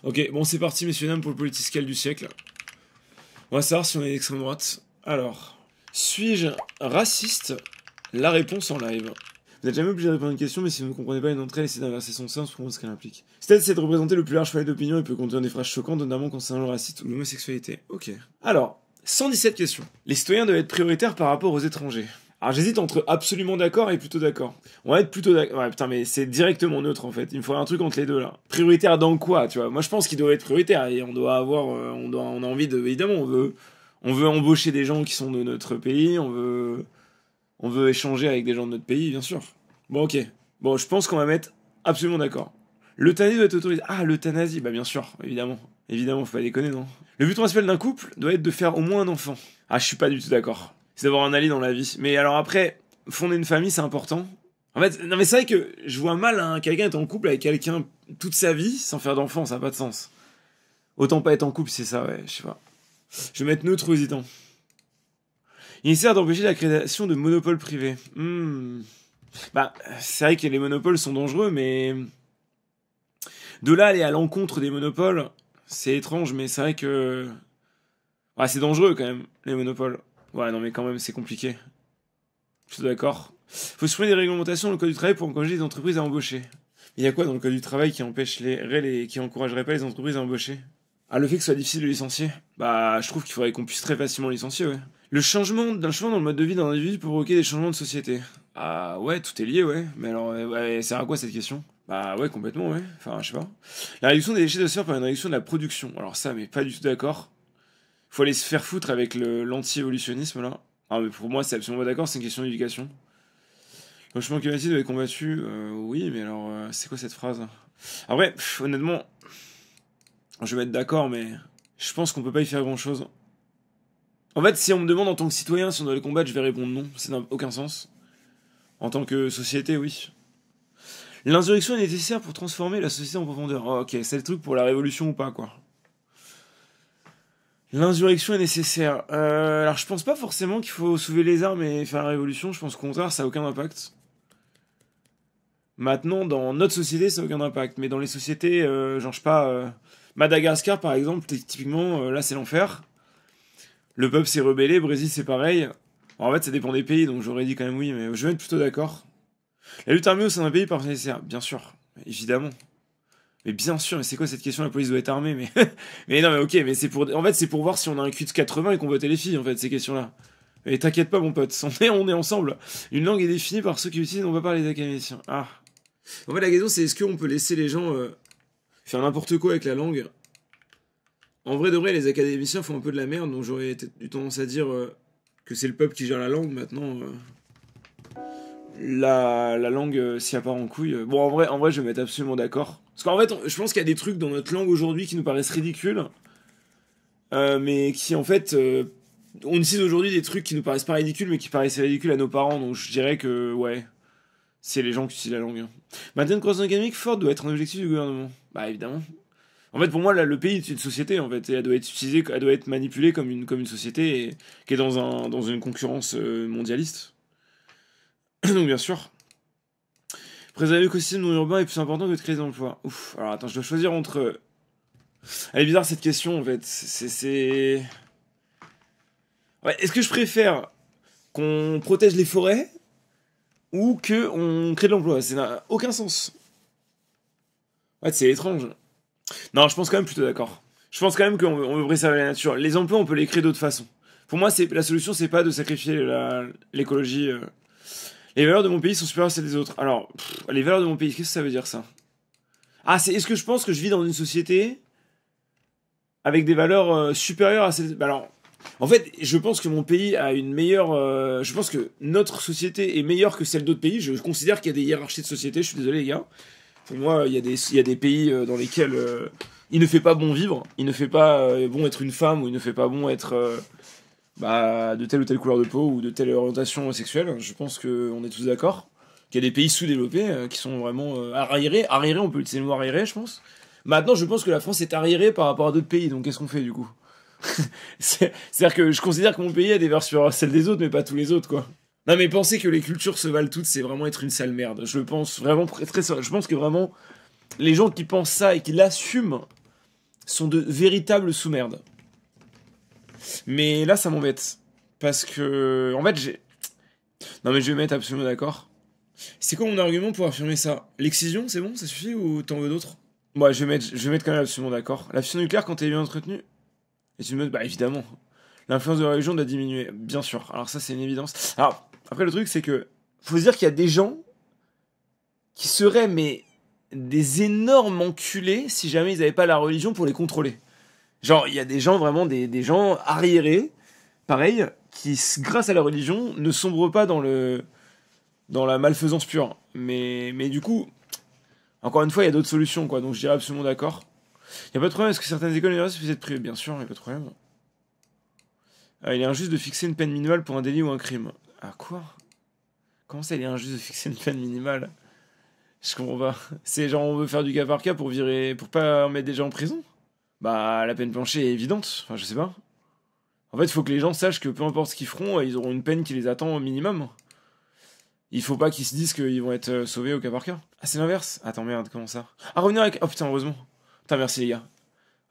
Ok, bon c'est parti messieurs dames pour le politiscal du siècle. On va savoir si on est d'extrême droite. Alors, suis-je raciste? La réponse en live. Vous n'êtes jamais obligé de répondre à une question, mais si vous ne comprenez pas une entrée, essayez d'inverser son sens pour comprendre ce qu'elle implique. C'est de représenter le plus large palette d'opinion et peut contenir des phrases choquantes, notamment concernant le racisme ou l'homosexualité. Ok. Alors, 117 questions. Les citoyens doivent être prioritaires par rapport aux étrangers. Alors j'hésite entre absolument d'accord et plutôt d'accord. On va être plutôt d'accord. Ouais putain mais c'est directement neutre en fait. Il me faudrait un truc entre les deux là. Prioritaire dans quoi, tu vois? Moi je pense qu'il doit être prioritaire et on doit avoir, on a envie de, évidemment on veut embaucher des gens qui sont de notre pays, on veut échanger avec des gens de notre pays bien sûr. Bon ok. Bon je pense qu'on va mettre absolument d'accord. L'euthanasie doit être autorisée. Ah l'euthanasie, bah bien sûr, évidemment. Évidemment, faut pas déconner non. Le but principal d'un couple doit être de faire au moins un enfant. Ah je suis pas du tout d'accord. C'est d'avoir un allié dans la vie. Mais alors après, fonder une famille, c'est important. En fait, non mais c'est vrai que je vois mal hein, quelqu'un être en couple avec quelqu'un toute sa vie sans faire d'enfant, ça n'a pas de sens. Autant pas être en couple, c'est ça, ouais, je sais pas. Je vais mettre neutre ou hésitant. Il sert d'empêcher la création de monopoles privés. Bah, c'est vrai que les monopoles sont dangereux, mais... De là aller à l'encontre des monopoles, c'est étrange, mais c'est vrai que... Ouais, c'est dangereux quand même, les monopoles. Ouais, non mais quand même, c'est compliqué. Je suis d'accord. Faut supprimer des réglementations dans le code du travail pour encourager les entreprises à embaucher. Il y a quoi dans le code du travail qui qui encouragerait pas les entreprises à embaucher? Ah, le fait que ce soit difficile de licencier? Bah, je trouve qu'il faudrait qu'on puisse très facilement licencier, ouais. Le changement dans le mode de vie d'un individu peut provoquer des changements de société. Ah ouais, tout est lié, ouais. Mais alors, ouais, ça sert à quoi cette question? Bah ouais, complètement, ouais. Enfin, je sais pas. La réduction des déchets doit se faire par une réduction de la production. Alors ça, mais pas du tout d'accord. Faut aller se faire foutre avec l'anti-évolutionnisme, là. Ah, mais pour moi, c'est absolument pas d'accord, c'est une question d'éducation. Le changement climatique doit être combattu. Oui, mais alors, c'est quoi cette phrase? Après, honnêtement, je vais être d'accord, mais je pense qu'on peut pas y faire grand chose. En fait, si on me demande en tant que citoyen si on doit le combattre, je vais répondre non. Ça n'a aucun sens. En tant que société, oui. L'insurrection est nécessaire pour transformer la société en profondeur. Oh, ok, c'est le truc pour la révolution ou pas, quoi. L'insurrection est nécessaire. Alors, je pense pas forcément qu'il faut soulever les armes et faire la révolution. Je pense qu'au contraire, ça a aucun impact. Maintenant, dans notre société, ça n'a aucun impact. Mais dans les sociétés, genre, je sais pas, Madagascar, par exemple, typiquement, là, c'est l'enfer. Le peuple s'est rebellé, Brésil, c'est pareil. Alors, en fait, ça dépend des pays, donc j'aurais dit quand même oui, mais je vais être plutôt d'accord. La lutte armée au sein d'un pays par nécessaire, bien sûr, évidemment. Mais bien sûr, mais c'est quoi cette question? La police doit être armée, mais... mais non, mais ok, mais c'est pour... En fait, c'est pour voir si on a un cul de 80 et qu'on vote les filles, en fait, ces questions-là. Et t'inquiète pas, mon pote, on est ensemble. Une langue est définie par ceux qui l'utilisent, on va pas les académiciens. Ah. En fait, la question, c'est est-ce qu'on peut laisser les gens faire n'importe quoi avec la langue? En vrai de vrai, les académiciens font un peu de la merde, donc j'aurais eu tendance à dire que c'est le peuple qui gère la langue, maintenant... La langue s'y part en couille. Bon, en vrai, je vais mettre absolument d'accord. Parce qu'en fait, je pense qu'il y a des trucs dans notre langue aujourd'hui qui nous paraissent ridicules, mais qui, en fait, on utilise aujourd'hui des trucs qui nous paraissent pas ridicules, mais qui paraissaient ridicules à nos parents, donc je dirais que, ouais, c'est les gens qui utilisent la langue. Maintenir une croissance économique forte doit être un objectif du gouvernement. Bah, évidemment. En fait, pour moi, là, le pays est une société, en fait, et elle doit être utilisée, elle doit être manipulée comme une société qui est dans une concurrence mondialiste. Donc, bien sûr. Préserver l'écosystème non urbain est plus important que de créer des emplois. Ouf, alors attends, je dois choisir entre... Elle est bizarre cette question en fait. C'est... Ouais, est-ce que je préfère qu'on protège les forêts ou qu'on crée de l'emploi? Ça n'a aucun sens. Ouais, c'est étrange. Non, je pense quand même plutôt d'accord. Je pense quand même qu'on veut préserver la nature. Les emplois, on peut les créer d'autres façons. Pour moi, la solution, c'est pas de sacrifier l'écologie... Les valeurs de mon pays sont supérieures à celles des autres. Alors, les valeurs de mon pays, qu'est-ce que ça veut dire ça? Ah, est-ce que je pense que je vis dans une société avec des valeurs supérieures à celles... Alors, en fait, je pense que mon pays a une meilleure... je pense que notre société est meilleure que celle d'autres pays. Je considère qu'il y a des hiérarchies de société. Je suis désolé, les gars. Pour moi, il y a des pays dans lesquels il ne fait pas bon vivre. Il ne fait pas bon être une femme ou il ne fait pas bon être... de telle ou telle couleur de peau ou de telle orientation sexuelle. Je pense qu'on est tous d'accord qu'il y a des pays sous-développés qui sont vraiment arriérés. Arriérés, on peut utiliser le mot arriéré, je pense. Maintenant, je pense que la France est arriérée par rapport à d'autres pays, donc qu'est-ce qu'on fait du coup? C'est-à-dire que je considère que mon pays a des valeurs supérieures à celles des autres, mais pas tous les autres, quoi. Non, mais penser que les cultures se valent toutes, c'est vraiment être une sale merde. Je le pense vraiment très, très... Je pense que vraiment, les gens qui pensent ça et qui l'assument sont de véritables sous-merdes. Mais là, ça m'embête. Parce que, en fait, j'ai... Non mais je vais mettre absolument d'accord. C'est quoi mon argument pour affirmer ça? L'excision, c'est bon, ça suffit ou t'en veux d'autres? Moi, je vais mettre quand même absolument d'accord. La fission nucléaire, quand elle est bien entretenue, est une meute, bah évidemment. L'influence de la religion doit diminuer, bien sûr. Alors ça, c'est une évidence. Alors, après, le truc, c'est que faut se dire qu'il y a des gens qui seraient, mais, des énormes enculés si jamais ils n'avaient pas la religion pour les contrôler. Genre, il y a des gens, vraiment, des gens arriérés, pareil, qui, grâce à la religion, ne sombrent pas dans la malfaisance pure. Mais du coup, encore une fois, il y a d'autres solutions, quoi. Donc je dirais absolument d'accord. Il n'y a pas de problème, est-ce que certaines écoles universitaires puissent être privées? Bien sûr, il n'y a pas de problème. Il est injuste de fixer une peine minimale pour un délit ou un crime. Ah, quoi? Comment ça, il est injuste de fixer une peine minimale? Je comprends pas. C'est genre, on veut faire du cas par cas pour virer, pour pas mettre des gens en prison? Bah, la peine planchée est évidente. Enfin, je sais pas. En fait, il faut que les gens sachent que peu importe ce qu'ils feront, ils auront une peine qui les attend au minimum. Il faut pas qu'ils se disent qu'ils vont être sauvés au cas par cas. Ah, c'est l'inverse. Attends, merde, comment ça? Ah, revenir avec... Oh putain, heureusement. Putain, merci les gars.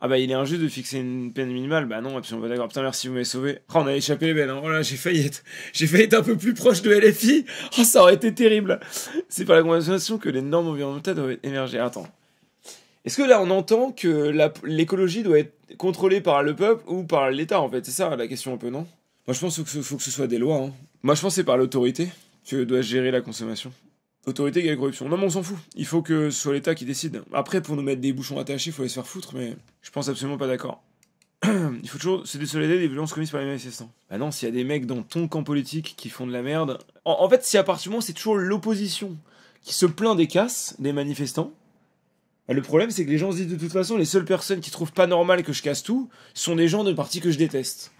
Ah bah, il est injuste de fixer une peine minimale. Bah non, absolument pas d'accord. Putain, merci, vous m'avez sauvé. Oh, on a échappé les belles, hein. Oh là, j'ai failli être un peu plus proche de LFI. Oh, ça aurait été terrible. C'est par la convention que les normes environnementales doivent émerger. Attends. Est-ce que là, on entend que l'écologie doit être contrôlée par le peuple ou par l'État, en fait? C'est ça la question un peu, non? Moi, je pense qu'il faut que ce soit des lois, hein. Moi, je pense que c'est par l'autorité que doit gérer la consommation. Autorité égale corruption. Non mais on s'en fout. Il faut que ce soit l'État qui décide. Après, pour nous mettre des bouchons attachés, il faut aller se faire foutre, mais je pense absolument pas d'accord. Il faut toujours se désolider des violences commises par les manifestants. Bah non, s'il y a des mecs dans ton camp politique qui font de la merde... En fait, si à partir du moment c'est toujours l'opposition qui se plaint des casses des manifestants, bah, le problème c'est que les gens se disent de toute façon, les seules personnes qui trouvent pas normal que je casse tout sont des gens de parti que je déteste.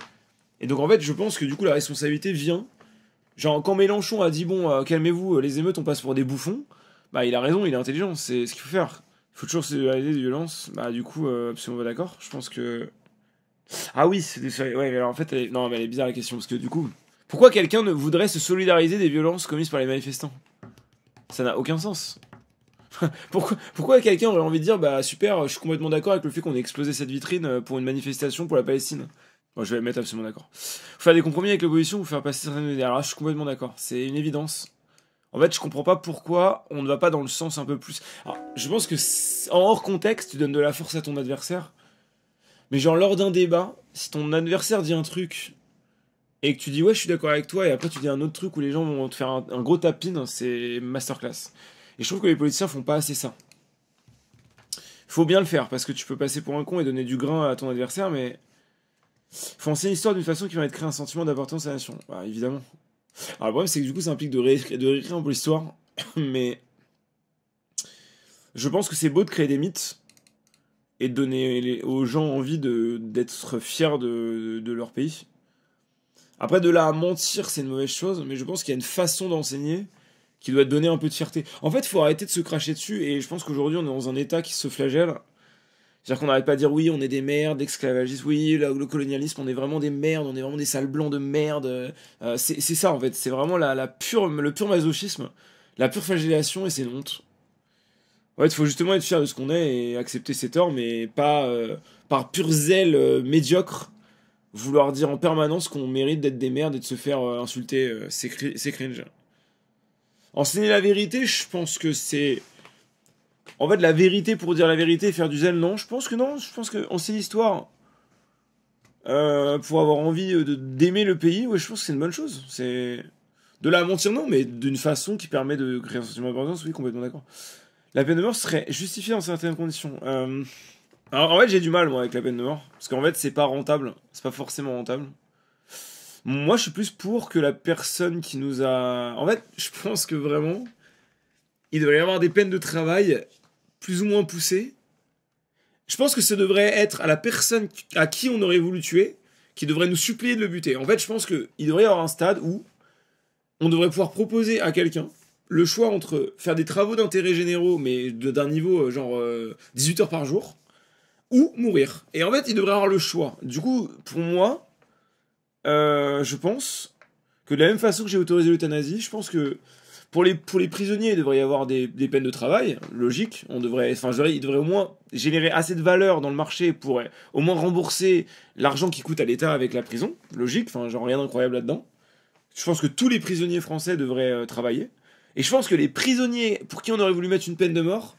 Et donc en fait, je pense que du coup la responsabilité vient... Genre, quand Mélenchon a dit, bon, calmez-vous, les émeutes, on passe pour des bouffons, bah, il a raison, il est intelligent, c'est ce qu'il faut faire. Il faut toujours se désolidariser des violences. Bah, du coup, absolument pas d'accord. Je pense que... Ah oui, ouais, mais alors en fait, non, mais elle est bizarre la question, parce que du coup, pourquoi quelqu'un ne voudrait se solidariser des violences commises par les manifestants? Ça n'a aucun sens. Pourquoi quelqu'un aurait envie de dire, bah, super, je suis complètement d'accord avec le fait qu'on ait explosé cette vitrine pour une manifestation pour la Palestine? Bon, je vais le mettre absolument d'accord. Faut faire des compromis avec l'opposition ou faire passer certaines idées. Alors là, je suis complètement d'accord. C'est une évidence. En fait, je comprends pas pourquoi on ne va pas dans le sens un peu plus. Alors, je pense que en hors contexte, tu donnes de la force à ton adversaire. Mais genre, lors d'un débat, si ton adversaire dit un truc et que tu dis ouais, je suis d'accord avec toi, et après tu dis un autre truc où les gens vont te faire un gros tapin, c'est masterclass. Et je trouve que les politiciens font pas assez ça. Faut bien le faire parce que tu peux passer pour un con et donner du grain à ton adversaire, mais. Faut enseigner l'histoire d'une façon qui va te créer un sentiment d'appartenance à la nation. Bah, évidemment. Alors, le problème, c'est que du coup, ça implique de réécrire un peu l'histoire. Mais je pense que c'est beau de créer des mythes et de donner aux gens envie d'être fiers de leur pays. Après, de là à mentir, c'est une mauvaise chose, mais je pense qu'il y a une façon d'enseigner qui doit te donner un peu de fierté. En fait, il faut arrêter de se cracher dessus, et je pense qu'aujourd'hui, on est dans un état qui se flagelle. C'est-à-dire qu'on n'arrête pas de dire oui, on est des merdes, l'esclavagisme, oui, le colonialisme, on est vraiment des merdes, on est vraiment des sales blancs de merde. C'est ça en fait, c'est vraiment le pur masochisme, la pure flagellation et c'est une honte. En fait, il faut justement être fier de ce qu'on est et accepter ses torts, mais pas par pur zèle médiocre, vouloir dire en permanence qu'on mérite d'être des merdes et de se faire insulter, c'est cringe. Enseigner la vérité, je pense que c'est... En fait, la vérité pour dire la vérité et faire du zèle, non. Je pense que non. Je pense qu'on sait l'histoire. Pour avoir envie d'aimer le pays, ouais, je pense que c'est une bonne chose. C'est de la mentir, non, mais d'une façon qui permet de créer un sentiment d'importance, oui, complètement d'accord. La peine de mort serait justifiée dans certaines conditions. Alors, en fait, j'ai du mal, moi, avec la peine de mort. Parce qu'en fait, c'est pas rentable. C'est pas forcément rentable. Moi, je suis plus pour que la personne qui nous a... En fait, je pense que vraiment, il devrait y avoir des peines de travail plus ou moins poussées. Je pense que ça devrait être à la personne à qui on aurait voulu tuer qui devrait nous supplier de le buter. En fait, je pense qu'il devrait y avoir un stade où on devrait pouvoir proposer à quelqu'un le choix entre faire des travaux d'intérêt généraux, mais d'un niveau genre 18 heures par jour, ou mourir. Et en fait, il devrait avoir le choix. Du coup, pour moi, je pense que de la même façon que j'ai autorisé l'euthanasie, je pense que pour les prisonniers, il devrait y avoir des peines de travail, logique. On devrait, enfin, il devrait au moins générer assez de valeur dans le marché pour au moins rembourser l'argent qui coûte à l'État avec la prison, logique. Enfin, genre rien d'incroyable là-dedans. Je pense que tous les prisonniers français devraient travailler. Et je pense que les prisonniers pour qui on aurait voulu mettre une peine de mort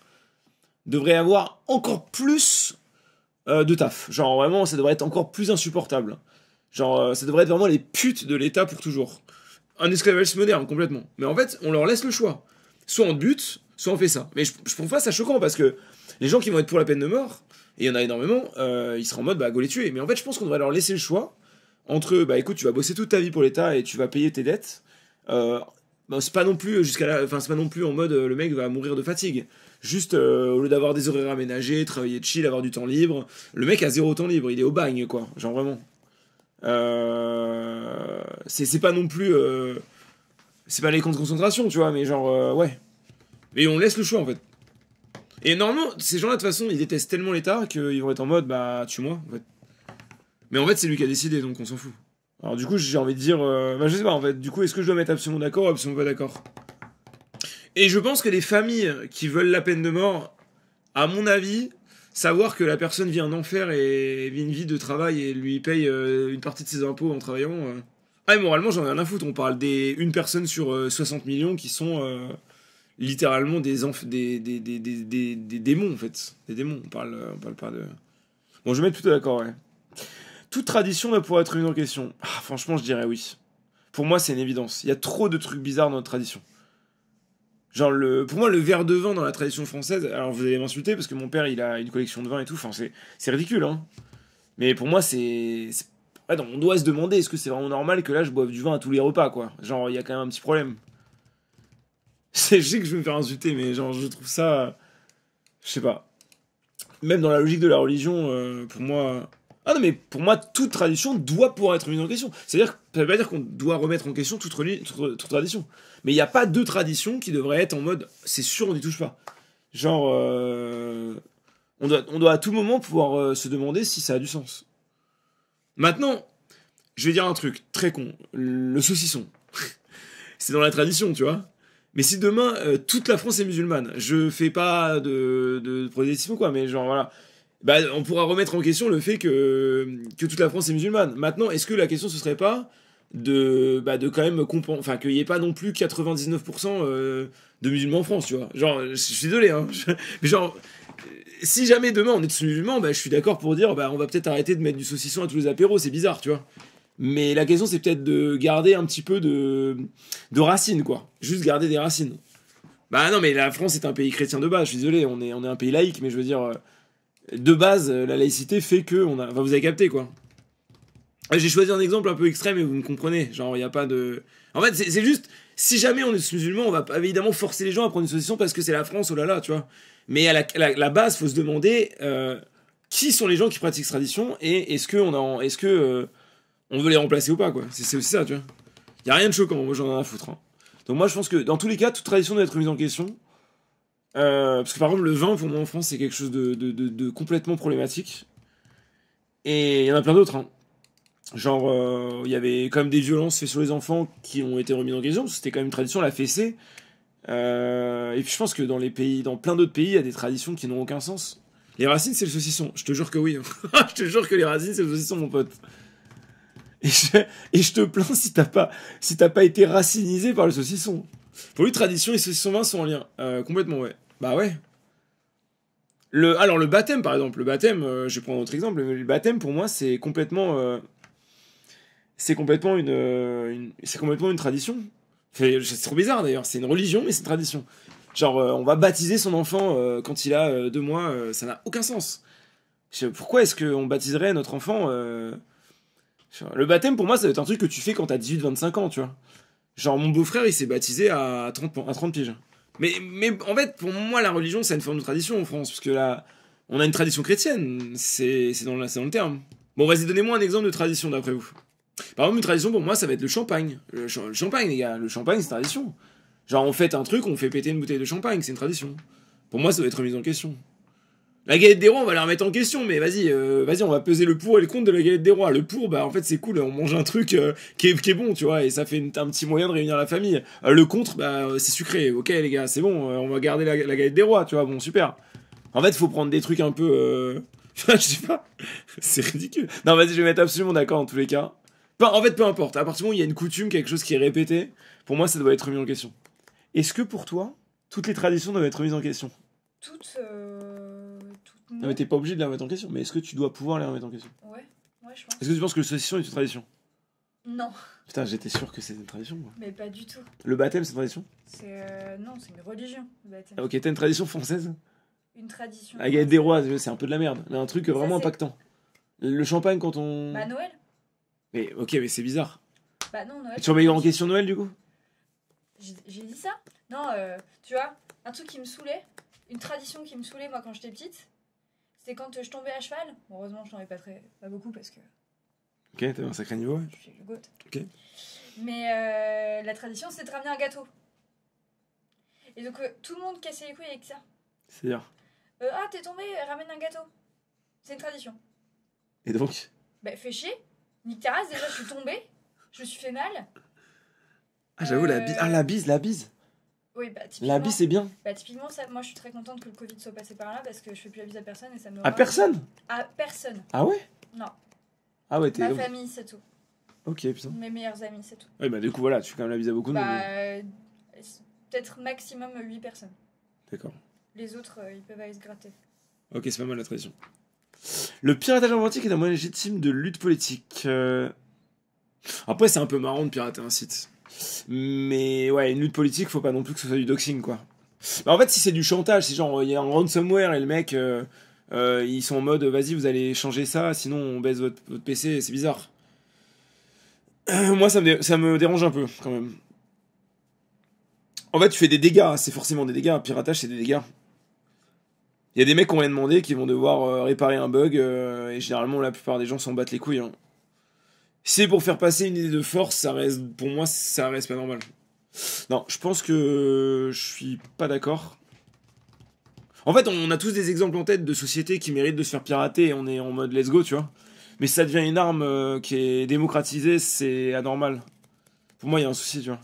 devraient avoir encore plus de taf. Genre vraiment, ça devrait être encore plus insupportable. Genre, ça devrait être vraiment les putes de l'État pour toujours. Un esclavagisme moderne, complètement. Mais en fait, on leur laisse le choix. Soit on te bute, soit on fait ça. Mais je trouve pas ça choquant, parce que les gens qui vont être pour la peine de mort, et il y en a énormément, ils seront en mode, bah, go les tuer. Mais en fait, je pense qu'on devrait leur laisser le choix entre, bah, écoute, tu vas bosser toute ta vie pour l'État et tu vas payer tes dettes. Bah, c'est pas non plus c'est pas non plus en mode, le mec va mourir de fatigue. Juste, au lieu d'avoir des horaires aménagés, travailler chill, avoir du temps libre, le mec a zéro temps libre, il est au bagne, quoi. Genre vraiment. C'est pas non plus c'est pas les camps de concentration, tu vois, mais genre ouais, et on laisse le choix en fait. Et normalement ces gens là de toute façon ils détestent tellement l'État qu'ils vont être en mode bah tue-moi en fait. Mais en fait c'est lui qui a décidé, donc on s'en fout. Alors du coup j'ai envie de dire bah je sais pas en fait, du coup est-ce que je dois mettre absolument d'accord ou absolument pas d'accord. Et je pense que les familles qui veulent la peine de mort, à mon avis, savoir que la personne vit un enfer et vit une vie de travail et lui paye une partie de ses impôts en travaillant. Ah, et moralement, j'en ai rien à foutre. On parle une personne sur 60 millions qui sont littéralement des démons, en fait. Des démons. On parle pas de. Bon, je vais mettre plutôt d'accord, ouais. Toute tradition doit pouvoir être remise en question. Ah, franchement, je dirais oui. Pour moi, c'est une évidence. Il y a trop de trucs bizarres dans notre tradition. Genre, pour moi, le verre de vin dans la tradition française, alors vous allez m'insulter parce que mon père, il a une collection de vins et tout, enfin, c'est ridicule, hein. Mais pour moi, ouais, on doit se demander, est-ce que c'est vraiment normal que là, je boive du vin à tous les repas, quoi. Genre, il y a quand même un petit problème. Je sais que je vais me faire insulter, mais genre, je trouve ça... Je sais pas. Même dans la logique de la religion, pour moi... Ah non, mais pour moi, toute tradition doit pouvoir être mise en question. C'est-à-dire, ça veut pas dire qu'on doit remettre en question toute tradition. Mais il n'y a pas de tradition qui devrait être en mode, c'est sûr, on n'y touche pas. Genre, on doit à tout moment pouvoir se demander si ça a du sens. Maintenant, je vais dire un truc très con. Le saucisson. C'est dans la tradition, tu vois. Mais si demain, toute la France est musulmane, je fais pas de prosélytisme ou quoi, mais genre, voilà. Bah, on pourra remettre en question le fait que toute la France est musulmane. Maintenant, est-ce que la question ce serait pas de quand même comprendre, enfin qu'il n'y ait pas non plus 99% de musulmans en France, tu vois. Genre, je suis désolé, hein. Mais genre, si jamais demain on est tous musulmans, bah je suis d'accord pour dire, bah on va peut-être arrêter de mettre du saucisson à tous les apéros, c'est bizarre, tu vois. Mais la question c'est peut-être de garder un petit peu de racines, quoi. Juste garder des racines. Bah non, mais la France est un pays chrétien de base, je suis désolé, on est un pays laïque, mais je veux dire... de base, la laïcité fait que enfin, vous avez capté quoi. J'ai choisi un exemple un peu extrême et vous me comprenez. Genre, il n'y a pas de. En fait, c'est juste, si jamais on est musulman, on va pas évidemment forcer les gens à prendre une saucisson parce que c'est la France, oh là là, tu vois. Mais à la base, faut se demander qui sont les gens qui pratiquent cette tradition et est-ce que on veut les remplacer ou pas, quoi. C'est aussi ça, tu vois. Il y a rien de choquant, moi j'en ai à foutre. Hein. Donc moi je pense que dans tous les cas, toute tradition doit être mise en question. Parce que par exemple, le vin, pour moi en France, c'est quelque chose de complètement problématique. Et il y en a plein d'autres. Hein. Genre, il y avait quand même des violences faites sur les enfants qui ont été remises en question, parce que c'était quand même une tradition, la fessée. Et puis je pense que dans plein d'autres pays, il y a des traditions qui n'ont aucun sens. Les racines, c'est le saucisson. Je te jure que oui. Je te jure que les racines, c'est le saucisson, mon pote. Et je te plains si t'as pas été racinisé par le saucisson. Pour lui, tradition et saucisson vin sont en lien. Complètement, ouais. Bah ouais. Alors, le baptême, par exemple. Le baptême, je vais prendre un autre exemple. Le baptême, pour moi, c'est complètement... c'est complètement une tradition. C'est trop bizarre, d'ailleurs. C'est une religion, mais c'est une tradition. Genre, on va baptiser son enfant quand il a 2 mois. Ça n'a aucun sens. Pourquoi est-ce qu'on baptiserait notre enfant Le baptême, pour moi, ça doit être un truc que tu fais quand t'as 18-25 ans, tu vois. Genre, mon beau-frère, il s'est baptisé à 30 piges. Mais en fait, pour moi, la religion, c'est une forme de tradition en France, parce que là, on a une tradition chrétienne, c'est dans le terme. Bon, vas-y, donnez-moi un exemple de tradition, d'après vous. Par exemple, une tradition, pour moi, ça va être le champagne. Le champagne, les gars, le champagne, c'est une tradition. Genre, on fête un truc, on fait péter une bouteille de champagne, c'est une tradition. Pour moi, ça doit être remis en question. La galette des rois, on va la remettre en question, mais vas-y, on va peser le pour et le contre de la galette des rois. Le pour, bah en fait c'est cool, on mange un truc qui est bon, tu vois, et ça fait un petit moyen de réunir la famille. Le contre, bah c'est sucré, ok les gars, c'est bon, on va garder la galette des rois, tu vois, bon super. En fait, faut prendre des trucs un peu... je sais pas, c'est ridicule. Non, vas-y, je vais mettre absolument d'accord en tous les cas. En fait, peu importe, à partir du moment où il y a une coutume, quelque chose qui est répété, pour moi ça doit être remis en question. Est-ce que pour toi, toutes les traditions doivent être remises en question? Toutes. Non, mais t'es pas obligé de les remettre en question, mais est-ce que tu dois pouvoir les remettre en question? Ouais, je pense. Est-ce que tu penses que le saucisson est une tradition? Non. Putain, j'étais sûr que c'était une tradition, moi. Mais pas du tout. Le baptême, c'est une tradition? Non, c'est une religion, le baptême. Ok, t'as une tradition française? Une tradition. La galette des rois, c'est un peu de la merde, mais un truc Ça, vraiment c'est- impactant. Le champagne quand on... Bah, Noël. Mais ok, mais c'est bizarre. Bah, non, Noël. Tu remets en question Noël, du coup? J'ai dit ça? Non, tu vois, un truc qui me saoulait, une tradition qui me saoulait, moi, quand j'étais petite, c'était quand je tombais à cheval. Bon, heureusement, je tombais pas beaucoup parce que Ok, t'as un sacré niveau, ouais. je suis le goat. Ok. Mais la tradition, c'est de ramener un gâteau. Et donc, tout le monde cassait les couilles avec ça. C'est-à-dire... Ah, t'es tombé, ramène un gâteau. C'est une tradition. Et donc? Bah, fais chier. Nique ta race, déjà, je suis tombée. Je me suis fait mal. Ah, j'avoue, la bise. Ah, la bise. Oui, bah, typiquement. La bise, c'est bien. Bah, typiquement, ça, moi, je suis très contente que le Covid soit passé par là parce que je fais plus la bise à personne et ça me. À personne? À personne. Ah ouais? Non. Ah ouais, t'es... Ma famille, c'est tout. Ok, putain. Mes meilleurs amis, c'est tout. Ouais, bah du coup, voilà, tu fais quand même la bise à beaucoup de monde. Bah, peut-être maximum 8 personnes. D'accord. Les autres, ils peuvent aller se gratter. Ok, c'est pas mal la tradition. Le piratage informatique est un moyen légitime de lutte politique. Après, c'est un peu marrant de pirater un site. Mais ouais, une lutte politique, faut pas non plus que ce soit du doxing, quoi. Bah, en fait, si c'est du chantage, si genre il y a un ransomware et le mec, ils sont en mode vas-y, vous allez changer ça, sinon on baisse votre PC, c'est bizarre. Moi, ça me dérange un peu, quand même. En fait, tu fais des dégâts, c'est forcément des dégâts. Piratage, c'est des dégâts. Il y a des mecs qui ont rien demandé qui vont devoir réparer un bug, et généralement, la plupart des gens s'en battent les couilles. Hein. Si c'est pour faire passer une idée de force, ça reste, pour moi, ça reste pas normal. Non, je pense que je suis pas d'accord. En fait, on a tous des exemples en tête de sociétés qui méritent de se faire pirater et on est en mode let's go, tu vois. Mais si ça devient une arme qui est démocratisée, c'est anormal. Pour moi, il y a un souci, tu vois.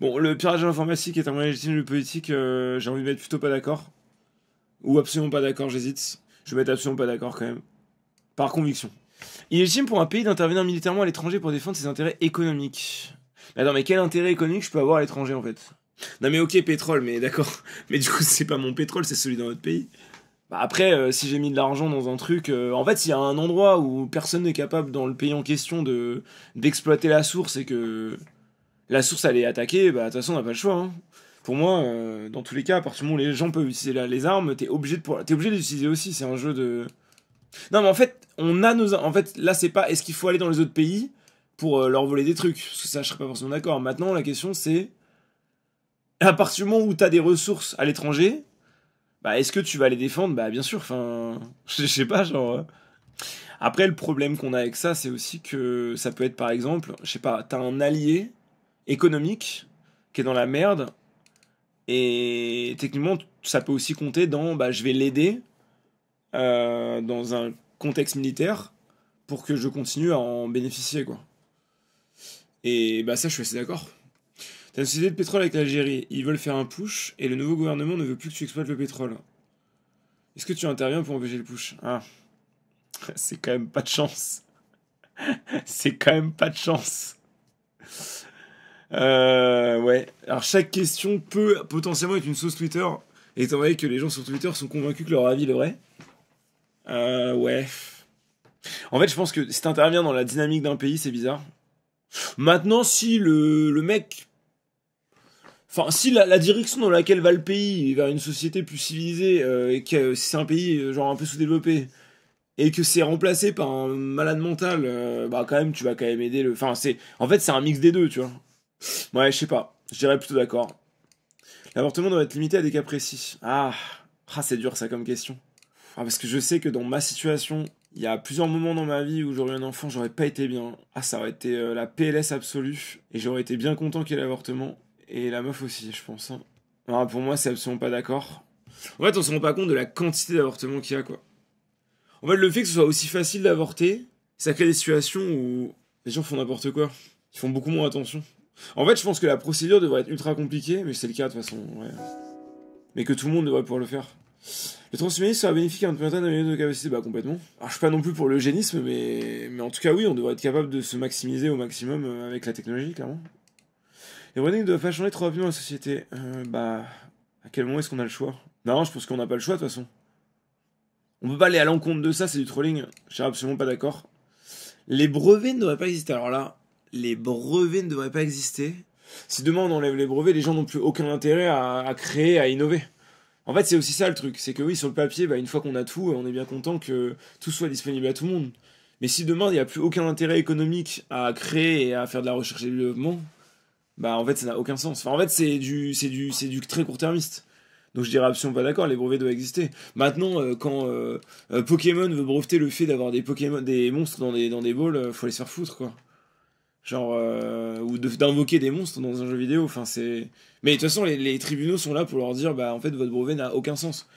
Bon, le piratage informatique est un moyen légitime de politique, j'ai envie de mettre plutôt pas d'accord. Ou absolument pas d'accord, j'hésite. Je vais mettre absolument pas d'accord quand même. Par conviction. Il est légitime pour un pays d'intervenir militairement à l'étranger pour défendre ses intérêts économiques. Mais attends, mais quel intérêt économique je peux avoir à l'étranger en fait? Non mais ok, pétrole, mais d'accord. Mais du coup, c'est pas mon pétrole, c'est celui d'un autre pays. Bah après, si j'ai mis de l'argent dans un truc... en fait, s'il y a un endroit où personne n'est capable dans le pays en question d'exploiter la source et que la source elle est attaquée, bah de toute façon on n'a pas le choix. Hein. Pour moi, dans tous les cas, à partir du moment où les gens peuvent utiliser les armes, t'es obligé de les utiliser aussi, c'est un jeu de... Non mais en fait, on a nos... En fait, là c'est pas est-ce qu'il faut aller dans les autres pays pour leur voler des trucs, parce que ça je serais pas forcément d'accord. Maintenant la question c'est... À partir du moment où t'as des ressources à l'étranger, bah est-ce que tu vas les défendre? Bah bien sûr, enfin... Je sais pas, genre... Après, le problème qu'on a avec ça, c'est aussi que ça peut être par exemple, je sais pas, t'as un allié économique qui est dans la merde, et techniquement, ça peut aussi compter dans bah, je vais l'aider dans un contexte militaire pour que je continue à en bénéficier, quoi. Et bah, ça, je suis assez d'accord. T'as une société de pétrole avec l'Algérie, ils veulent faire un push, et le nouveau gouvernement ne veut plus que tu exploites le pétrole. Est-ce que tu interviens pour empêcher le push? Ah, c'est quand même pas de chance. C'est quand même pas de chance. Ouais. Alors chaque question peut potentiellement être une sauce Twitter, étant donné que les gens sur Twitter sont convaincus que leur avis est le vrai. Ouais. En fait, je pense que si t'interviens dans la dynamique d'un pays, c'est bizarre. Maintenant, si le mec... Enfin, si la direction dans laquelle va le pays, vers une société plus civilisée, et que si c'est un pays genre un peu sous-développé, et que c'est remplacé par un malade mental, bah quand même, tu vas quand même aider le... Enfin, c'est... En fait, c'est un mix des deux, tu vois. Ouais, je sais pas. Je dirais plutôt d'accord. L'avortement doit être limité à des cas précis. C'est dur ça comme question. Parce que je sais que dans ma situation, il y a plusieurs moments dans ma vie où j'aurais eu un enfant, j'aurais pas été bien. Ça aurait été la PLS absolue. Et j'aurais été bien content qu'il y ait l'avortement. Et la meuf aussi, je pense. Hein. Pour moi, c'est absolument pas d'accord. En fait, on se rend pas compte de la quantité d'avortements qu'il y a, quoi. En fait, le fait que ce soit aussi facile d'avorter, ça crée des situations où les gens font n'importe quoi. Ils font beaucoup moins attention. En fait, je pense que la procédure devrait être ultra compliquée, mais c'est le cas de toute façon, ouais. Mais que tout le monde devrait pouvoir le faire. Le transhumanisme sera bénéfique à un certain nombre de capacités, bah complètement. Alors je suis pas non plus pour l'eugénisme, mais en tout cas oui, on devrait être capable de se maximiser au maximum avec la technologie, clairement. Les brandings ne doivent pas changer trop rapidement la société. Bah, à quel moment est-ce qu'on a le choix? Non, je pense qu'on n'a pas le choix de toute façon. On peut pas aller à l'encontre de ça, c'est du trolling. Je suis absolument pas d'accord. Les brevets ne devraient pas exister. Alors là, les brevets ne devraient pas exister. Si demain on enlève les brevets, les gens n'ont plus aucun intérêt à créer, à innover. En fait, c'est aussi ça le truc. C'est que oui, sur le papier, bah, une fois qu'on a tout, on est bien content que tout soit disponible à tout le monde. Mais si demain il n'y a plus aucun intérêt économique à créer et à faire de la recherche et du développement, bah en fait ça n'a aucun sens. Enfin, en fait c'est du très court-termiste. Donc je dirais absolument pas d'accord, les brevets doivent exister. Maintenant, quand Pokémon veut breveter le fait d'avoir des Pokémon, des monstres dans des balls, faut les se faire foutre quoi. Genre, ou d'invoquer des monstres dans un jeu vidéo, enfin c'est... Mais de toute façon, les tribunaux sont là pour leur dire, bah en fait votre brevet n'a aucun sens.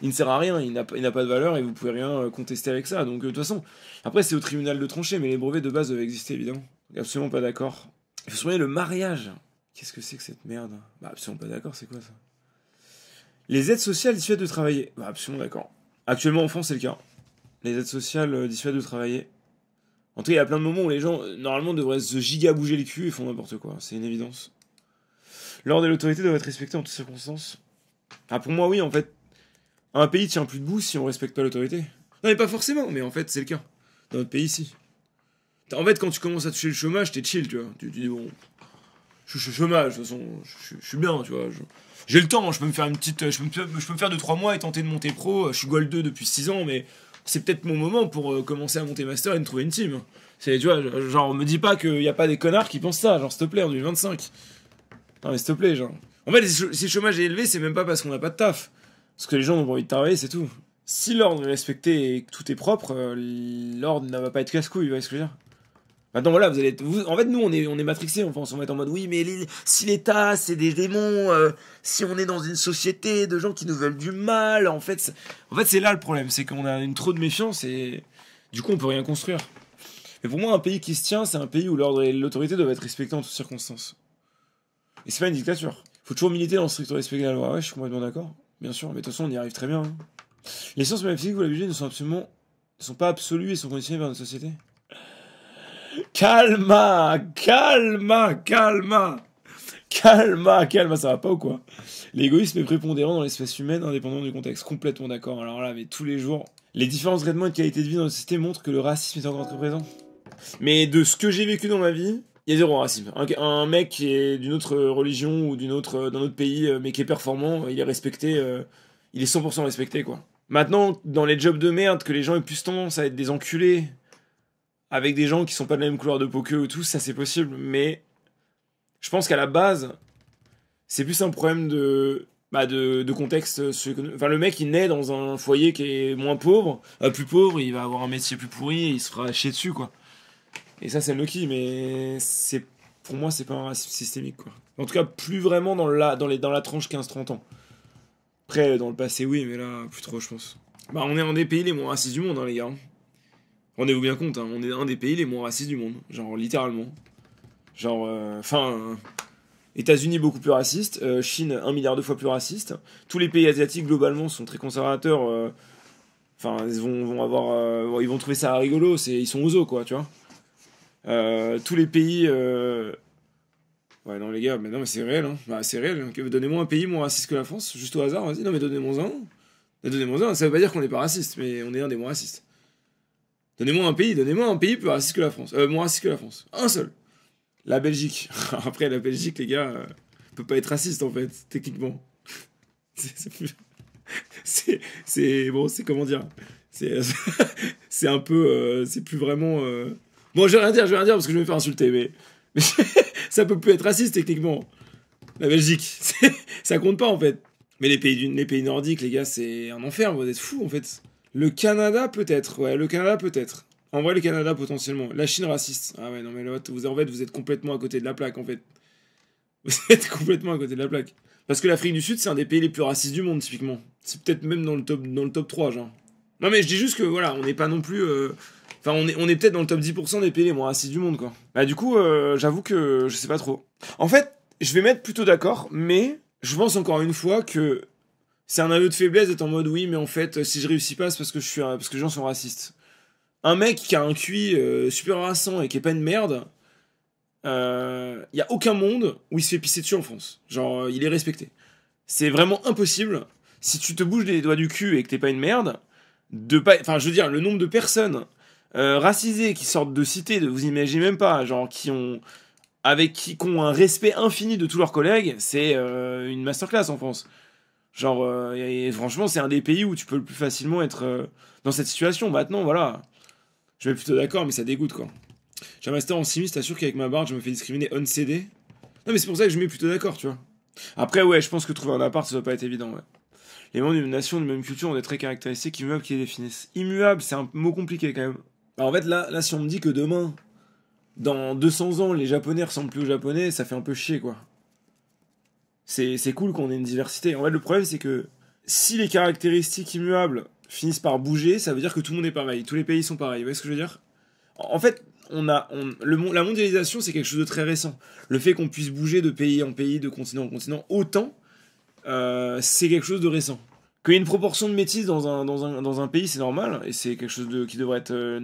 Il ne sert à rien, il n'a pas de valeur et vous pouvez rien contester avec ça. Donc de toute façon, après c'est au tribunal de trancher, mais les brevets de base doivent exister évidemment. Absolument pas d'accord. Il faut surveiller le mariage. Qu'est-ce que c'est que cette merde? Bah absolument pas d'accord, c'est quoi ça? Les aides sociales dissuadent de travailler. Bah absolument d'accord. Actuellement en France c'est le cas. Les aides sociales dissuadent de travailler. En tout cas, il y a plein de moments où les gens, normalement, devraient se giga bouger le cul et font n'importe quoi. C'est une évidence. L'ordre et l'autorité doivent être respectés en toutes circonstances. Ah, pour moi, oui, en fait. Un pays tient plus debout si on respecte pas l'autorité. Non, mais pas forcément, mais en fait, c'est le cas. Dans notre pays, ici. En fait, quand tu commences à toucher le chômage, t'es chill, tu vois. Tu dis, bon, je suis au chômage, de toute façon, je suis bien, tu vois. J'ai le temps, je peux me faire une petite. Je peux me faire 2-3 mois et tenter de monter pro. Je suis Gold 2 depuis 6 ans, mais c'est peut-être mon moment pour commencer à monter master et me trouver une team. C'est, tu vois, genre, me dis pas qu'il y a pas des connards qui pensent ça, genre, s'il te plaît, en 2025. Non, mais s'il te plaît, genre. En fait, si le chômage est élevé, c'est même pas parce qu'on n'a pas de taf. Parce que les gens n'ont pas envie de travailler, c'est tout. Si l'ordre est respecté et que tout est propre, l'ordre ne va pas être casse-couille, vous voyez ce que je veux dire? Maintenant, voilà, en fait, nous, on est matrixés, enfin, on va être en mode, oui, mais si l'État, c'est des démons, si on est dans une société de gens qui nous veulent du mal, en fait, c'est là le problème, c'est qu'on a une trop de méfiance et du coup, on peut rien construire. Mais pour moi, un pays qui se tient, c'est un pays où l'ordre et l'autorité doivent être respectés en toutes circonstances. Et c'est pas une dictature. Faut toujours militer dans le strict respect de la loi. Ouais, je suis complètement d'accord. Bien sûr, mais de toute façon, on y arrive très bien. Hein. Les sciences métaphysiques, vous l'avez vu, ne sont pas absolues et sont conditionnées par notre société. Calma, ça va pas ou quoi? L'égoïsme est prépondérant dans l'espèce humaine, indépendant du contexte. Complètement d'accord. Alors là, mais tous les jours, les différents traitements et de qualité de vie dans la société montrent que le racisme est encore très présent. Mais de ce que j'ai vécu dans ma vie, il y a zéro racisme. Un mec qui est d'une autre religion ou d'un autre pays, mais qui est performant, il est respecté, il est 100% respecté, quoi. Maintenant, dans les jobs de merde, que les gens aient plus tendance à être des enculés, avec des gens qui sont pas de la même couleur de peau qu'eux et tout, ça c'est possible, mais je pense qu'à la base, c'est plus un problème de contexte socio-économique. Enfin, le mec, il naît dans un foyer qui est moins pauvre, plus pauvre, il va avoir un métier plus pourri, et il se fera chier dessus, quoi. Et ça, c'est le Loki, mais pour moi, c'est pas un racisme systémique, quoi. En tout cas, plus vraiment dans la tranche 15-30 ans. Après, dans le passé, oui, mais là, plus trop, je pense. Bah, on est un des pays les moins racistes du monde, hein, les gars. Rendez-vous bien compte, hein, on est un des pays les moins racistes du monde. Genre, littéralement. Genre, États-Unis beaucoup plus raciste, Chine 1 milliard de fois plus raciste. Tous les pays asiatiques, globalement, sont très conservateurs. Enfin, ils vont trouver ça rigolo, ils sont aux os, quoi, tu vois. Tous les pays... Ouais, non, les gars, mais non, mais c'est réel, hein. Bah, c'est réel. Hein. Donnez-moi un pays moins raciste que la France, juste au hasard, vas-y. Non, mais donnez-moi un. Donnez-moi un, ça veut pas dire qu'on n'est pas raciste, mais on est un des moins racistes. Donnez-moi un pays plus raciste que la France. Moins raciste que la France. Un seul. La Belgique. Après, la Belgique, les gars, peut pas être raciste, en fait, techniquement. C'est bon, c'est comment dire. C'est un peu... c'est plus vraiment... Bon, je vais rien dire parce que je vais me faire insulter, mais ça peut plus être raciste techniquement. La Belgique, ça compte pas en fait. Mais les pays nordiques, les gars, c'est un enfer, vous êtes fous en fait. Le Canada peut-être, ouais, le Canada peut-être. En vrai, le Canada potentiellement. La Chine raciste. Ah ouais, non mais là, vous êtes complètement à côté de la plaque en fait. Vous êtes complètement à côté de la plaque. Parce que l'Afrique du Sud, c'est un des pays les plus racistes du monde typiquement. C'est peut-être même dans le top 3, genre. Non, mais je dis juste que, voilà, on n'est pas non plus... Enfin, on est peut-être dans le top 10% des pays les moins racistes du monde, quoi. Bah, du coup, j'avoue que je sais pas trop. En fait, je vais mettre plutôt d'accord, mais je pense encore une fois que c'est un aveu de faiblesse d'être en mode oui, mais en fait, si je réussis pas, c'est parce que parce que les gens sont racistes. Un mec qui a un QI super harassant et qui est pas une merde, y a aucun monde où il se fait pisser dessus en France. Genre, il est respecté. C'est vraiment impossible, si tu te bouges les doigts du cul et que t'es pas une merde, de pas... Enfin, je veux dire, le nombre de personnes racisées qui sortent de cités, vous imaginez même pas, genre, qui ont un respect infini de tous leurs collègues, c'est une masterclass en France. Genre, et franchement, c'est un des pays où tu peux le plus facilement être dans cette situation. Maintenant, voilà, je vais plutôt d'accord, mais ça dégoûte, quoi. J'ai un master en chimie, t'assures qu'avec ma barre, je me fais discriminer on CD. Non, mais c'est pour ça que je mets plutôt d'accord, tu vois. Après, ouais, je pense que trouver un appart, ça doit pas être évident, ouais. Les membres d'une nation de même culture ont des traits caractéristiques immuables qui les définissent. Immuable, c'est un mot compliqué, quand même. Alors, en fait, là, si on me dit que demain, dans 200 ans, les Japonais ressemblent plus aux Japonais, ça fait un peu chier, quoi. C'est cool qu'on ait une diversité. En fait, le problème, c'est que si les caractéristiques immuables finissent par bouger, ça veut dire que tout le monde est pareil. Tous les pays sont pareils. Vous voyez ce que je veux dire? En fait, la mondialisation, c'est quelque chose de très récent. Le fait qu'on puisse bouger de pays en pays, de continent en continent, autant, c'est quelque chose de récent. Qu'il y ait une proportion de métis dans un pays, c'est normal, et c'est quelque chose qui devrait être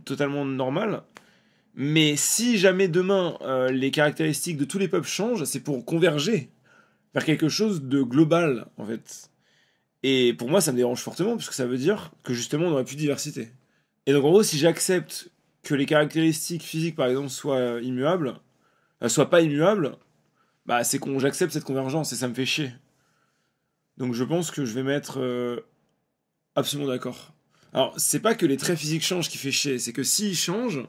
totalement normal. Mais si jamais demain, les caractéristiques de tous les peuples changent, c'est pour converger vers quelque chose de global, en fait. Et pour moi, ça me dérange fortement, parce que ça veut dire que justement, on n'aurait plus de diversité. Et donc, en gros, si j'accepte que les caractéristiques physiques, par exemple, soient immuables, soient pas immuables, bah, c'est qu'on j'accepte cette convergence, et ça me fait chier. Donc, je pense que je vais mettre absolument d'accord. Alors, c'est pas que les traits physiques changent qui fait chier, c'est que s'ils changent,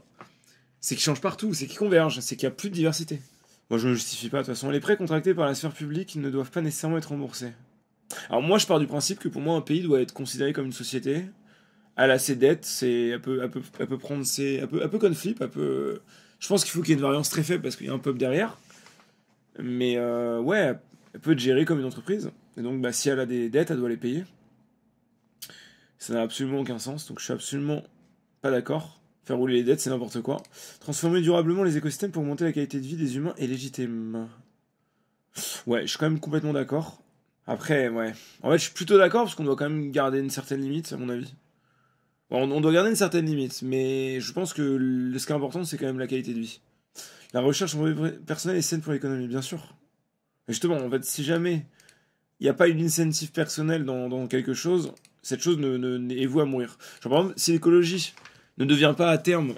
c'est qu'ils changent partout, c'est qu'ils convergent, c'est qu'il y a plus de diversité. Moi, je ne justifie pas, de toute façon. Les prêts contractés par la sphère publique ne doivent pas nécessairement être remboursés. Alors moi, je pars du principe que pour moi, un pays doit être considéré comme une société. Elle a ses dettes, elle peut prendre ses... Un peu comme Flip, je pense qu'il faut qu'il y ait une variance très faible parce qu'il y a un peuple derrière. Mais ouais, elle peut être gérée comme une entreprise. Et donc, bah, si elle a des dettes, elle doit les payer. Ça n'a absolument aucun sens, donc je suis absolument pas d'accord. Faire rouler les dettes, c'est n'importe quoi. Transformer durablement les écosystèmes pour augmenter la qualité de vie des humains est légitime. Ouais, je suis quand même complètement d'accord. Après, ouais. En fait, je suis plutôt d'accord parce qu'on doit quand même garder une certaine limite, à mon avis. Bon, on doit garder une certaine limite, mais je pense que ce qui est important, c'est quand même la qualité de vie. La recherche en vie personnelle est saine pour l'économie, bien sûr. Mais justement, en fait, si jamais il n'y a pas une incentive personnelle dans quelque chose, cette chose est vouée à mourir. Genre, par exemple, si l'écologie ne devient pas à terme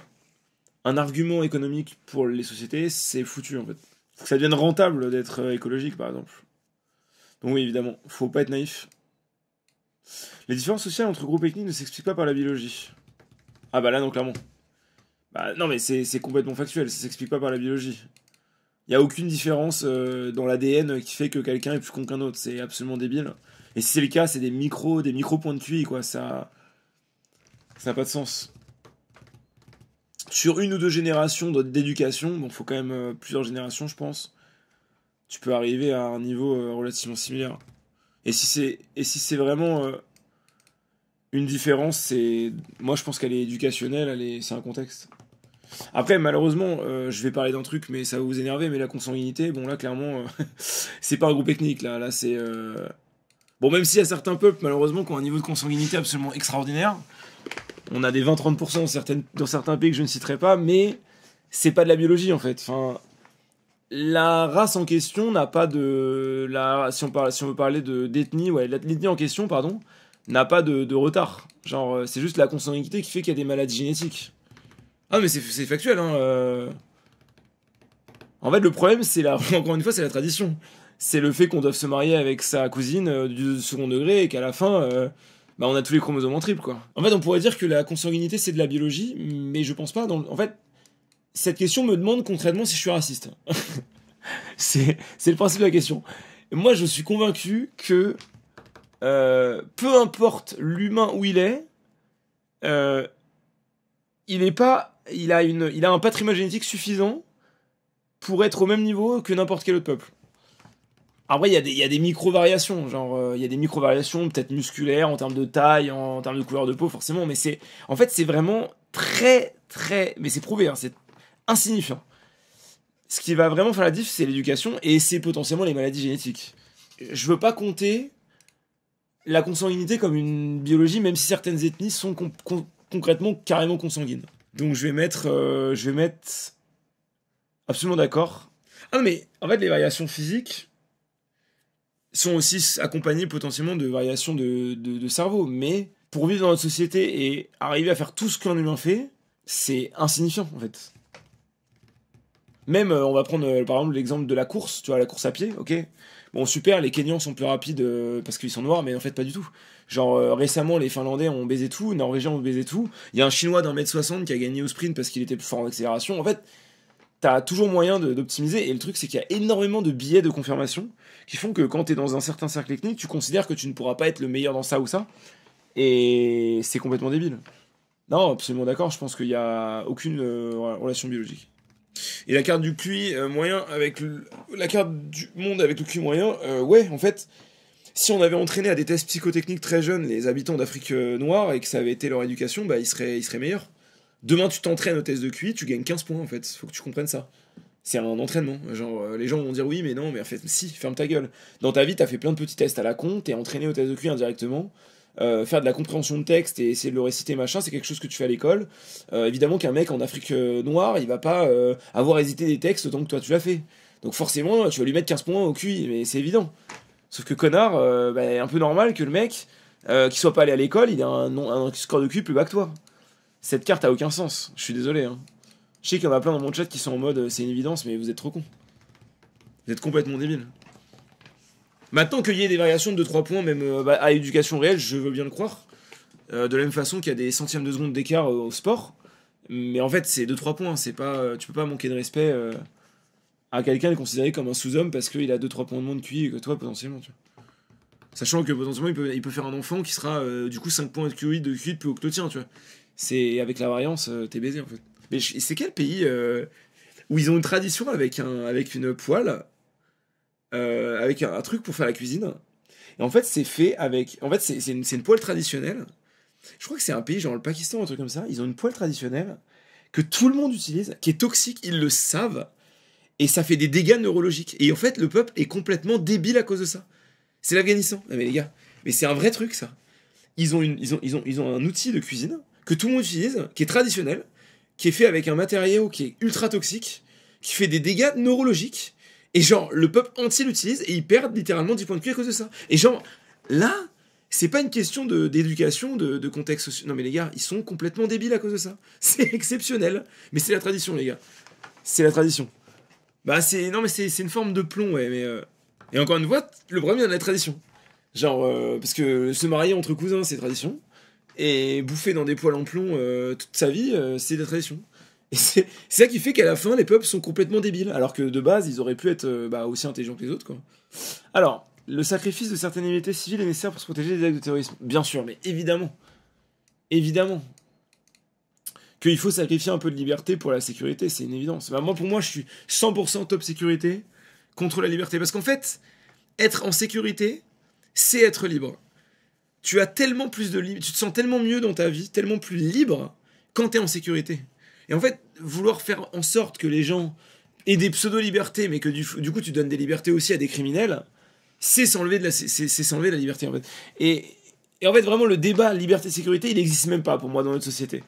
un argument économique pour les sociétés, c'est foutu en fait. Faut que ça devienne rentable d'être écologique par exemple. Donc oui, évidemment, faut pas être naïf. Les différences sociales entre groupes ethniques ne s'expliquent pas par la biologie. Ah bah là non, clairement. Bah non mais c'est complètement factuel, ça s'explique pas par la biologie. Il y a aucune différence dans l'ADN qui fait que quelqu'un est plus con qu'un autre, c'est absolument débile. Et si c'est le cas, c'est des micro points de QI quoi, ça n'a pas de sens. Sur une ou deux générations d'éducation, bon, faut quand même plusieurs générations, je pense, tu peux arriver à un niveau relativement similaire. Et si c'est vraiment une différence, moi je pense qu'elle est éducationnelle, c'est un contexte. Après, malheureusement, je vais parler d'un truc, mais ça va vous énerver, mais la consanguinité, bon là, clairement, c'est pas un groupe ethnique, là c'est... Bon, même s'il y a certains peuples, malheureusement, qui ont un niveau de consanguinité absolument extraordinaire, on a des 20-30% dans certains pays que je ne citerai pas, mais c'est pas de la biologie en fait. Enfin, la race en question n'a pas de... si on veut parler d'ethnie, ouais, l'ethnie en question, pardon, n'a pas de retard. Genre, c'est juste la consanguinité qui fait qu'il y a des maladies génétiques. Ah mais c'est factuel, hein. En fait, le problème, encore une fois, c'est la tradition. C'est le fait qu'on doive se marier avec sa cousine du second degré et qu'à la fin... bah on a tous les chromosomes en triple, quoi. En fait, on pourrait dire que la consanguinité, c'est de la biologie, mais je pense pas. En fait, cette question me demande concrètement si je suis raciste. c'est le principe de la question. Moi, je suis convaincu que peu importe l'humain où il est, il a un patrimoine génétique suffisant pour être au même niveau que n'importe quel autre peuple. Après, il y a des micro-variations, genre, il y a des micro-variations, peut-être musculaires, en termes de taille, en termes de couleur de peau, forcément, mais en fait, c'est vraiment mais c'est prouvé, hein, c'est insignifiant. Ce qui va vraiment faire la diff, c'est l'éducation, et c'est potentiellement les maladies génétiques. Je veux pas compter la consanguinité comme une biologie, même si certaines ethnies sont concrètement carrément consanguines. Donc je vais mettre absolument d'accord. Ah non, mais en fait, les variations physiques sont aussi accompagnées potentiellement de variations de cerveau. Mais pour vivre dans notre société et arriver à faire tout ce qu'un humain fait, c'est insignifiant en fait. Même, on va prendre par exemple l'exemple de la course, tu vois, la course à pied, ok. Bon, super, les Kenyans sont plus rapides parce qu'ils sont noirs, mais en fait, pas du tout. Genre, récemment, les Finlandais ont baisé tout, les Norvégiens ont baisé tout. Il y a un Chinois d'1m60 qui a gagné au sprint parce qu'il était plus fort en accélération. En fait, t'as toujours moyen d'optimiser, et le truc, c'est qu'il y a énormément de biais de confirmation qui font que quand t'es dans un certain cercle ethnique, tu considères que tu ne pourras pas être le meilleur dans ça ou ça, et c'est complètement débile. Non, absolument d'accord, je pense qu'il n'y a aucune relation biologique. Et la carte du QI moyen avec la carte du monde avec le QI moyen, ouais, en fait, si on avait entraîné à des tests psychotechniques très jeunes les habitants d'Afrique noire et que ça avait été leur éducation, bah ils seraient meilleurs. Demain, tu t'entraînes au test de QI, tu gagnes 15 points en fait. Faut que tu comprennes ça. C'est un entraînement. Genre, les gens vont dire oui, mais non, mais en fait, si, ferme ta gueule. Dans ta vie, t'as fait plein de petits tests à la con, t'es entraîné au test de QI indirectement. Faire de la compréhension de texte et essayer de le réciter machin, c'est quelque chose que tu fais à l'école. Évidemment qu'un mec en Afrique noire, il va pas avoir hésité des textes autant que toi tu l'as fait. Donc forcément, tu vas lui mettre 15 points au QI, mais c'est évident. Sauf que connard, un peu normal que le mec qui soit pas allé à l'école, il a un score de QI plus bas que toi. Cette carte a aucun sens, je suis désolé. Hein. Je sais qu'il y en a plein dans mon chat qui sont en mode c'est une évidence, mais vous êtes trop cons. Vous êtes complètement débiles. Maintenant qu'il y ait des variations de 2-3 points, même à éducation réelle, je veux bien le croire. De la même façon qu'il y a des centièmes de seconde d'écart au sport. Mais en fait, c'est 2-3 points. C'est pas, tu peux pas manquer de respect à quelqu'un et considéré comme un sous-homme parce qu'il a 2-3 points de moins de QI que toi, potentiellement. Tu vois. Sachant que potentiellement, il peut faire un enfant qui sera du coup 5 points de QI de plus haut que le tien. Tu vois. C'est, avec la variance, t'es baisé en fait. Mais c'est quel pays où ils ont une tradition avec une poêle avec un truc pour faire la cuisine. Et en fait, c'est fait avec. En fait, c'est une poêle traditionnelle. Je crois que c'est un pays, genre le Pakistan, un truc comme ça. Ils ont une poêle traditionnelle que tout le monde utilise, qui est toxique, ils le savent. Et ça fait des dégâts neurologiques. Et en fait, le peuple est complètement débile à cause de ça. C'est l'Afghanistan. Non, mais les gars, mais c'est un vrai truc, ça. Ils ont un outil de cuisine que tout le monde utilise, qui est traditionnel, qui est fait avec un matériau qui est ultra toxique, qui fait des dégâts neurologiques. Et genre, le peuple entier l'utilise et ils perdent littéralement 10 points de QI à cause de ça. Et genre, là, c'est pas une question d'éducation, de contexte social. Non mais les gars, ils sont complètement débiles à cause de ça. C'est exceptionnel. Mais c'est la tradition, les gars. C'est la tradition. Bah non mais c'est une forme de plomb, ouais, mais... Et encore une fois, le problème vient de la tradition. Genre, parce que se marier entre cousins, c'est tradition. Et bouffer dans des poêles en plomb toute sa vie, c'est de la tradition. Et c'est ça qui fait qu'à la fin, les peuples sont complètement débiles, alors que de base, ils auraient pu être aussi intelligents que les autres, quoi. Alors, le sacrifice de certaines libertés civiles est nécessaire pour se protéger des actes de terrorisme. Bien sûr, mais évidemment. Évidemment. Qu'il faut sacrifier un peu de liberté pour la sécurité, c'est une évidence. Bah, pour moi, je suis 100% top sécurité contre la liberté. Parce qu'en fait, être en sécurité, c'est être libre. Tu as tellement plus de tu te sens tellement mieux dans ta vie, tellement plus libre quand t'es en sécurité. Et en fait, vouloir faire en sorte que les gens aient des pseudo-libertés, mais que du coup tu donnes des libertés aussi à des criminels, c'est s'enlever la liberté en fait. Et en fait, vraiment, le débat liberté-sécurité, il n'existe même pas pour moi dans notre société.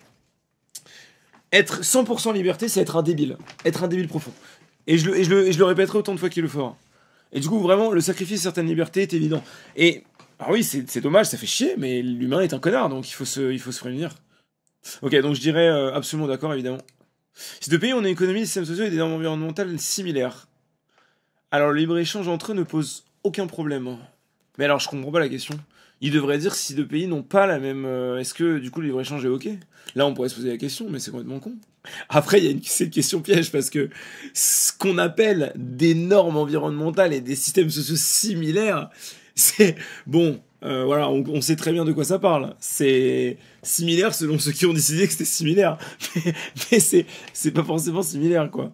Être 100% liberté, c'est être un débile. Être un débile profond. Et je le répéterai autant de fois qu'il le fera. Et du coup, vraiment, le sacrifice de certaines libertés est évident. Et, alors oui, c'est dommage, ça fait chier, mais l'humain est un connard, donc il faut se prévenir. Ok, donc je dirais absolument d'accord, évidemment. Ces deux pays ont une économie, des systèmes sociaux et des normes environnementales similaires. Alors le libre-échange entre eux ne pose aucun problème. Mais alors je comprends pas la question. Il devrait dire si deux pays n'ont pas la même... Est-ce que du coup le libre-échange est ok? Là on pourrait se poser la question, mais c'est complètement con. Après il y a cette question piège, parce que ce qu'on appelle des normes environnementales et des systèmes sociaux similaires, c'est... Bon... voilà, on sait très bien de quoi ça parle. C'est similaire selon ceux qui ont décidé que c'était similaire. Mais c'est pas forcément similaire, quoi.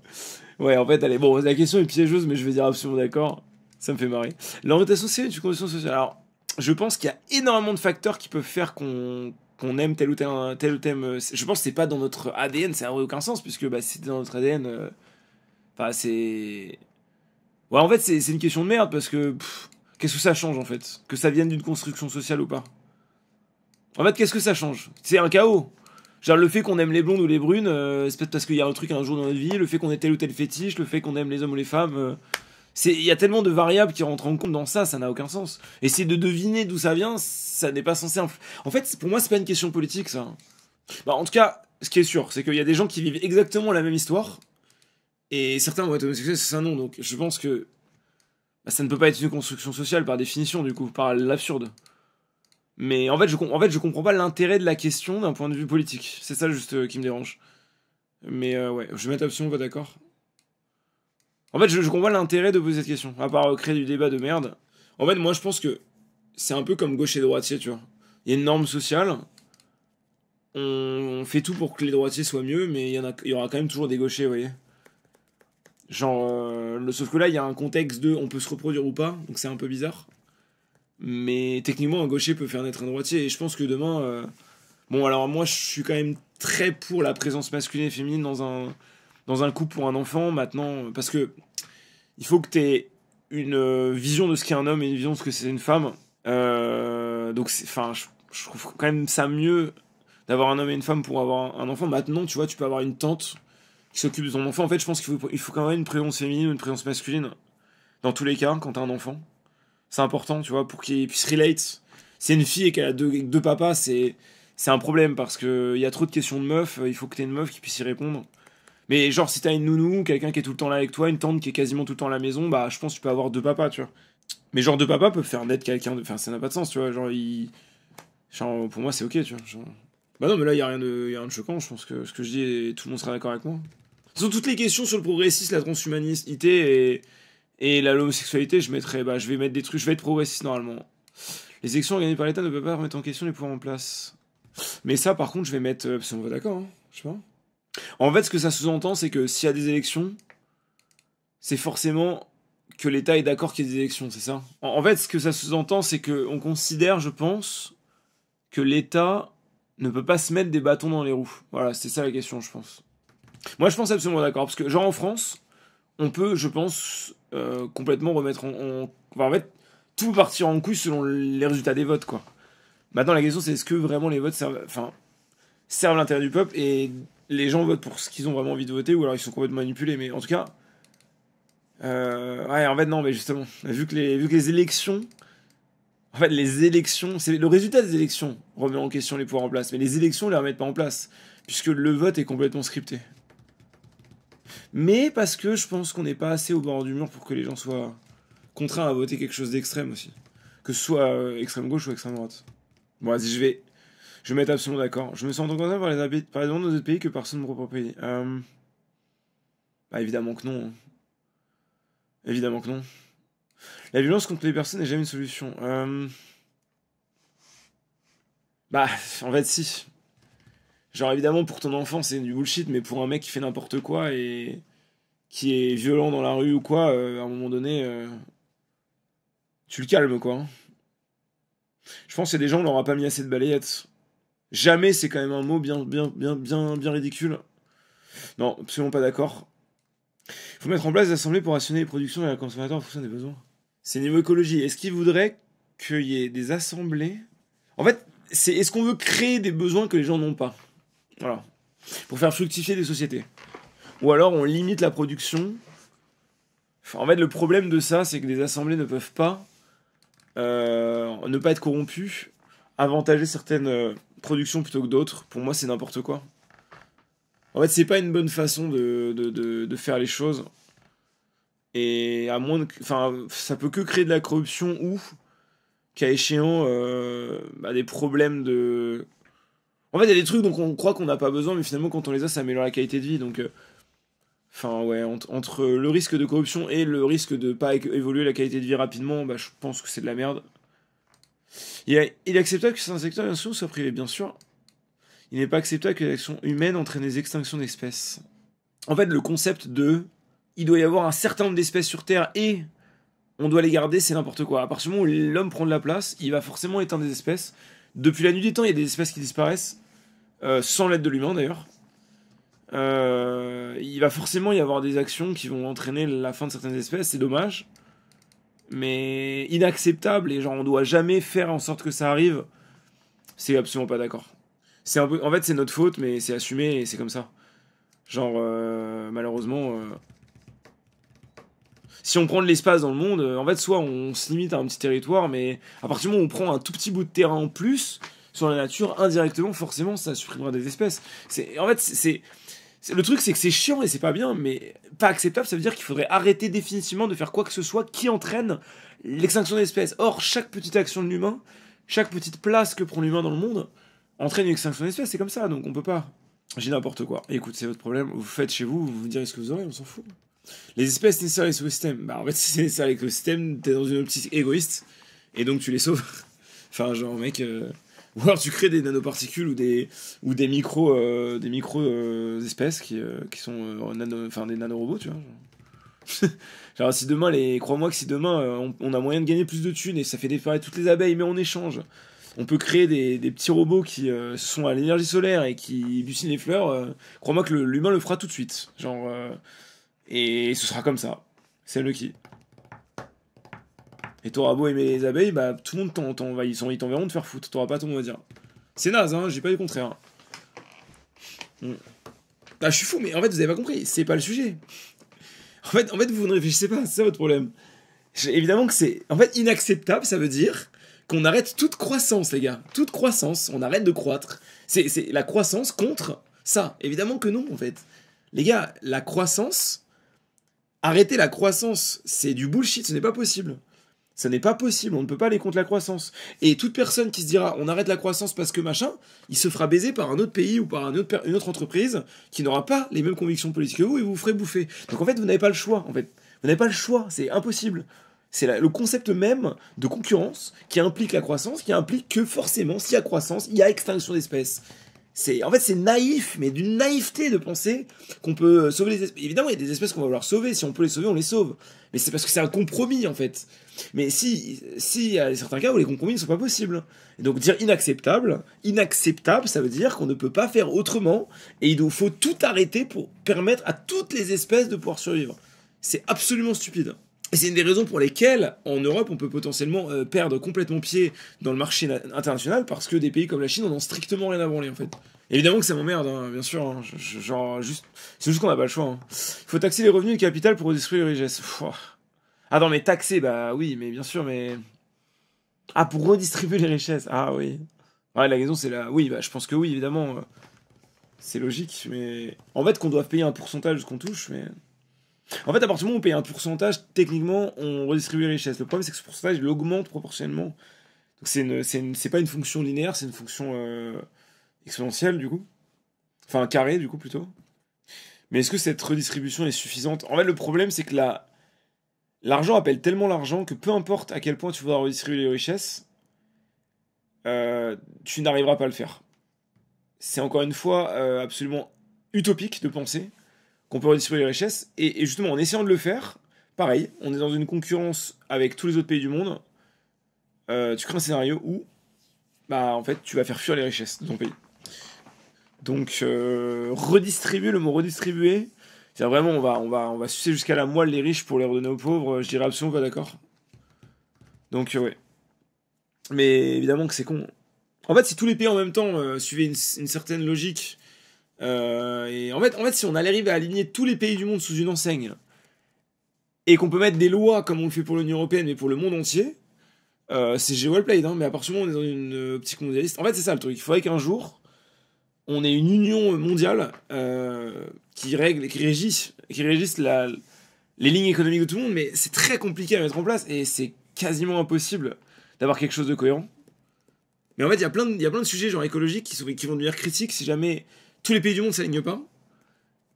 Ouais, en fait, allez, bon, la question est piégeuse, mais je vais dire absolument d'accord. Ça me fait marrer. L'orientation sexuelle est une condition sociale. Alors, je pense qu'il y a énormément de facteurs qui peuvent faire qu'on aime tel ou tel. Je pense que c'est pas dans notre ADN, ça n'aurait aucun sens, puisque bah, si c'était dans notre ADN. Enfin, c'est. Ouais, en fait, c'est une question de merde, parce que. Qu'est-ce que ça change, en fait? Que ça vienne d'une construction sociale ou pas? En fait, qu'est-ce que ça change? C'est un chaos. Genre, le fait qu'on aime les blondes ou les brunes, c'est peut-être parce qu'il y a un truc un jour dans notre vie, le fait qu'on ait tel ou tel fétiche, le fait qu'on aime les hommes ou les femmes. Il y a tellement de variables qui rentrent en compte dans ça, ça n'a aucun sens. Essayer de deviner d'où ça vient, ça n'est pas censé. En fait, pour moi, c'est pas une question politique, ça. Bah, en tout cas, ce qui est sûr, c'est qu'il y a des gens qui vivent exactement la même histoire, et certains vont être homosexuels, c'est un non. Donc, je pense que bah, ça ne peut pas être une construction sociale par définition, du coup, par l'absurde. Mais en fait, je comprends pas l'intérêt de la question d'un point de vue politique. C'est ça juste qui me dérange. Mais ouais, je vais mettre option, pas d'accord. En fait, je comprends pas l'intérêt de poser cette question, à part créer du débat de merde. En fait, moi, je pense que c'est un peu comme gauche et droitier, tu vois. Il y a une norme sociale, on fait tout pour que les droitiers soient mieux, mais il y aura quand même toujours des gauchers, vous voyez. Genre, sauf que là, il y a un contexte de on peut se reproduire ou pas, donc c'est un peu bizarre. Mais techniquement, un gaucher peut faire naître un droitier, et je pense que demain. Bon, alors moi, je suis quand même très pour la présence masculine et féminine dans un couple pour un enfant, maintenant, parce que il faut que tu aies une vision de ce qu'est un homme et une vision de ce que c'est une femme. Donc, enfin, je trouve quand même ça mieux d'avoir un homme et une femme pour avoir un enfant. Maintenant, tu vois, tu peux avoir une tante qui s'occupe de ton enfant. En fait, je pense qu'il faut quand même une présence féminine ou une présence masculine dans tous les cas quand t'as un enfant. C'est important, tu vois, pour qu'il puisse relate. C'est une fille et qu'elle a deux papas, c'est un problème parce que il y a trop de questions de meufs. Il faut que t'aies une meuf qui puisse y répondre. Mais genre, si t'as une nounou, quelqu'un qui est tout le temps là avec toi, une tante qui est quasiment tout le temps à la maison, bah je pense que tu peux avoir deux papas, tu vois. Mais genre, deux papas peuvent faire naître quelqu'un de. Enfin, ça n'a pas de sens, tu vois. Genre, pour moi, c'est ok, tu vois. Genre... Bah non, mais là, y a rien de choquant, je pense que ce que je dis, tout le monde sera d'accord avec moi. Sur toutes les questions sur le progressisme, la transhumanité et l'homosexualité, je vais mettre des trucs, je vais être progressiste normalement. Les élections organisées par l'État ne peuvent pas remettre en question les pouvoirs en place. Mais ça, par contre, je vais mettre. Parce qu'on va d'accord, hein, je sais pas. En fait, ce que ça sous-entend, c'est que s'il y a des élections, c'est forcément que l'État est d'accord qu'il y ait des élections, c'est ça? En fait, ce que ça sous-entend, c'est qu'on considère, je pense, que l'État ne peut pas se mettre des bâtons dans les roues. Voilà, c'est ça la question, je pense. Moi, je pense absolument d'accord, parce que, genre, en France, on peut, je pense, complètement remettre Enfin, en fait, tout peut partir en couille selon les résultats des votes, quoi. Maintenant, la question, c'est est-ce que vraiment les votes servent l'intérêt du peuple et les gens votent pour ce qu'ils ont vraiment envie de voter ou alors ils sont complètement manipulés. Mais en tout cas, ouais, en fait, non, mais justement, vu que les élections. En fait, les élections, c'est le résultat des élections remet en question les pouvoirs en place, mais les élections les remettent pas en place, puisque le vote est complètement scripté. Mais parce que je pense qu'on n'est pas assez au bord du mur pour que les gens soient contraints à voter quelque chose d'extrême aussi. Que ce soit extrême gauche ou extrême droite. Bon, vas-y, je vais mettre absolument d'accord. Je me sens autant concerné par les demandes de notre pays que par ceux de mon propre pays. Bah, évidemment que non. Hein. Évidemment que non. La violence contre les personnes n'est jamais une solution. Bah, en fait, si. Genre, évidemment, pour ton enfant, c'est du bullshit, mais pour un mec qui fait n'importe quoi et qui est violent dans la rue ou quoi, à un moment donné, tu le calmes, quoi. Hein. Je pense que des gens, on leur a pas mis assez de balayettes. Jamais, c'est quand même un mot bien ridicule. Non, absolument pas d'accord. Il faut mettre en place des assemblées pour rationner les productions et la consommation en fonction des besoins. C'est niveau écologie. Est-ce qu'ils voudraient qu'il y ait des assemblées? En fait, est-ce qu'on veut créer des besoins que les gens n'ont pas? Voilà. Pour faire fructifier des sociétés. Ou alors on limite la production. Enfin, en fait, le problème de ça, c'est que des assemblées ne peuvent pas ne pas être corrompues, avantager certaines productions plutôt que d'autres. Pour moi, c'est n'importe quoi. En fait, c'est pas une bonne façon de faire les choses. Et à moins de... Enfin, ça peut que créer de la corruption ou, qu'à échéant, des problèmes de... En fait, il y a des trucs dont on croit qu'on n'a pas besoin, mais finalement, quand on les a, ça améliore la qualité de vie. Donc, enfin, ouais, entre le risque de corruption et le risque de pas évoluer la qualité de vie rapidement, bah, je pense que c'est de la merde. Il est acceptable que certains secteurs d'action soient privés, bien sûr. Il n'est pas acceptable que l'action humaine entraîne des extinctions d'espèces. En fait, le concept de... Il doit y avoir un certain nombre d'espèces sur Terre et on doit les garder, c'est n'importe quoi. À partir du moment où l'homme prend de la place, il va forcément éteindre des espèces. Depuis la nuit des temps, il y a des espèces qui disparaissent, sans l'aide de l'humain d'ailleurs. Il va forcément y avoir des actions qui vont entraîner la fin de certaines espèces, c'est dommage. Mais inacceptable, et genre on doit jamais faire en sorte que ça arrive, c'est absolument pas d'accord. C'est un peu, en fait c'est notre faute, mais c'est assumé et c'est comme ça. Genre malheureusement, si on prend de l'espace dans le monde, en fait soit on se limite à un petit territoire, mais à partir du moment où on prend un tout petit bout de terrain en plus sur la nature, indirectement forcément ça supprimera des espèces. En fait le truc, c'est que c'est chiant et c'est pas bien, mais pas acceptable, ça veut dire qu'il faudrait arrêter définitivement de faire quoi que ce soit qui entraîne l'extinction d'espèces. Or, chaque petite action de l'humain, chaque petite place que prend l'humain dans le monde, entraîne une extinction d'espèces, c'est comme ça, donc on peut pas. J'ai n'importe quoi. Écoute, c'est votre problème, vous faites chez vous, vous direz ce que vous aurez, on s'en fout. Les espèces nécessaires à l'écosystème. Bah en fait, si c'est nécessaire à l'écosystème, t'es dans une optique égoïste, et donc tu les sauves. Enfin, genre, mec... Ou alors tu crées des nanoparticules ou des micro espèces qui sont des nanorobots, tu vois. Genre si demain crois-moi que si demain on a moyen de gagner plus de thunes et ça fait disparaître toutes les abeilles, mais en échange on peut créer des petits robots qui sont à l'énergie solaire et qui butinent les fleurs, crois-moi que l'humain le fera tout de suite. Genre et ce sera comme ça. C'est le qui. Et t'auras beau aimer les abeilles, bah tout le monde ils t'enverront te faire foutre, t'auras pas ton mot à dire. C'est naze, hein, j'ai pas dit le contraire. Ah, je suis fou, mais en fait, vous avez pas compris, c'est pas le sujet. En fait, vous ne réfléchissez pas, c'est ça votre problème. Évidemment que c'est... En fait, inacceptable, ça veut dire qu'on arrête toute croissance, les gars. Toute croissance, on arrête de croître. C'est la croissance contre ça. Évidemment que non, en fait. Les gars, la croissance... Arrêter la croissance, c'est du bullshit, ce n'est pas possible. Ça n'est pas possible, on ne peut pas aller contre la croissance. Et toute personne qui se dira on arrête la croissance parce que machin, il se fera baiser par un autre pays ou par une autre entreprise qui n'aura pas les mêmes convictions politiques que vous et vous ferez bouffer. Donc en fait, vous n'avez pas le choix. En fait, vous n'avez pas le choix, c'est impossible. C'est le concept même de concurrence qui implique la croissance, qui implique que forcément, s'il y a croissance, il y a extinction d'espèces. En fait, c'est naïf, mais d'une naïveté de penser qu'on peut sauver les espèces. Évidemment, il y a des espèces qu'on va vouloir sauver. Si on peut les sauver, on les sauve. Mais c'est parce que c'est un compromis, en fait. Mais si il y a certains cas où les compromis ne sont pas possibles. Et donc, dire inacceptable, ça veut dire qu'on ne peut pas faire autrement. Et il nous faut tout arrêter pour permettre à toutes les espèces de pouvoir survivre. C'est absolument stupide. Et c'est une des raisons pour lesquelles, en Europe, on peut potentiellement perdre complètement pied dans le marché international, parce que des pays comme la Chine en ont strictement rien à branler, en fait. Évidemment que ça m'emmerde, hein, bien sûr. Hein, c'est juste qu'on n'a pas le choix. Hein. Il faut taxer les revenus et le capital pour redistribuer les richesses. Ah non, mais taxer, bah oui, mais bien sûr, mais... Ah, pour redistribuer les richesses. Ah oui. Ouais, la raison, c'est là. Oui, bah je pense que oui, évidemment. C'est logique, mais... En fait, qu'on doit payer un pourcentage de ce qu'on touche, mais... En fait, à partir du moment où on paye un pourcentage, techniquement, on redistribue les richesses. Le problème, c'est que ce pourcentage, il augmente proportionnellement. Donc, c'est pas une fonction linéaire, c'est une fonction exponentielle, du coup. Enfin, carré, du coup, plutôt. Mais est-ce que cette redistribution est suffisante? En fait, le problème, c'est que l'argent appelle tellement l'argent que peu importe à quel point tu voudras redistribuer les richesses, tu n'arriveras pas à le faire. C'est encore une fois absolument utopique de penser qu'on peut redistribuer les richesses, et justement en essayant de le faire, pareil, on est dans une concurrence avec tous les autres pays du monde, tu crées un scénario où, bah en fait, tu vas faire fuir les richesses de ton pays. Donc, redistribuer, le mot redistribuer, c'est vraiment, on va sucer jusqu'à la moelle les riches pour les redonner aux pauvres, je dirais absolument pas d'accord. Donc, ouais. Mais évidemment que c'est con. En fait, si tous les pays en même temps suivaient une certaine logique, et en fait, si on arrive à aligner tous les pays du monde sous une enseigne, et qu'on peut mettre des lois comme on le fait pour l'Union Européenne, mais pour le monde entier, c'est well played, hein, mais à partir du moment où on est dans une optique mondialiste, en fait, c'est ça le truc. Il faudrait qu'un jour, on ait une union mondiale qui régisse les lignes économiques de tout le monde, mais c'est très compliqué à mettre en place, et c'est quasiment impossible d'avoir quelque chose de cohérent. Mais en fait, il y a plein de sujets genre écologiques qui vont devenir critiques si jamais tous les pays du monde ne s'alignent pas.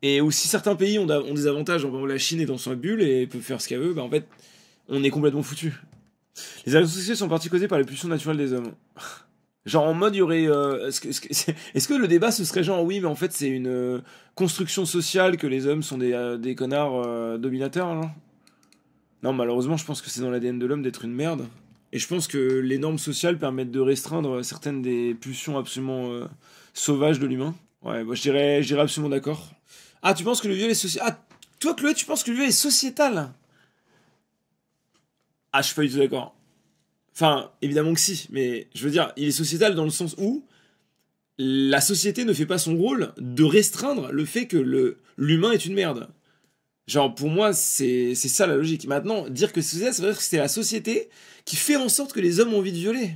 Et où si certains pays ont des avantages, genre la Chine est dans sa bulle et peut faire ce qu'elle veut, bah en fait, on est complètement foutu. Les associations sont en partie causées par les pulsions naturelles des hommes. Genre en mode, il y aurait... est-ce que le débat, ce serait genre, oui, mais en fait, c'est une construction sociale que les hommes sont des connards dominateurs, genre Non, malheureusement, je pense que c'est dans l'ADN de l'homme d'être une merde. Et je pense que les normes sociales permettent de restreindre certaines des pulsions absolument sauvages de l'humain. Ouais, moi je dirais absolument d'accord. Ah, tu penses que le viol est sociétal? Ah, toi, Chloé, tu penses que le viol est sociétal? Ah, je suis pas du tout d'accord. Enfin, évidemment que si, mais je veux dire, il est sociétal dans le sens où la société ne fait pas son rôle de restreindre le fait que l'humain est une merde. Genre, pour moi, c'est ça la logique. Maintenant, dire que c'est sociétal, ça veut dire que c'est la société qui fait en sorte que les hommes ont envie de violer.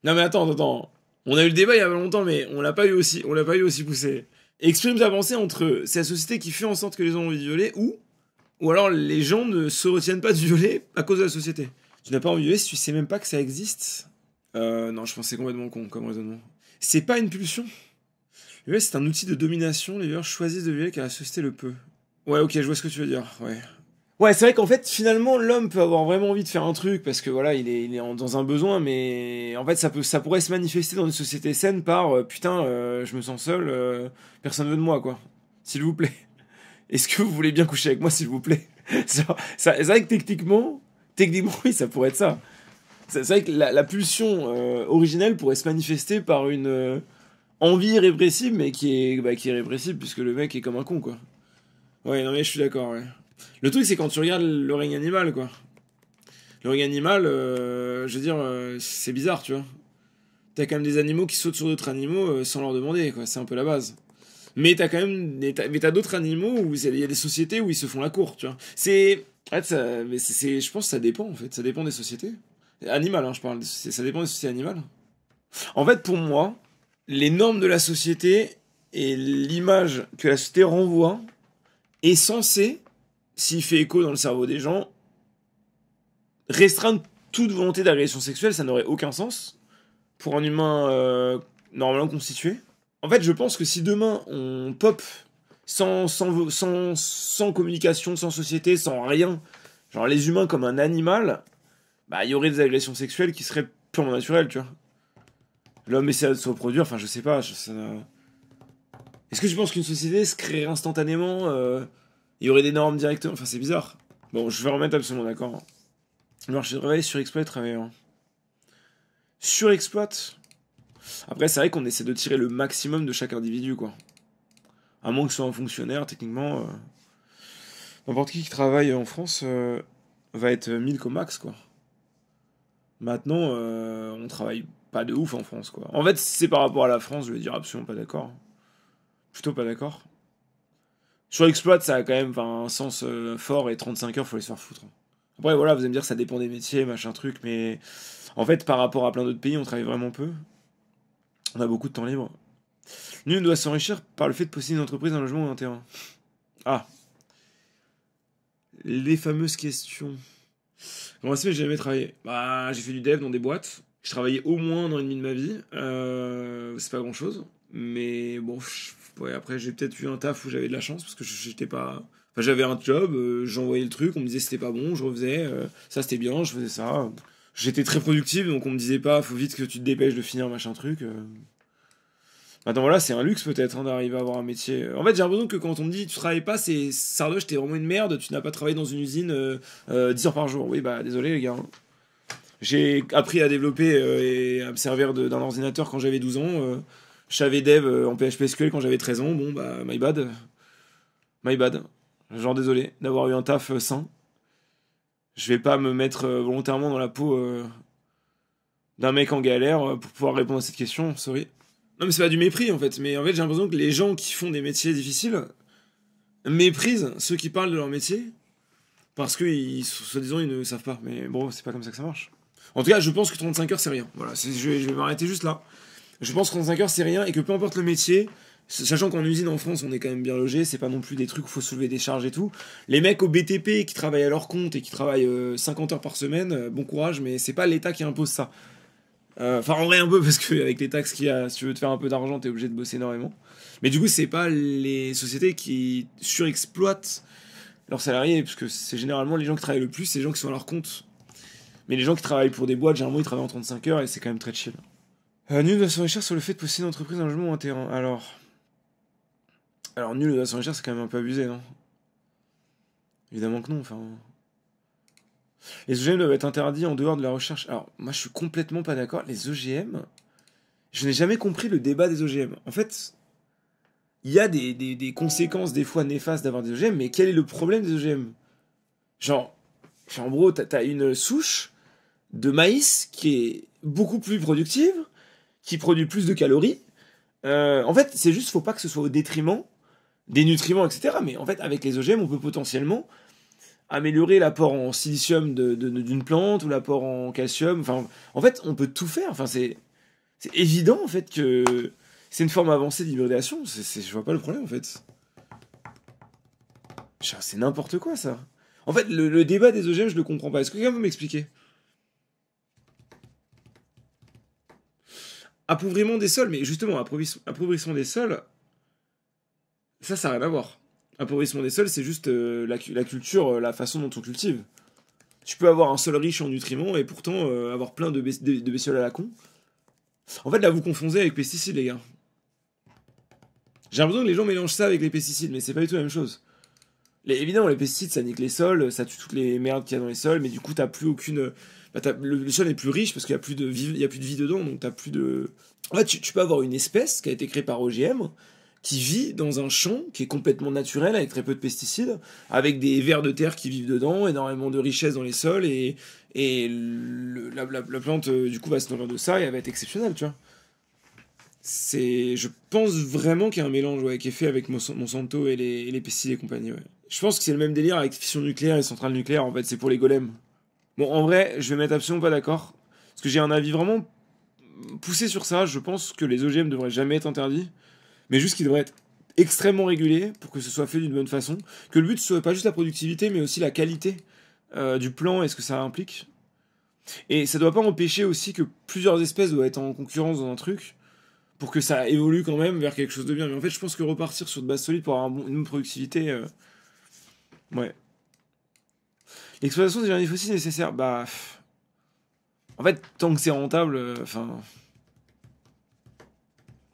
Non mais attends. On a eu le débat il y a pas longtemps, mais on l'a pas eu aussi poussé. Exprime ta pensée entre c'est la société qui fait en sorte que les hommes ont envie de violer ou alors les gens ne se retiennent pas de violer à cause de la société. Tu n'as pas envie de violer si tu sais même pas que ça existe. Non, je pense que c'est complètement con comme raisonnement. C'est pas une pulsion. Le viol, c'est un outil de domination. Les violeurs choisissent de violer car la société le peut. Ouais, ok, je vois ce que tu veux dire. Ouais. Ouais, c'est vrai qu'en fait, finalement, l'homme peut avoir vraiment envie de faire un truc parce que voilà, dans un besoin, mais en fait, ça pourrait se manifester dans une société saine par putain, je me sens seul, personne veut de moi, quoi. S'il vous plaît. Est-ce que vous voulez bien coucher avec moi, s'il vous plaît? C'est vrai que techniquement, oui, ça pourrait être ça. C'est vrai que la pulsion originelle pourrait se manifester par une envie irrépressible, mais qui est répressible puisque le mec est comme un con, quoi. Ouais, non mais je suis d'accord, ouais. Le truc, c'est quand tu regardes le règne animal, quoi. Le règne animal, je veux dire, c'est bizarre, tu vois. T'as quand même des animaux qui sautent sur d'autres animaux sans leur demander, quoi. C'est un peu la base. Mais t'as quand même, mais t'as d'autres animaux où il y a des sociétés où ils se font la cour, tu vois. En fait, je pense que ça dépend, en fait. Ça dépend des sociétés. Animales, hein, je parle. Ça dépend des sociétés animales. En fait, pour moi, les normes de la société et l'image que la société renvoie est censée, s'il fait écho dans le cerveau des gens, restreindre toute volonté d'agression sexuelle, ça n'aurait aucun sens pour un humain normalement constitué. En fait, je pense que si demain on pop sans communication, sans société, sans rien, genre les humains comme un animal, bah il y aurait des agressions sexuelles qui seraient purement naturelles, tu vois. L'homme essaie de se reproduire, enfin je sais pas. Est-ce que tu penses qu'une société se créerait instantanément il y aurait des normes directement? Enfin c'est bizarre. Bon, je vais remettre absolument d'accord. Le marché du travail surexploite travailleurs. Surexploite. Après, c'est vrai qu'on essaie de tirer le maximum de chaque individu, quoi. À moins que ce soit un fonctionnaire, techniquement, n'importe qui travaille en France va être 1000 qu'au max, quoi. Maintenant, on travaille pas de ouf en France, quoi. En fait, c'est par rapport à la France, je vais dire absolument pas d'accord. Plutôt pas d'accord. Surexploite, ça a quand même un sens fort et 35 heures, faut les se faire foutre. Après, voilà, vous allez me dire, ça dépend des métiers, machin truc, mais en fait, par rapport à plein d'autres pays, on travaille vraiment peu. On a beaucoup de temps libre. Nul ne doit s'enrichir par le fait de posséder une entreprise, un logement ou un terrain. Ah. Les fameuses questions. Comment ça se fait que j'ai jamais travaillé? Bah, j'ai fait du dev dans des boîtes. Je travaillais au moins un an et demi de ma vie. C'est pas grand chose. Mais bon, ouais, après, j'ai peut-être eu un taf où j'avais de la chance parce que j'étais pas. Enfin, j'avais un job, j'envoyais le truc, on me disait c'était pas bon, je refaisais. Ça c'était bien, je faisais ça. J'étais très productif, donc on me disait pas, faut vite que tu te dépêches de finir machin truc. Attends, voilà, c'est un luxe peut-être hein, d'arriver à avoir un métier. En fait, j'ai l'impression que quand on me dit tu travailles pas, c'est Sardoche, t'es vraiment une merde, tu n'as pas travaillé dans une usine 10 heures par jour. Oui, bah désolé les gars. J'ai appris à développer et à me servir d'un ordinateur quand j'avais 12 ans. Je savais dev en PHP SQL quand j'avais 13 ans. Bon, bah, my bad. My bad. Genre, désolé d'avoir eu un taf sain. Je vais pas me mettre volontairement dans la peau d'un mec en galère pour pouvoir répondre à cette question, sorry. Non, mais c'est pas du mépris en fait. Mais en fait, j'ai l'impression que les gens qui font des métiers difficiles méprisent ceux qui parlent de leur métier parce que, soi-disant, ils ne savent pas. Mais bon, c'est pas comme ça que ça marche. En tout cas, je pense que 35 heures, c'est rien. Voilà, je vais m'arrêter juste là. Je pense que 35 heures, c'est rien et que peu importe le métier, sachant qu'en usine en France, on est quand même bien logé, c'est pas non plus des trucs où il faut soulever des charges et tout. Les mecs au BTP qui travaillent à leur compte et qui travaillent 50 heures par semaine, bon courage, mais c'est pas l'État qui impose ça. Enfin, en vrai, un peu, parce qu'avec les taxes qu'il y a, si tu veux te faire un peu d'argent, t'es obligé de bosser énormément. Mais du coup, c'est pas les sociétés qui surexploitent leurs salariés, parce que c'est généralement les gens qui travaillent le plus, c'est les gens qui sont à leur compte. Mais les gens qui travaillent pour des boîtes, généralement, ils travaillent en 35 heures et c'est quand même très chill. Nul ne doit s'enrichir sur le fait de posséder une entreprise, un logement ou un terrain. Alors nul ne doit s'enrichir, c'est quand même un peu abusé, non? Évidemment que non, enfin. Les OGM doivent être interdits en dehors de la recherche. Alors, moi, je suis complètement pas d'accord. Les OGM, je n'ai jamais compris le débat des OGM. En fait, il y a des conséquences des fois néfastes d'avoir des OGM, mais quel est le problème des OGM? Genre, en gros, t'as une souche de maïs qui est beaucoup plus productive, qui produit plus de calories. En fait, c'est juste, faut pas que ce soit au détriment des nutriments, etc. Mais en fait, avec les OGM, on peut potentiellement améliorer l'apport en silicium d'une plante ou l'apport en calcium. Enfin, en fait, on peut tout faire. Enfin, c'est évident en fait que c'est une forme avancée d'hybridation. Je vois pas le problème en fait. C'est n'importe quoi ça. En fait, le débat des OGM, je le comprends pas. Est-ce que quelqu'un peut m'expliquer? Appauvrissement des sols, mais justement, appauvrissement des sols, ça n'a rien à voir. Appauvrissement des sols, c'est juste la culture, la façon dont on cultive. Tu peux avoir un sol riche en nutriments et pourtant avoir plein de bestioles à la con. En fait, là, vous confondez avec pesticides, les gars. J'ai l'impression que les gens mélangent ça avec les pesticides, mais c'est pas du tout la même chose. Évidemment, les pesticides, ça nique les sols, ça tue toutes les merdes qu'il y a dans les sols, mais du coup, t'as plus aucune... Bah, le sol est plus riche parce qu'il y a plus de vie dedans, donc t'as plus de... En fait, tu peux avoir une espèce qui a été créée par OGM, qui vit dans un champ qui est complètement naturel, avec très peu de pesticides, avec des vers de terre qui vivent dedans, énormément de richesse dans les sols, et la plante, du coup, va se nourrir de ça, et elle va être exceptionnelle, tu vois. Je pense vraiment qu'il y a un mélange qui est fait avec Monsanto et les pesticides et compagnie, ouais. Je pense que c'est le même délire avec fission nucléaire et centrales nucléaires, en fait, c'est pour les golems. Bon, en vrai, je vais mettre absolument pas d'accord, parce que j'ai un avis vraiment poussé sur ça. Je pense que les OGM devraient jamais être interdits, mais juste qu'ils devraient être extrêmement régulés pour que ce soit fait d'une bonne façon, que le but soit pas juste la productivité, mais aussi la qualité du plan et ce que ça implique. Et ça doit pas empêcher aussi que plusieurs espèces doivent être en concurrence dans un truc, pour que ça évolue quand même vers quelque chose de bien. Mais en fait, je pense que repartir sur de base solide pour avoir une bonne productivité... ouais. L'exploitation des énergies fossiles nécessaire, bah... En fait, tant que c'est rentable, enfin...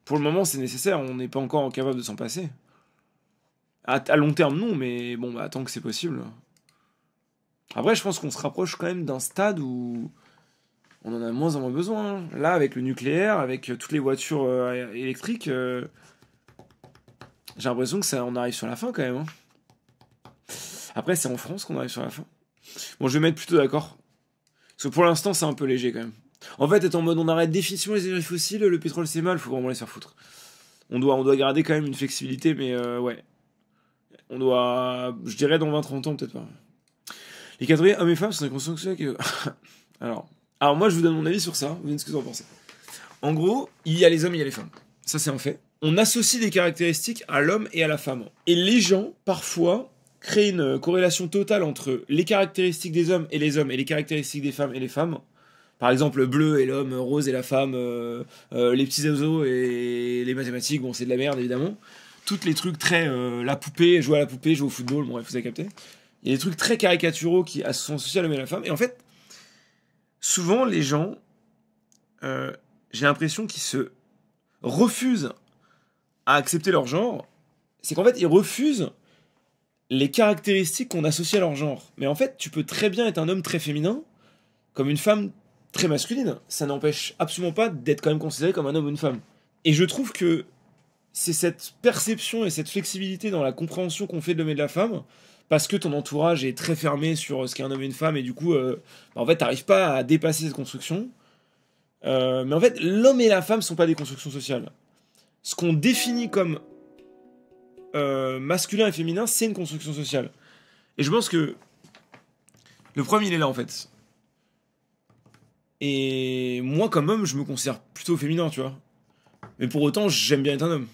pour le moment, c'est nécessaire, on n'est pas encore capable de s'en passer. À long terme, non, mais bon, bah, tant que c'est possible. Après, je pense qu'on se rapproche quand même d'un stade où on en a moins en moins besoin. Hein. Là, avec le nucléaire, avec toutes les voitures électriques, j'ai l'impression que ça, on arrive sur la fin quand même. Hein. Après, c'est en France qu'on arrive sur la fin. Bon, je vais mettre plutôt d'accord. Parce que pour l'instant, c'est un peu léger quand même. En fait, être en mode on arrête définitivement les énergies fossiles, le pétrole c'est mal, faut vraiment les faire foutre. On doit garder quand même une flexibilité, mais ouais. On doit. Je dirais dans 20-30 ans, peut-être pas. Les catégories hommes et femmes sont des constructions que. alors, moi, je vous donne mon avis sur ça. Vous me dites ce que vous en pensez. En gros, il y a les hommes et il y a les femmes. Ça, c'est un fait. On associe des caractéristiques à l'homme et à la femme. Et les gens, parfois, créent une corrélation totale entre les caractéristiques des hommes et les caractéristiques des femmes et les femmes. Par exemple, le bleu et l'homme, rose et la femme, les petits oiseaux et les mathématiques, bon, c'est de la merde, évidemment. Tous les trucs très... la poupée, jouer à la poupée, jouer au football, bon, bref, vous avez capté. Il y a des trucs très caricaturaux qui sont associés à l'homme et à la femme. Et en fait, souvent, les gens, j'ai l'impression qu'ils se refusent à accepter leur genre. C'est qu'en fait, ils refusent les caractéristiques qu'on associe à leur genre. Mais en fait, tu peux très bien être un homme très féminin, comme une femme très masculine. Ça n'empêche absolument pas d'être quand même considéré comme un homme ou une femme. Et je trouve que c'est cette perception et cette flexibilité dans la compréhension qu'on fait de l'homme et de la femme, parce que ton entourage est très fermé sur ce qu'est un homme et une femme, et du coup, en fait, t'arrives pas à dépasser cette construction. Mais en fait, l'homme et la femme sont pas des constructions sociales. Ce qu'on définit comme masculin et féminin, c'est une construction sociale. Et je pense que le problème, il est là, en fait. Et moi, comme homme, je me considère plutôt féminin, tu vois. Mais pour autant, j'aime bien être un homme.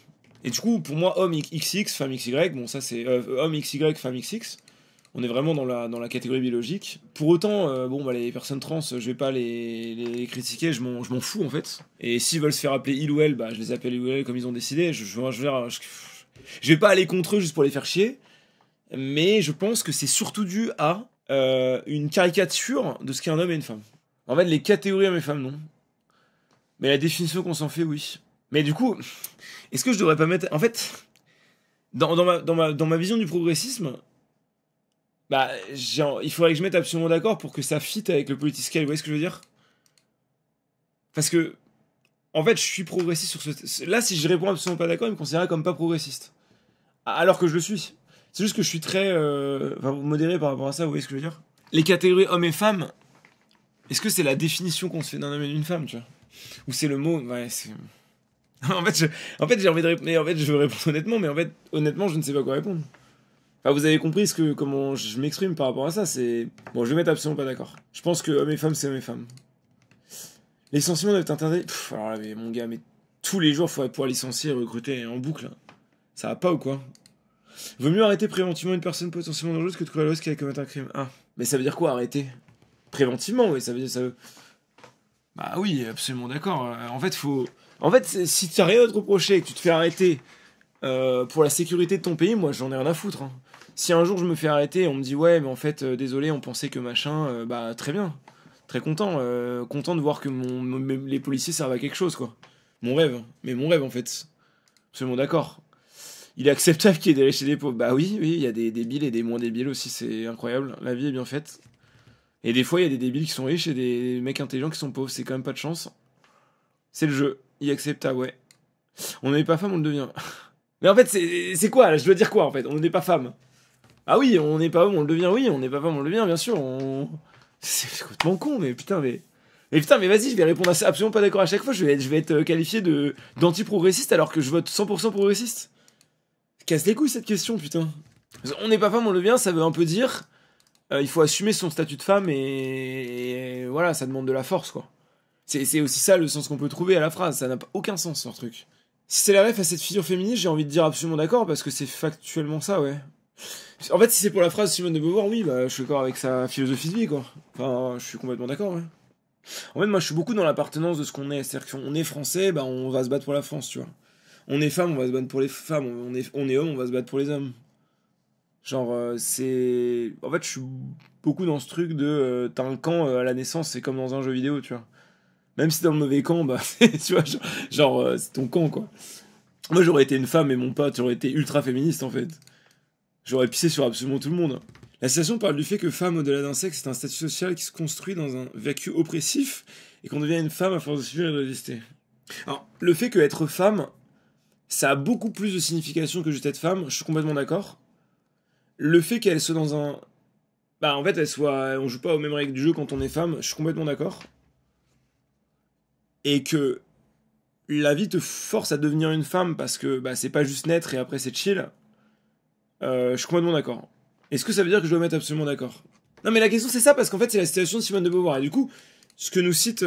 Et du coup, pour moi, homme XX, femme XY, bon, ça c'est homme XY, femme XX. On est vraiment dans la catégorie biologique. Pour autant, bon, bah, les personnes trans, je vais pas les critiquer, je m'en fous en fait. Et s'ils veulent se faire appeler il ou elle, bah, je les appelle il ou elle comme ils ont décidé. Je vais pas aller contre eux juste pour les faire chier. Mais je pense que c'est surtout dû à une caricature de ce qu'est un homme et une femme. En fait, les catégories hommes et femmes, non. Mais la définition qu'on s'en fait, oui. Mais du coup, est-ce que je devrais pas mettre... En fait, dans ma vision du progressisme, Bah, il faudrait que je mette absolument d'accord pour que ça fitte avec le politiscal, vous voyez ce que je veux dire? Parce que, en fait, je suis progressiste sur ce... Là, si je réponds absolument pas d'accord, il me considérerait comme pas progressiste. Alors que je le suis. C'est juste que je suis très modéré par rapport à ça, vous voyez ce que je veux dire? Les catégories hommes et femmes, est-ce que c'est la définition qu'on se fait d'un homme et d'une femme, tu vois? Ou c'est le mot? Ouais, c'est... en fait, j'ai envie de répondre... Mais en fait, je veux répondre honnêtement, mais en fait, honnêtement, je ne sais pas quoi répondre. Enfin, vous avez compris comment je m'exprime par rapport à ça, c'est... Bon, je vais mettre absolument pas d'accord. Je pense que hommes et femmes, c'est hommes et femmes. Les licenciements doivent être interdits. Alors là, mais mon gars, mais tous les jours, il faudrait pouvoir licencier et recruter en boucle. Ça va pas ou quoi? Vaut mieux arrêter préventivement une personne potentiellement dangereuse que de courir le risque qu'elle commette un crime. Ah, mais ça veut dire quoi, arrêter? Préventivement, oui, ça veut dire... Bah oui, absolument d'accord. En fait, faut... En fait, si tu n'as rien à te reprocher et que tu te fais arrêter pour la sécurité de ton pays, moi, j'en ai rien à foutre. Hein. Si un jour je me fais arrêter et on me dit ouais, mais en fait, désolé, on pensait que machin, bah très bien. Très content. Content de voir que les policiers servent à quelque chose, quoi. Mon rêve. Mais mon rêve, en fait. Absolument d'accord. Il est acceptable qu'il y ait des riches et des pauvres. Bah oui, oui, il y a des débiles et des moins débiles aussi, c'est incroyable. La vie est bien faite. Et des fois, il y a des débiles qui sont riches et des mecs intelligents qui sont pauvres. C'est quand même pas de chance. C'est le jeu. Il est acceptable, ouais. On n'est pas femme, on le devient. Mais en fait, c'est quoi là? Je dois dire quoi en fait? On n'est pas femme. Ah oui, on n'est pas homme, on le devient. Oui, on n'est pas femme, on le devient, bien sûr. C'est complètement con, mais putain, mais. Mais putain, mais vas-y, je vais répondre à ça. Absolument pas d'accord à chaque fois. Je vais être qualifié d'anti-progressiste alors que je vote 100% progressiste. Casse les couilles cette question, putain. On n'est pas femme, on le devient, ça veut un peu dire. Il faut assumer son statut de femme et voilà, ça demande de la force, quoi. C'est aussi ça le sens qu'on peut trouver à la phrase. Ça n'a aucun sens, leur truc. Si c'est la ref à cette figure féministe, j'ai envie de dire absolument d'accord parce que c'est factuellement ça, ouais. En fait, si c'est pour la phrase Simone de Beauvoir, oui, bah, je suis d'accord avec sa philosophie de vie, quoi. Enfin, je suis complètement d'accord, ouais. En fait, moi, je suis beaucoup dans l'appartenance de ce qu'on est. C'est-à-dire qu'on est français, bah, on va se battre pour la France, tu vois. On est femme, on va se battre pour les femmes. On est homme, on va se battre pour les hommes. Genre, c'est... En fait, je suis beaucoup dans ce truc de... t'as un camp à la naissance, c'est comme dans un jeu vidéo, tu vois. Même si t'es dans le mauvais camp, bah, tu vois, c'est ton camp, quoi. Moi, j'aurais été une femme et mon pote, j'aurais été ultra féministe, en fait. J'aurais pissé sur absolument tout le monde. La citation parle du fait que femme, au-delà d'un sexe, c'est un statut social qui se construit dans un vacuum oppressif et qu'on devient une femme à force de subir et de résister. Alors, le fait que être femme, ça a beaucoup plus de signification que juste être femme, je suis complètement d'accord. Le fait qu'elle soit dans un... Bah, en fait, on joue pas aux mêmes règles du jeu quand on est femme, je suis complètement d'accord. Et que la vie te force à devenir une femme parce que bah, c'est pas juste naître et après c'est chill. Je suis complètement d'accord. Est-ce que ça veut dire que je dois mettre absolument d'accord? Non, mais la question c'est ça, parce qu'en fait c'est la citation de Simone de Beauvoir. Et du coup, ce que nous cite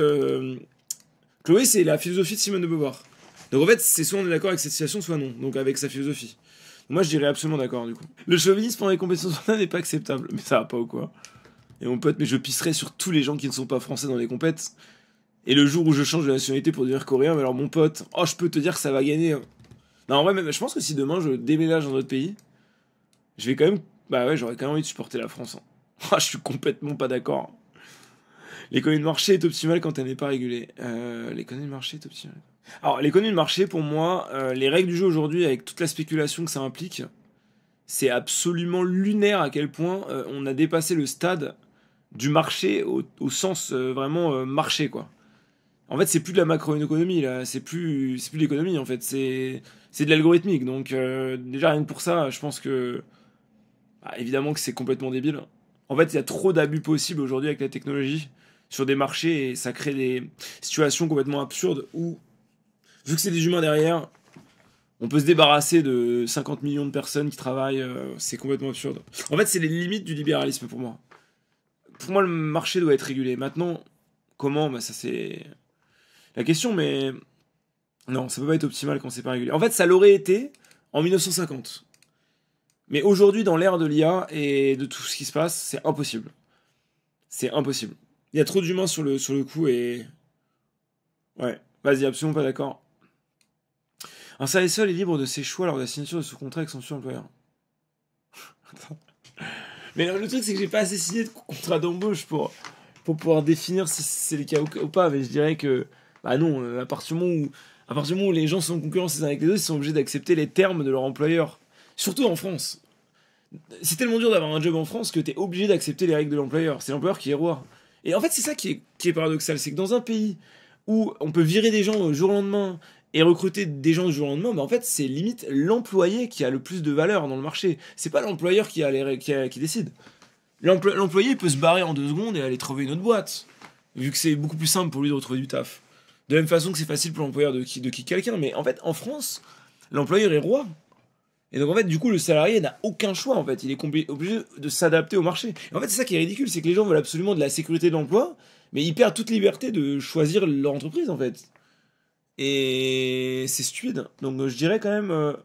Chloé, c'est la philosophie de Simone de Beauvoir. Donc en fait, c'est soit on est d'accord avec cette citation, soit non. Donc avec sa philosophie. Moi je dirais absolument d'accord du coup. Le chauvinisme pendant les compétitions n'est pas acceptable. Mais ça va pas ou quoi? Et mon pote, mais je pisserai sur tous les gens qui ne sont pas français dans les compètes. Et le jour où je change de nationalité pour devenir coréen, mais alors mon pote, oh je peux te dire que ça va gagner. Non en vrai, même, je pense que si demain je déménage dans notre pays, je vais quand même... Bah ouais, j'aurais quand même envie de supporter la France. Hein. Je suis complètement pas d'accord. L'économie de marché est optimale quand elle n'est pas régulée. L'économie de marché est optimale. Alors, l'économie de marché, pour moi, les règles du jeu aujourd'hui, avec toute la spéculation que ça implique, c'est absolument lunaire à quel point on a dépassé le stade du marché au sens vraiment marché, quoi. En fait, c'est plus de la macroéconomie, là. C'est plus de l'économie, en fait. C'est de l'algorithmique. Donc, déjà, rien que pour ça, je pense que... Bah, évidemment que c'est complètement débile. En fait, il y a trop d'abus possibles aujourd'hui avec la technologie sur des marchés et ça crée des situations complètement absurdes où, vu que c'est des humains derrière, on peut se débarrasser de 50 millions de personnes qui travaillent. C'est complètement absurde. En fait, c'est les limites du libéralisme pour moi. Pour moi, le marché doit être régulé. Maintenant, comment? Bah, ça c'est la question, mais non, ça peut pas être optimal quand c'est pas régulé. En fait, ça l'aurait été en 1950. Mais aujourd'hui, dans l'ère de l'IA et de tout ce qui se passe, c'est impossible. C'est impossible. Il y a trop d'humains sur le coup et... Ouais, vas-y, absolument pas d'accord. Un salarié seul est libre de ses choix lors de la signature de ce contrat avec son employeur. Mais le truc, c'est que j'ai pas assez signé de contrat d'embauche pour pouvoir définir si c'est le cas ou pas. Mais je dirais que... Bah non, à partir du moment où les gens sont en concurrence les uns avec les autres, ils sont obligés d'accepter les termes de leur employeur. Surtout en France. C'est tellement dur d'avoir un job en France que t'es obligé d'accepter les règles de l'employeur. C'est l'employeur qui est roi. Et en fait, c'est ça qui est paradoxal. C'est que dans un pays où on peut virer des gens au jour au lendemain et recruter des gens du jour au lendemain, bah en fait, c'est limite l'employé qui a le plus de valeur dans le marché. C'est pas l'employeur qui décide. L'employé peut se barrer en 2 secondes et aller trouver une autre boîte. Vu que c'est beaucoup plus simple pour lui de retrouver du taf. De la même façon que c'est facile pour l'employeur de quitter quelqu'un. Mais en fait, en France, l'employeur est roi. Et donc en fait, du coup, le salarié n'a aucun choix, en fait. Il est obligé de s'adapter au marché. Et en fait, c'est ça qui est ridicule, c'est que les gens veulent absolument de la sécurité de l'emploi, mais ils perdent toute liberté de choisir leur entreprise, en fait. Et c'est stupide. Donc je dirais quand même,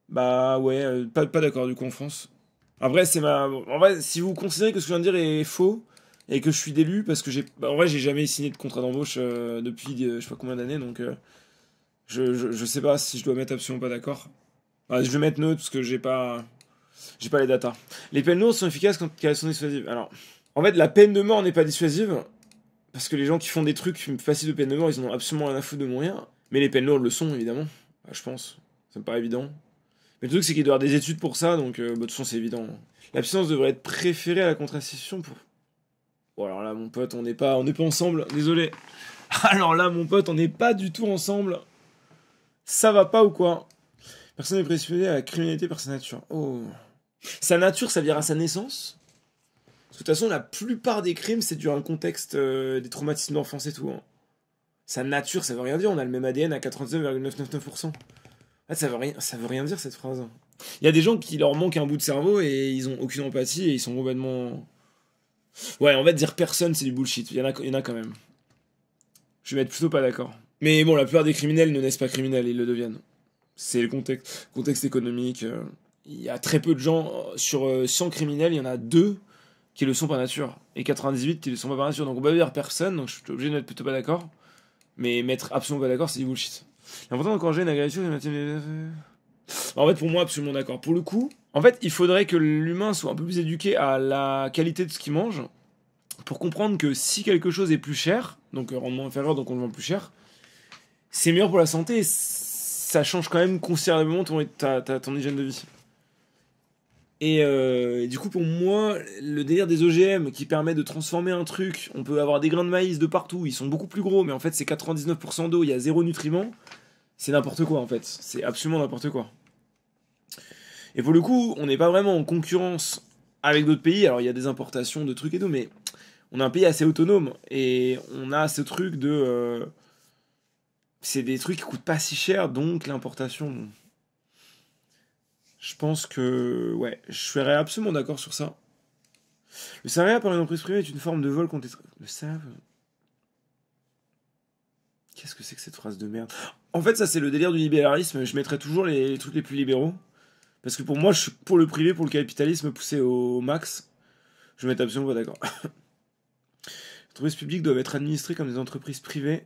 bah ouais, pas d'accord du coup en France. Après, en vrai, si vous considérez que ce que je viens de dire est faux, et que je suis d'élu, parce que en vrai, j'ai jamais signé de contrat d'embauche depuis je sais pas combien d'années, donc je sais pas si je dois mettre absolument pas d'accord. Je vais mettre neutre parce que j'ai pas les datas. Les peines lourdes sont efficaces quand elles sont dissuasives. Alors, en fait, la peine de mort n'est pas dissuasive parce que les gens qui font des trucs faciles de peine de mort, ils en ont absolument rien à foutre de mourir. Mais les peines lourdes le sont évidemment. Je pense. Ça me paraît évident. Mais le truc c'est qu'il doit y avoir des études pour ça, donc de toute façon c'est évident. L'abstinence devrait être préférée à la contraception pour. Bon alors là mon pote, on n'est pas ensemble. Désolé. Alors là mon pote, on n'est pas du tout ensemble. Ça va pas ou quoi? Personne n'est prédisposé à la criminalité par sa nature. Oh. Sa nature, ça veut dire à sa naissance. Parce que de toute façon, la plupart des crimes, c'est dû à un contexte des traumatismes d'enfance et tout. Hein. Sa nature, ça veut rien dire. On a le même ADN à 99,999%. Ah, ça veut rien dire cette phrase. Il y a des gens qui leur manquent un bout de cerveau et ils ont aucune empathie et ils sont complètement. Ouais, on va dire personne, c'est du bullshit. Il y en a quand même. Je vais être plutôt pas d'accord. Mais bon, la plupart des criminels ne naissent pas criminels, ils le deviennent. C'est le contexte économique. Il y a très peu de gens, sur 100 criminels, il y en a 2 qui le sont par nature, et 98 qui le sont pas par nature. Donc on va dire personne, donc je suis obligé de mettre plutôt pas d'accord. Mais mettre absolument pas d'accord, c'est du bullshit. L'important d'encourager une agression, en fait, pour moi, absolument d'accord. Pour le coup, en fait, il faudrait que l'humain soit un peu plus éduqué à la qualité de ce qu'il mange, pour comprendre que si quelque chose est plus cher, donc rendement inférieur, donc on le vend plus cher, c'est meilleur pour la santé, ça change quand même considérablement ton hygiène de vie. Et du coup, pour moi, le délire des OGM qui permet de transformer un truc, on peut avoir des grains de maïs de partout, ils sont beaucoup plus gros, mais en fait c'est 99% d'eau, il y a 0 nutriments, c'est n'importe quoi en fait, c'est absolument n'importe quoi. Et pour le coup, on n'est pas vraiment en concurrence avec d'autres pays, alors il y a des importations de trucs et tout, mais on est un pays assez autonome, et on a ce truc de... c'est des trucs qui coûtent pas si cher, donc l'importation... Je pense que... Ouais, je serais absolument d'accord sur ça. Le salariat par une entreprise privée est une forme de vol contre... Le salariat... Qu'est-ce que c'est que cette phrase de merde? En fait, ça c'est le délire du libéralisme. Je mettrais toujours les trucs les plus libéraux. Parce que pour moi, je suis pour le privé, pour le capitalisme poussé au max. Je vais mettre absolument pas d'accord. Les entreprises publiques doivent être administrées comme des entreprises privées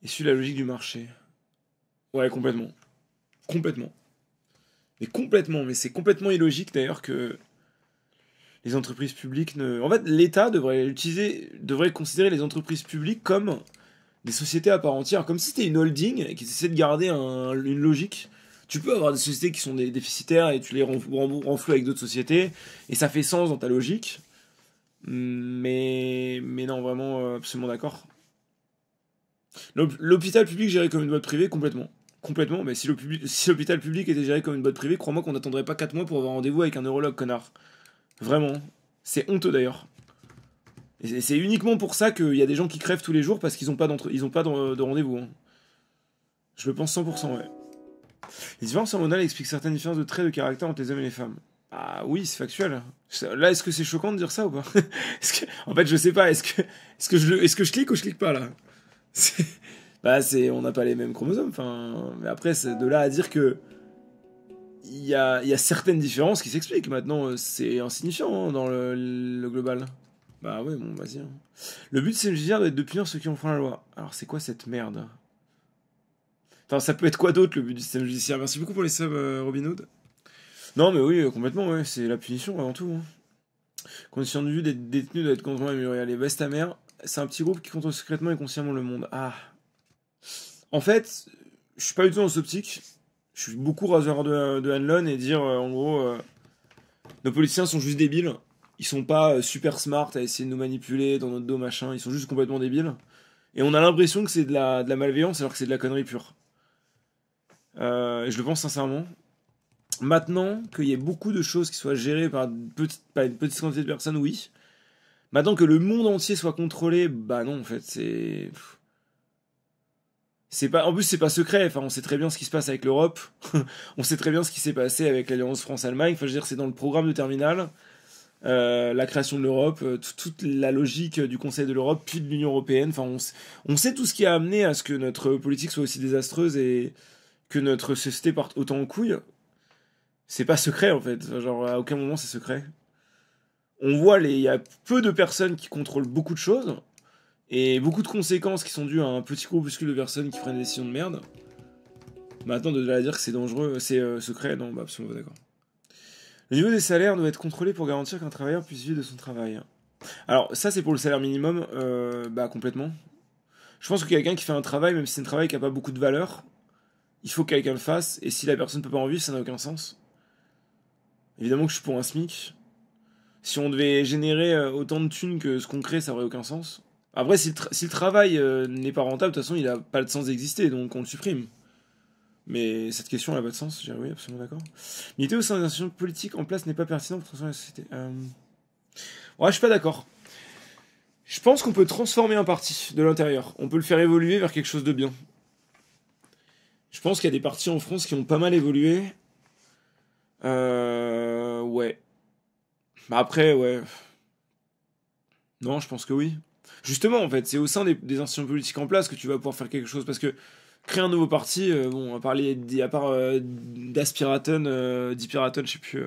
et suivre la logique du marché. Ouais, complètement. Complètement. Mais c'est complètement illogique d'ailleurs que les entreprises publiques ne... En fait, l'État devrait considérer les entreprises publiques comme des sociétés à part entière, comme si c'était une holding et qu'ils essaient de garder une logique. Tu peux avoir des sociétés qui sont déficitaires et tu les renfloues avec d'autres sociétés, et ça fait sens dans ta logique. Mais non, vraiment, absolument d'accord. L'hôpital public géré comme une boîte privée, complètement. Complètement, mais si l'hôpital public était géré comme une boîte privée, crois-moi qu'on n'attendrait pas 4 mois pour avoir rendez-vous avec un neurologue, connard. Vraiment. C'est honteux d'ailleurs. Et c'est uniquement pour ça qu'il y a des gens qui crèvent tous les jours parce qu'ils n'ont pas, de rendez-vous. Hein. Je le pense 100%, ouais. Les différences hormonales expliquent certaines différences de traits de caractère entre les hommes et les femmes. Ah oui, c'est factuel. Là, est-ce que c'est choquant de dire ça ou pas? En fait, je sais pas. Est-ce que je clique ou je clique pas là? On n'a pas les mêmes chromosomes. Enfin, mais après, c'est de là à dire que il y a certaines différences qui s'expliquent. Maintenant, c'est insignifiant hein, dans le global. Bah ouais, bon, vas-y. Hein. Le but, c'est de punir ceux qui ont enfreint la loi. Alors, c'est quoi cette merde? Enfin, ça peut être quoi d'autre, le but du système judiciaire? Merci beaucoup pour les subs, Robin Hood. Non, mais oui, complètement, ouais. C'est la punition avant tout. Hein. Condition de vue des détenus doit être constamment améliorée. Allez, baisse ta mère. C'est un petit groupe qui contrôle secrètement et consciemment le monde. Ah. En fait, je suis pas du tout dans cette optique. Je suis beaucoup raseur de Hanlon et dire, en gros, nos politiciens sont juste débiles. Ils sont pas super smart à essayer de nous manipuler dans notre dos, machin. Ils sont juste complètement débiles. Et on a l'impression que c'est de la malveillance alors que c'est de la connerie pure. Et je le pense sincèrement. Maintenant qu'il y ait beaucoup de choses qui soient gérées par une petite quantité de personnes, oui. Maintenant que le monde entier soit contrôlé, bah non, en fait, c'est pas, en plus, c'est pas secret. Enfin, on sait très bien ce qui se passe avec l'Europe. On sait très bien ce qui s'est passé avec l'Alliance France-Allemagne. Enfin, je veux dire, c'est dans le programme de Terminal. La création de l'Europe, toute la logique du Conseil de l'Europe, puis de l'Union Européenne. Enfin, on sait tout ce qui a amené à ce que notre politique soit aussi désastreuse et que notre société parte autant en couille. C'est pas secret, en fait. Genre, à aucun moment, c'est secret. On voit, il y a peu de personnes qui contrôlent beaucoup de choses, et beaucoup de conséquences qui sont dues à un petit groupuscule de personnes qui prennent des décisions de merde. Maintenant, de là à dire que c'est dangereux, c'est secret, non, bah absolument pas d'accord. Le niveau des salaires doit être contrôlé pour garantir qu'un travailleur puisse vivre de son travail. Alors, ça, c'est pour le salaire minimum, bah complètement. Je pense que quelqu'un qui fait un travail, même si c'est un travail qui n'a pas beaucoup de valeur, il faut que quelqu'un le fasse, et si la personne ne peut pas en vivre, ça n'a aucun sens. Évidemment que je suis pour un SMIC. Si on devait générer autant de thunes que ce qu'on crée, ça aurait aucun sens. Après, si le travail n'est pas rentable, de toute façon, il n'a pas de sens d'exister, donc on le supprime. Mais cette question n'a pas de sens, je dirais oui, absolument d'accord. Militer au sein des institutions politiques en place n'est pas pertinent pour transformer la société. Ouais, je suis pas d'accord. Je pense qu'on peut transformer un parti de l'intérieur. On peut le faire évoluer vers quelque chose de bien. Je pense qu'il y a des partis en France qui ont pas mal évolué. Ouais. Bah après, ouais. Non, je pense que oui. Justement, en fait, c'est au sein des institutions politiques en place que tu vas pouvoir faire quelque chose. Parce que créer un nouveau parti, bon, à part d'Aspiraton, d'Hypiraton, je sais plus,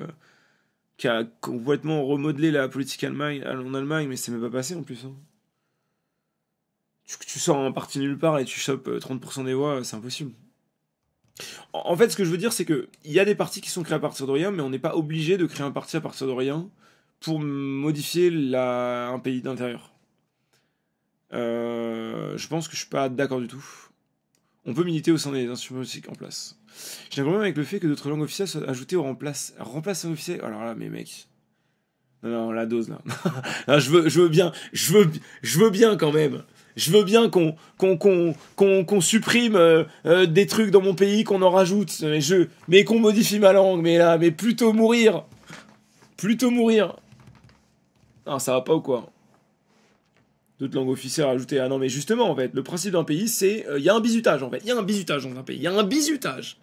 qui a complètement remodelé la politique en Allemagne, mais c'est même pas passé en plus. Hein. Tu sors un parti nulle part et tu chopes 30% des voix, c'est impossible. En fait, ce que je veux dire, c'est que il y a des partis qui sont créés à partir de rien, mais on n'est pas obligé de créer un parti à partir de rien pour modifier un pays d'intérieur. Je pense que je suis pas d'accord du tout. On peut militer au sein des institutions politiques en place. J'ai un problème avec le fait que d'autres langues officielles soient ajoutées au remplace langue officielle. Alors là, mais mec. Non, la dose là. Non, je veux bien quand même. Je veux bien qu'on supprime des trucs dans mon pays, qu'on en rajoute, mais qu'on modifie ma langue, mais plutôt mourir. Plutôt mourir. Non, ça va pas ou quoi? D'autres langues officielles rajoutées. Ah non, mais justement, en fait, le principe d'un pays, c'est... Il y a un bizutage, en fait. Il y a un bizutage dans un pays. Il y a un bizutage.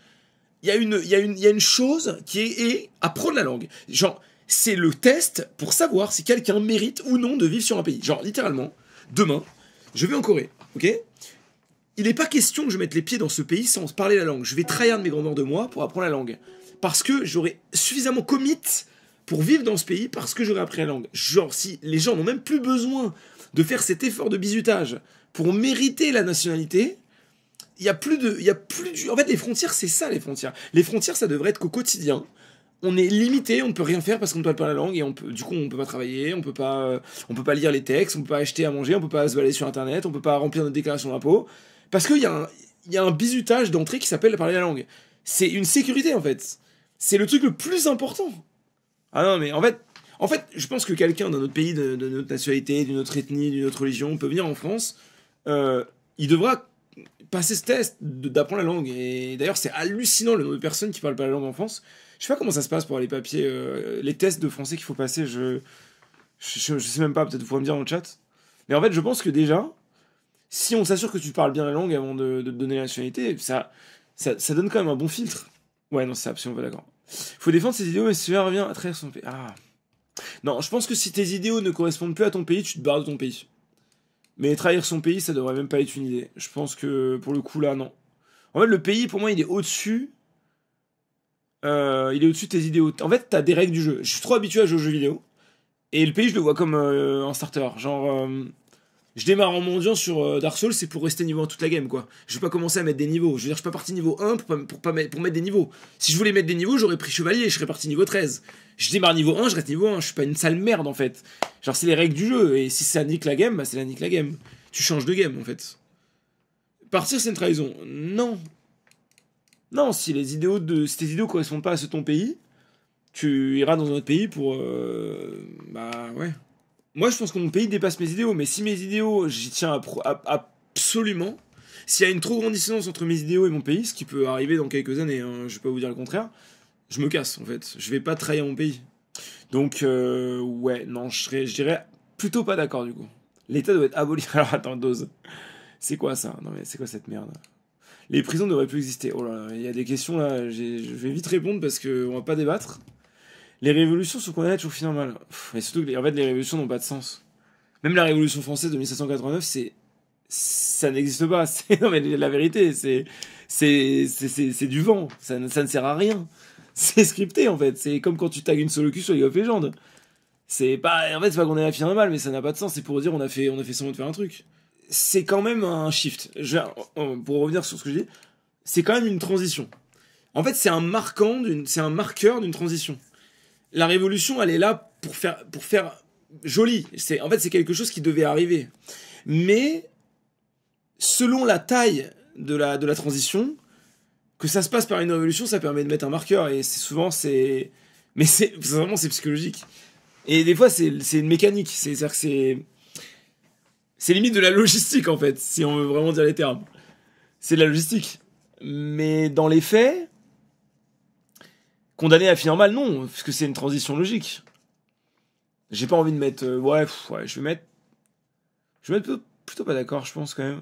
Il y a une chose qui est apprendre la langue. Genre, c'est le test pour savoir si quelqu'un mérite ou non de vivre sur un pays. Genre, littéralement, demain, je vais en Corée, ok? Il n'est pas question que je mette les pieds dans ce pays sans parler la langue. Je vais tryhard mes grandeurs de moi pour apprendre la langue. Parce que j'aurais suffisamment commit pour vivre dans ce pays parce que j'aurais appris la langue. Genre, si les gens n'ont même plus besoin de faire cet effort de bizutage pour mériter la nationalité, il y a plus en fait, les frontières, c'est ça, les frontières. Les frontières, ça devrait être qu'au quotidien, on est limité, on ne peut rien faire parce qu'on ne parle pas la langue, et du coup, on ne peut pas travailler, on peut pas lire les textes, on peut pas acheter à manger, on peut pas se balader sur Internet, on peut pas remplir notre déclaration d'impôt, parce qu'il y a un bizutage d'entrée qui s'appelle parler la langue. C'est une sécurité, en fait. C'est le truc le plus important. Ah non, mais en fait, je pense que quelqu'un d'un autre pays, de notre nationalité, d'une autre ethnie, d'une autre religion, peut venir en France, il devra passer ce test d'apprendre la langue. Et d'ailleurs, c'est hallucinant le nombre de personnes qui parlent pas la langue en France. Je sais pas comment ça se passe pour les papiers, les tests de français qu'il faut passer, je sais même pas, peut-être vous pourrez me dire dans le chat. Mais en fait, je pense que déjà, si on s'assure que tu parles bien la langue avant de te donner la nationalité, ça donne quand même un bon filtre. Ouais, non, c'est absolument pas d'accord. Faut défendre ses idéaux, mais si cela revient à trahir son pays. Ah. Non, je pense que si tes idéaux ne correspondent plus à ton pays, tu te barres de ton pays. Mais trahir son pays, ça devrait même pas être une idée. Je pense que, pour le coup, là, non. En fait, le pays, pour moi, il est au-dessus... il est au-dessus de tes idéaux. En fait, t'as des règles du jeu. Je suis trop habitué à jouer aux jeux vidéo. Et le pays, je le vois comme un starter. Genre, je démarre en mendiant sur Dark Souls, c'est pour rester niveau 1 toute la game, quoi. Je vais pas commencer à mettre des niveaux. Je veux dire, je suis pas parti niveau 1 pour mettre des niveaux. Si je voulais mettre des niveaux, j'aurais pris chevalier et je serais parti niveau 13. Je démarre niveau 1, je reste niveau 1. Je suis pas une sale merde, en fait. Genre, c'est les règles du jeu. Et si ça nique la game, bah c'est la nique la game. Tu changes de game, en fait. Partir, c'est une trahison. Non. Non, si si tes idéaux correspondent pas à ceux de ton pays, tu iras dans un autre pays pour... bah ouais. Moi, je pense que mon pays dépasse mes idéaux, mais si mes idéaux, j'y tiens absolument, s'il y a une trop grande distance entre mes idéaux et mon pays, ce qui peut arriver dans quelques années, hein, je vais pas vous dire le contraire, je me casse en fait. Je vais pas trahir mon pays. Donc, ouais, non, je dirais plutôt pas d'accord du coup. L'État doit être aboli. Alors attends, dose. C'est quoi ça? Non mais c'est quoi cette merde? Les prisons devraient plus exister. Oh là là, il y a des questions là, je vais vite répondre parce qu'on va pas débattre. Les révolutions sont condamnées à toujours finir mal. Et surtout que en fait, les révolutions n'ont pas de sens. Même la révolution française de 1789, ça n'existe pas. Non mais la vérité, c'est du vent. Ça ne sert à rien. C'est scripté en fait. C'est comme quand tu tags une solo cul sur League of Legends. C'est pas, en fait, c'est pas qu'on est à finir mal, mais ça n'a pas de sens. C'est pour dire on a fait semblant de faire un truc. C'est quand même un shift. Pour revenir sur ce que je dis, c'est quand même une transition. En fait, c'est un marqueur d'une transition. La révolution, elle est là pour faire joli. En fait, c'est quelque chose qui devait arriver. Mais, selon la taille de la transition, que ça se passe par une révolution, ça permet de mettre un marqueur. Et mais vraiment, c'est psychologique. Et des fois, c'est une mécanique. C'est-à-dire que c'est limite de la logistique, en fait, si on veut vraiment dire les termes. C'est de la logistique. Mais dans les faits, condamné à finir mal, non, parce que c'est une transition logique. J'ai pas envie de mettre... ouais, je vais mettre plutôt pas d'accord, je pense, quand même.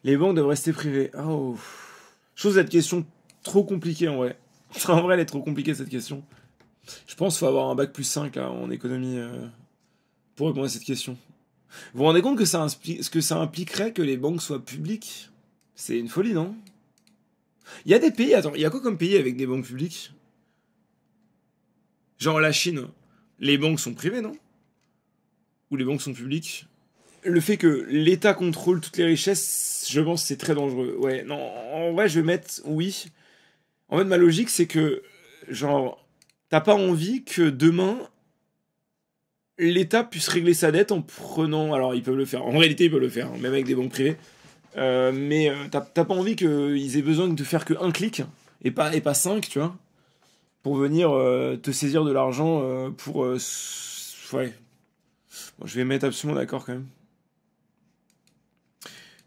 Les banques doivent rester privées. Oh. Je trouve cette question trop compliquée, en vrai. En vrai, elle est trop compliquée, cette question. Je pense qu'il faut avoir un bac plus 5, là, en économie, pour répondre à cette question. Vous vous rendez compte que ça impliquerait que les banques soient publiques? C'est une folie, non? Il y a des pays... Attends, il y a quoi comme pays avec des banques publiques? Genre la Chine. Les banques sont privées, non? Ou les banques sont publiques? Le fait que l'État contrôle toutes les richesses, je pense que c'est très dangereux. Ouais, non, en vrai, je vais mettre oui. En fait, ma logique, c'est que, genre, t'as pas envie que demain, l'État puisse régler sa dette en prenant... Alors, ils peuvent le faire. En réalité, ils peuvent le faire, hein, même avec des banques privées. Mais t'as pas envie qu'ils aient besoin de faire que un clic, et pas 5, tu vois, pour venir te saisir de l'argent pour... ouais. Bon, je vais mettre absolument d'accord, quand même.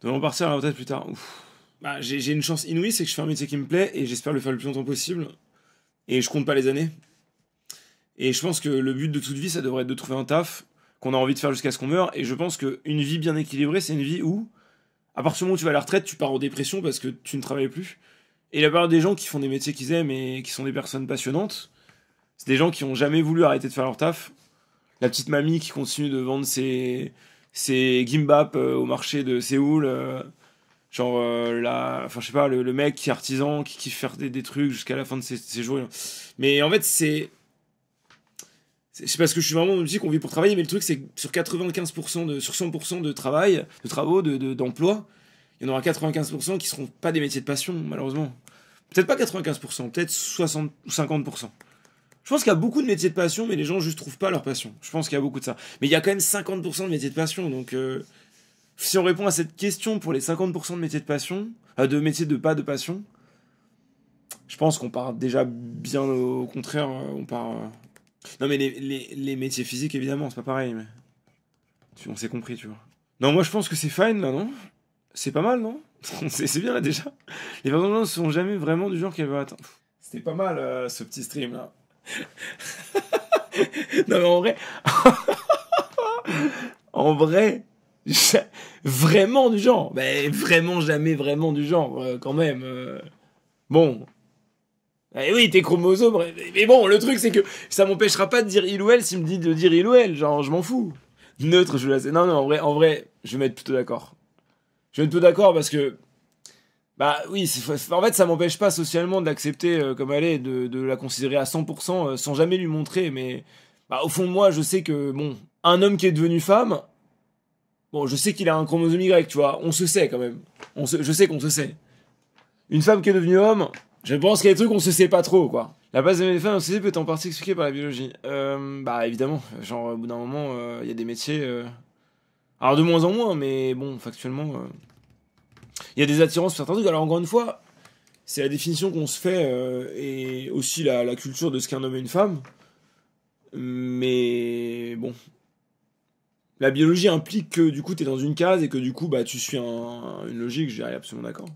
Devons partir à la retraite plus tard. Ouf. Bah, j'ai une chance inouïe, c'est que je fais un métier qui me plaît, et j'espère le faire le plus longtemps possible. Et je compte pas les années. Et je pense que le but de toute vie, ça devrait être de trouver un taf qu'on a envie de faire jusqu'à ce qu'on meure. Et je pense qu'une vie bien équilibrée, c'est une vie où, à partir du moment où tu vas à la retraite, tu pars en dépression parce que tu ne travailles plus. Et la plupart des gens qui font des métiers qu'ils aiment et qui sont des personnes passionnantes, c'est des gens qui ont jamais voulu arrêter de faire leur taf. La petite mamie qui continue de vendre ses gimbap au marché de Séoul. Enfin, je sais pas, le mec qui est artisan, qui kiffe faire des trucs jusqu'à la fin de ses jours. Mais en fait, c'est parce que je suis vraiment dans l'optique qu'on vit pour travailler, mais le truc, c'est que sur 95%, sur 100% de travail, de travaux, d'emploi, il y en aura 95% qui seront pas des métiers de passion, malheureusement. Peut-être pas 95%, peut-être 60 ou 50%. Je pense qu'il y a beaucoup de métiers de passion, mais les gens juste trouvent pas leur passion. Je pense qu'il y a beaucoup de ça. Mais il y a quand même 50% de métiers de passion, donc si on répond à cette question pour les 50% de métiers de passion, de métiers de pas de passion, je pense qu'on part déjà bien au contraire, on part... Non mais les métiers physiques, évidemment, c'est pas pareil, mais... On s'est compris, tu vois. Non, moi je pense que c'est fine, là, non? C'est pas mal, non? C'est bien, là, déjà. Les personnes ne sont jamais vraiment du genre qu'elles veulent atteindre. C'était pas mal, ce petit stream, là. Non, mais en vrai... en vrai... Vraiment du genre. Mais vraiment jamais vraiment du genre, quand même. Bon... Eh oui, tes chromosomes... Mais bon, le truc, c'est que ça m'empêchera pas de dire il ou elle s'il me dit de dire il ou elle. Genre, je m'en fous. Neutre, je la... Non, en vrai, je vais mettre plutôt d'accord. Je vais être plutôt d'accord parce que... Bah oui, en fait, ça m'empêche pas socialement de l'accepter comme elle est, de la considérer à 100% sans jamais lui montrer. Mais bah, au fond de moi, je sais que, bon, un homme qui est devenu femme... Bon, je sais qu'il a un chromosome Y, tu vois. On se sait, quand même. Je sais qu'on se sait. Une femme qui est devenue homme... Je pense qu'il y a des trucs qu'on se sait pas trop, quoi. La place des femmes en société peut être en partie expliquée par la biologie. Bah, évidemment. Genre, au bout d'un moment, il y a des métiers... Alors, de moins en moins, mais bon, factuellement... Il y a des attirances sur certains trucs. Alors, encore une fois, c'est la définition qu'on se fait et aussi la culture de ce qu'est un homme et une femme. Mais bon, la biologie implique que du coup t'es dans une case et que du coup bah tu suis une logique, j'ai absolument d'accord.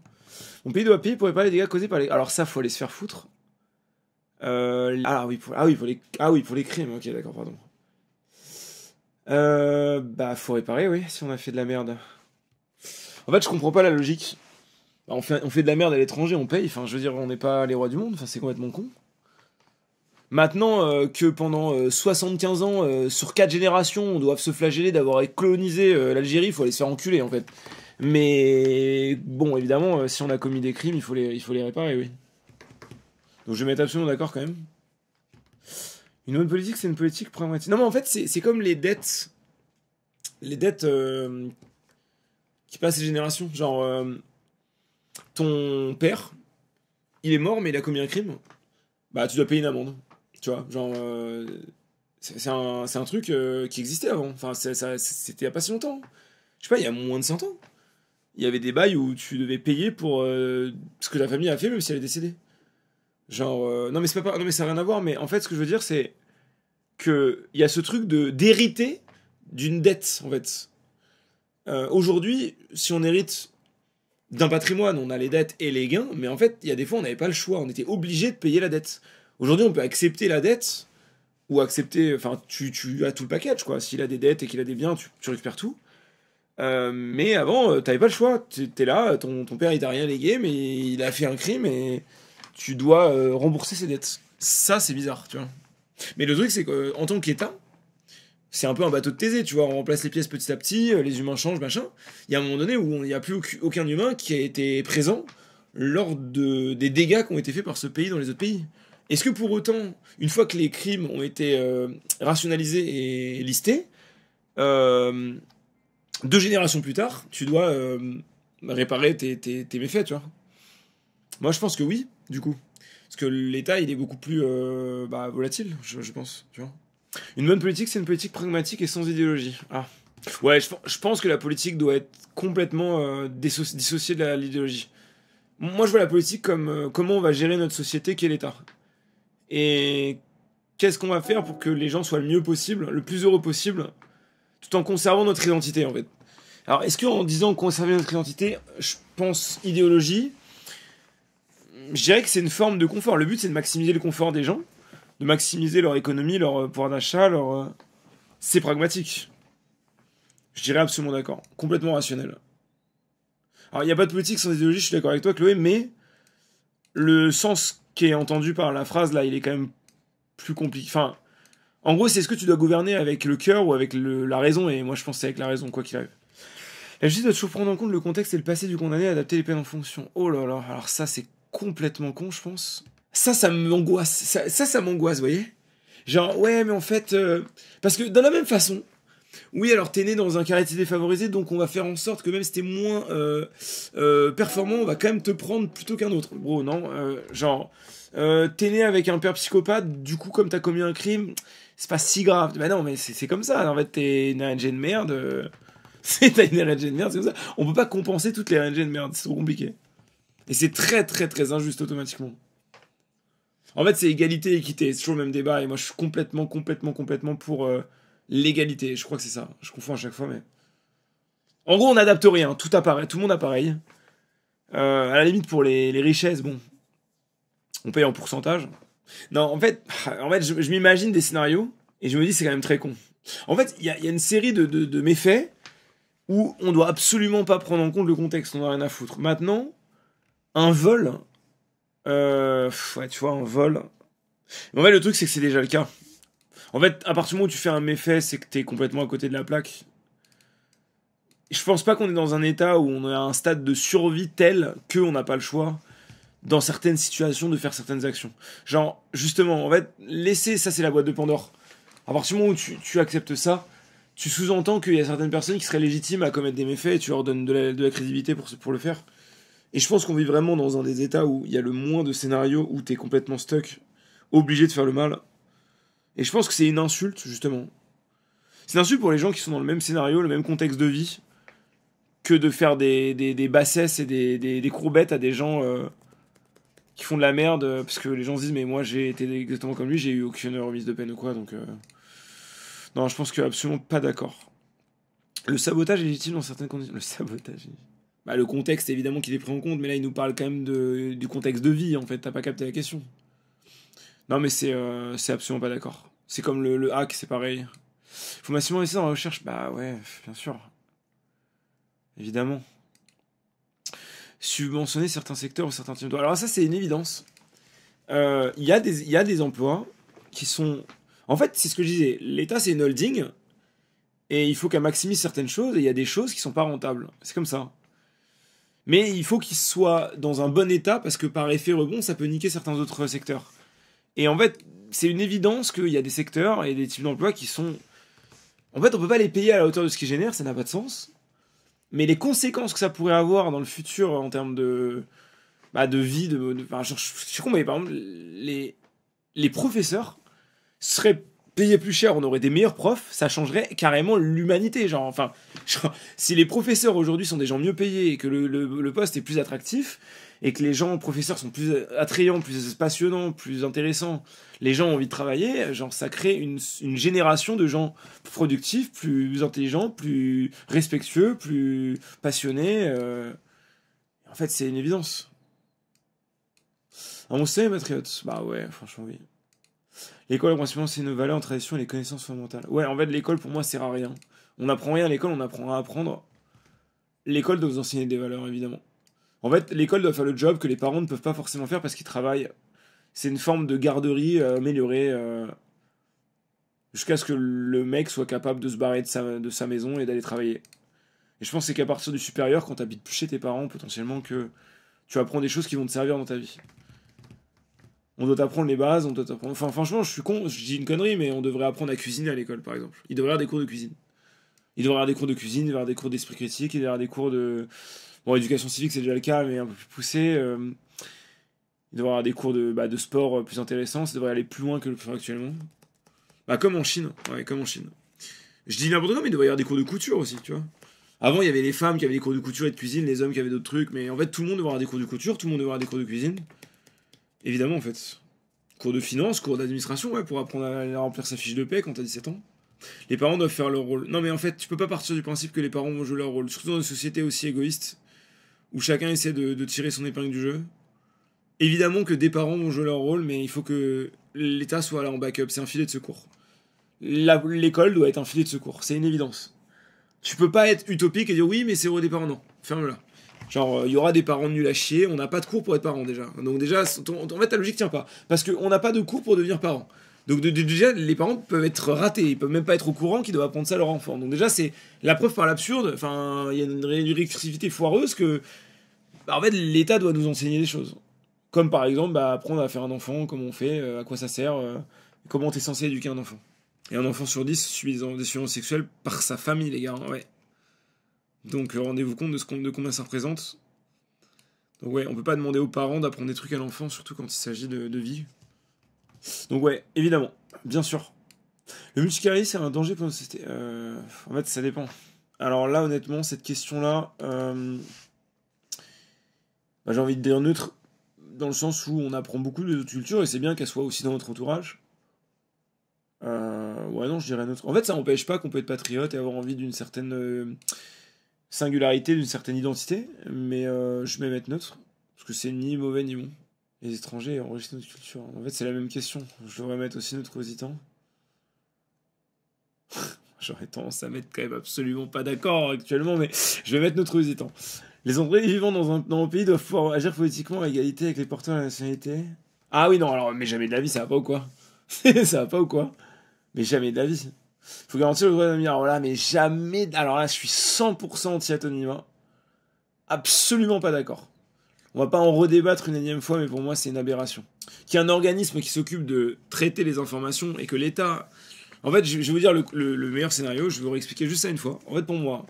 Mon pays doit payer pour réparer les dégâts causés par les... Alors ça, faut aller se faire foutre. Pour les crimes, ok d'accord, pardon. Bah faut réparer, oui, si on a fait de la merde. En fait je comprends pas la logique. Bah, on fait de la merde à l'étranger, on paye, enfin je veux dire on n'est pas les rois du monde, enfin c'est complètement con. Maintenant que pendant 75 ans, sur 4 générations, on doit se flageller d'avoir colonisé l'Algérie, il faut aller se faire enculer en fait. Mais bon, évidemment, si on a commis des crimes, il faut les réparer, oui. Donc je vais mettre absolument d'accord quand même. Une bonne politique, c'est une politique pragmatique. Non mais en fait, c'est comme les dettes. Les dettes qui passent les générations. Genre, ton père, il est mort, mais il a commis un crime. Bah, tu dois payer une amende. Tu vois, genre, c'est un truc qui existait avant. Enfin, c'était il y a pas si longtemps. Je sais pas, il y a moins de 100 ans. Il y avait des bails où tu devais payer pour ce que la famille a fait, même si elle est décédée. Genre, non mais c'est pas, non mais ça n'a rien à voir. Mais en fait, ce que je veux dire, c'est que il y a ce truc d'hériter d'une dette, en fait. Aujourd'hui, si on hérite d'un patrimoine, on a les dettes et les gains, mais en fait, il y a des fois, on n'avait pas le choix. On était obligé de payer la dette. Aujourd'hui, on peut accepter la dette, ou accepter... Enfin, tu as tout le package, quoi. S'il a des dettes et qu'il a des biens, tu récupères tout. Mais avant, t'avais pas le choix. T'es là, ton père, il t'a rien légué, mais il a fait un crime et tu dois rembourser ses dettes. Ça, c'est bizarre, tu vois. Mais le truc, c'est qu'en tant qu'État, c'est un peu un bateau de Thésée, tu vois. On remplace les pièces petit à petit, les humains changent, machin. Il y a un moment donné où il n'y a plus aucun humain qui a été présent lors des dégâts qui ont été faits par ce pays dans les autres pays. Est-ce que pour autant, une fois que les crimes ont été rationalisés et listés, 2 générations plus tard, tu dois réparer tes méfaits, tu vois? Moi, je pense que oui, du coup. Parce que l'État, il est beaucoup plus volatile, je pense, tu vois. Une bonne politique, c'est une politique pragmatique et sans idéologie. Ah. Ouais, je pense que la politique doit être complètement dissociée de l'idéologie. Moi, je vois la politique comme comment on va gérer notre société, qu'est l'État. Et qu'est-ce qu'on va faire pour que les gens soient le mieux possible, le plus heureux possible, tout en conservant notre identité, en fait. Alors, est-ce qu'en disant conserver notre identité, je pense idéologie, je dirais que c'est une forme de confort. Le but, c'est de maximiser le confort des gens, de maximiser leur économie, leur pouvoir d'achat, c'est pragmatique. Je dirais absolument d'accord. Complètement rationnel. Alors, il n'y a pas de politique sans idéologie, je suis d'accord avec toi, Chloé, mais le sens qui est entendu par la phrase, là, il est quand même plus compliqué. Enfin, en gros, c'est est-ce que tu dois gouverner avec le cœur ou avec la raison, et moi, je pense que c'est avec la raison, quoi qu'il arrive. La justice doit toujours prendre en compte le contexte et le passé du condamné et adapter les peines en fonction. Oh là là, alors ça, c'est complètement con, je pense. Ça m'angoisse. Ça m'angoisse, vous voyez? Genre, ouais, mais en fait... parce que, de la même façon... Oui, alors t'es né dans un quartier défavorisé, donc on va faire en sorte que même si t'es moins performant, on va quand même te prendre plutôt qu'un autre. Bro, non, t'es né avec un père psychopathe, du coup comme t'as commis un crime, c'est pas si grave. Bah non, mais c'est comme ça, en fait t'es une RNG de merde, t'as une RNG de merde, c'est comme ça. On peut pas compenser toutes les RNG de merde, c'est trop compliqué. Et c'est très très très injuste automatiquement. En fait c'est égalité, équité, c'est toujours le même débat, et moi je suis complètement pour... l'égalité, je crois que c'est ça. Je confonds à chaque fois, mais... En gros, on n'adapte rien. Tout le monde a pareil. À la limite, pour les richesses, bon... On paye en pourcentage. Non, en fait je m'imagine des scénarios, et je me dis, c'est quand même très con. En fait, il y a une série de méfaits où on doit absolument pas prendre en compte le contexte, on n'a rien à foutre. Maintenant, un vol... ouais, tu vois, un vol... Mais en fait, le truc, c'est que c'est déjà le cas. En fait, à partir du moment où tu fais un méfait, c'est que t'es complètement à côté de la plaque. Je pense pas qu'on est dans un état où on est à un stade de survie tel qu'on n'a pas le choix, dans certaines situations, de faire certaines actions. Genre, justement, en fait, laisser, ça c'est la boîte de Pandore. À partir du moment où tu acceptes ça, tu sous-entends qu'il y a certaines personnes qui seraient légitimes à commettre des méfaits et tu leur donnes de la crédibilité pour le faire. Et je pense qu'on vit vraiment dans un des états où il y a le moins de scénarios où t'es complètement stuck, obligé de faire le mal. Et je pense que c'est une insulte, justement. C'est une insulte pour les gens qui sont dans le même scénario, le même contexte de vie, que de faire des bassesses et des courbettes à des gens qui font de la merde, parce que les gens se disent, mais moi j'ai été exactement comme lui, j'ai eu aucune remise de peine ou quoi, donc... Non, je pense que absolument pas d'accord. Le sabotage est légitime dans certaines conditions. Le sabotage... Bah, le contexte, évidemment, qu'il est pris en compte, mais là, il nous parle quand même du contexte de vie, en fait, t'as pas capté la question. Non, mais c'est absolument pas d'accord. C'est comme le hack, c'est pareil. Faut massivement investir dans la recherche. Bah ouais, bien sûr. Évidemment. Subventionner certains secteurs ou certains types d'emplois. Alors ça, c'est une évidence. Il y a des emplois qui sont... En fait, c'est ce que je disais. L'État, c'est une holding. Et il faut qu'elle maximise certaines choses. Et il y a des choses qui sont pas rentables. C'est comme ça. Mais il faut qu'il soit dans un bon état parce que par effet rebond, ça peut niquer certains autres secteurs. Et en fait, c'est une évidence qu'il y a des secteurs et des types d'emplois qui sont... En fait, on peut pas les payer à la hauteur de ce qu'ils génèrent, ça n'a pas de sens. Mais les conséquences que ça pourrait avoir dans le futur en termes de vie, enfin, je suis con, mais par exemple, les professeurs seraient payés plus cher, on aurait des meilleurs profs, ça changerait carrément l'humanité. Genre, si les professeurs aujourd'hui sont des gens mieux payés et que le poste est plus attractif, et que les gens professeurs sont plus attrayants, plus passionnants, plus intéressants, les gens ont envie de travailler, genre ça crée une génération de gens productifs, plus intelligents, plus respectueux, plus passionnés. En fait, c'est une évidence. Un monstre patriote. Bah ouais, franchement, oui. L'école, principalement, c'est nos valeurs, traditions et les connaissances fondamentales. Ouais, en fait, l'école, pour moi, sert à rien. On n'apprend rien à l'école, on apprend à apprendre. L'école doit vous enseigner des valeurs, évidemment. En fait, l'école doit faire le job que les parents ne peuvent pas forcément faire parce qu'ils travaillent. C'est une forme de garderie améliorée jusqu'à ce que le mec soit capable de se barrer de sa maison et d'aller travailler. Et je pense que c'est qu'à partir du supérieur, quand tu habites plus chez tes parents, potentiellement, que tu apprends des choses qui vont te servir dans ta vie. On doit t'apprendre les bases, on doit t'apprendre... Enfin, franchement, je suis con, je dis une connerie, mais on devrait apprendre à cuisiner à l'école, par exemple. Il devrait y avoir des cours de cuisine. Il devrait y avoir des cours de cuisine, il devrait y avoir des cours d'esprit critique, il devrait y avoir des cours de... Bon, éducation civique, c'est déjà le cas, mais un peu plus poussé. Il devrait y avoir des cours de sport plus intéressants, ça devrait aller plus loin que le faire actuellement. Bah, comme en Chine. Ouais, comme en Chine. Je dis n'importe quoi, mais il devrait y avoir des cours de couture aussi, tu vois. Avant, il y avait les femmes qui avaient des cours de couture et de cuisine, les hommes qui avaient d'autres trucs, mais en fait, tout le monde devrait avoir des cours de couture, tout le monde devrait avoir des cours de cuisine. Évidemment, en fait. Cours de finance, cours d'administration, ouais, pour apprendre à remplir sa fiche de paie quand t'as 17 ans. Les parents doivent faire leur rôle. Non, mais en fait, tu peux pas partir du principe que les parents vont jouer leur rôle. Surtout dans une société aussi égoïste, où chacun essaie de tirer son épingle du jeu. Évidemment que des parents vont jouer leur rôle, mais il faut que l'État soit là en backup. C'est un filet de secours. L'école doit être un filet de secours. C'est une évidence. Tu peux pas être utopique et dire oui, mais c'est au des parents. Non, ferme-la. Genre, il y aura des parents nuls à chier, on n'a pas de cours pour être parent déjà. Donc déjà, en fait, ta logique tient pas. Parce qu'on n'a pas de cours pour devenir parent. Donc déjà, les parents peuvent être ratés, ils peuvent même pas être au courant qu'ils doivent apprendre ça à leur enfant. Donc déjà, c'est la preuve par l'absurde, enfin, il y a une réflexivité foireuse que, en fait, l'État doit nous enseigner des choses. Comme par exemple, apprendre à faire un enfant, comment on fait, à quoi ça sert, comment t'es censé éduquer un enfant. Et un enfant sur 10 subit des violences sexuelles par sa famille, les gars, ouais. Donc rendez-vous compte de combien ça représente. Donc ouais, on peut pas demander aux parents d'apprendre des trucs à l'enfant, surtout quand il s'agit de vie. Donc ouais, évidemment, bien sûr. Le multiculturalisme c'est un danger pour nos sociétés. En fait, ça dépend. Alors là, honnêtement, cette question-là, j'ai envie de dire neutre, dans le sens où on apprend beaucoup de d'autres cultures, et c'est bien qu'elles soient aussi dans notre entourage. Ouais, non, je dirais neutre. En fait, ça n'empêche pas qu'on peut être patriote et avoir envie d'une certaine... singularité, d'une certaine identité, mais je vais mettre neutre, parce que c'est ni mauvais ni bon. Les étrangers enrichissent notre culture. En fait, c'est la même question. Je devrais mettre aussi neutre hésitant. J'aurais tendance à mettre quand même absolument pas d'accord actuellement, mais je vais mettre neutre hésitant. Les Andrés vivant dans un pays doivent pouvoir agir politiquement à égalité avec les porteurs de la nationalité. Ah oui, non, alors, mais jamais de la vie, ça va pas ou quoi? Ça va pas ou quoi? Mais jamais de la vie. Faut garantir le droit d'anonymat. Alors là, mais jamais. Alors là, je suis 100% anti-anonymat. Absolument pas d'accord. On va pas en redébattre une énième fois, mais pour moi, c'est une aberration. Qu'il y ait un organisme qui s'occupe de traiter les informations et que l'État. En fait, je vais vous dire le meilleur scénario, je vais vous réexpliquer juste ça une fois. En fait, pour moi,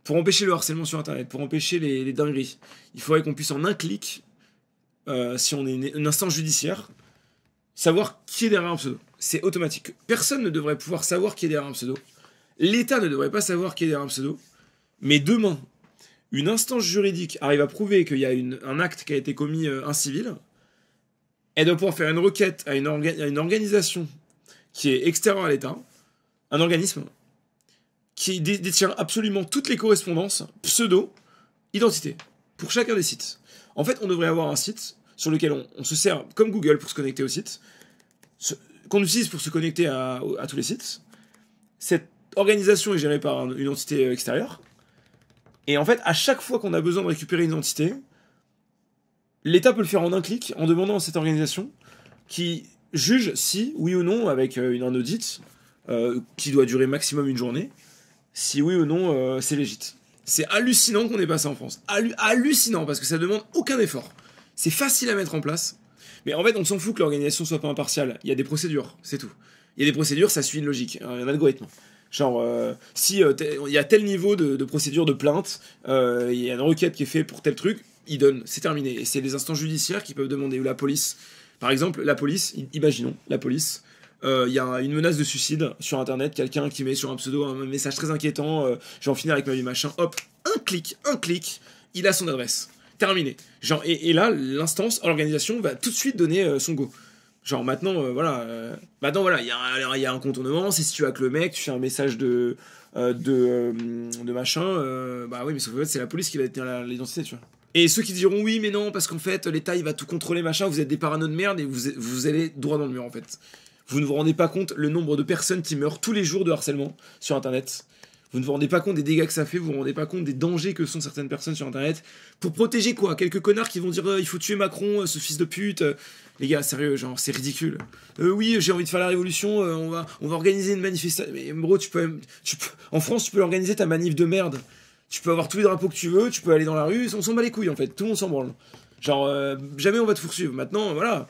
pour empêcher le harcèlement sur Internet, pour empêcher les dingueries, il faudrait qu'on puisse en un clic, si on est une instance judiciaire, savoir qui est derrière un pseudo. C'est automatique. Personne ne devrait pouvoir savoir qui est derrière un pseudo. L'État ne devrait pas savoir qui est derrière un pseudo. Mais demain, une instance juridique arrive à prouver qu'il y a un acte qui a été commis incivil, elle doit pouvoir faire une requête à à une organisation qui est extérieure à l'État, un organisme qui détient absolument toutes les correspondances pseudo-identité pour chacun des sites. En fait, on devrait avoir un site sur lequel on se sert comme Google pour se connecter au site, qu'on utilise pour se connecter à tous les sites. Cette organisation est gérée par une entité extérieure. Et en fait, à chaque fois qu'on a besoin de récupérer une entité, l'État peut le faire en un clic en demandant à cette organisation qui juge si, oui ou non, avec un audit qui doit durer maximum une journée, si oui ou non c'est légit. C'est hallucinant qu'on ait pas ça en France. Hallucinant, parce que ça demande aucun effort. C'est facile à mettre en place. Mais en fait, on s'en fout que l'organisation soit pas impartiale. Il y a des procédures, c'est tout. Il y a des procédures, ça suit une logique, un algorithme. Genre, si il y a tel niveau de procédure de plainte, il y a une requête qui est faite pour tel truc, il donne, c'est terminé. Et c'est les instances judiciaires qui peuvent demander, ou la police. Par exemple, la police, imaginons, la police, il y a une menace de suicide sur internet, quelqu'un qui met sur un pseudo un message très inquiétant, je vais en finir avec ma vie, machin, hop, un clic, il a son adresse. Terminé. Genre, et là, l'instance, l'organisation va tout de suite donner son go. Genre maintenant, maintenant voilà, il y a un contournement, c'est si tu as que le mec, tu fais un message de machin, bah oui, mais sauf que c'est la police qui va détenir l'identité, tu vois. Et ceux qui diront oui, mais non, parce qu'en fait, l'État il va tout contrôler, machin, vous êtes des parano de merde et vous allez droit dans le mur en fait. Vous ne vous rendez pas compte le nombre de personnes qui meurent tous les jours de harcèlement sur internet. Vous ne vous rendez pas compte des dégâts que ça fait, vous ne vous rendez pas compte des dangers que sont certaines personnes sur internet. Pour protéger quoi? Quelques connards qui vont dire il faut tuer Macron, ce fils de pute. Les gars, sérieux, genre, c'est ridicule. Oui, j'ai envie de faire la révolution, on va organiser une manifestation. Mais bro, en France, tu peux organiser ta manif de merde. Tu peux avoir tous les drapeaux que tu veux, tu peux aller dans la rue, on s'en bat les couilles en fait, tout le monde s'en branle. Genre, jamais on va te poursuivre. Maintenant, voilà.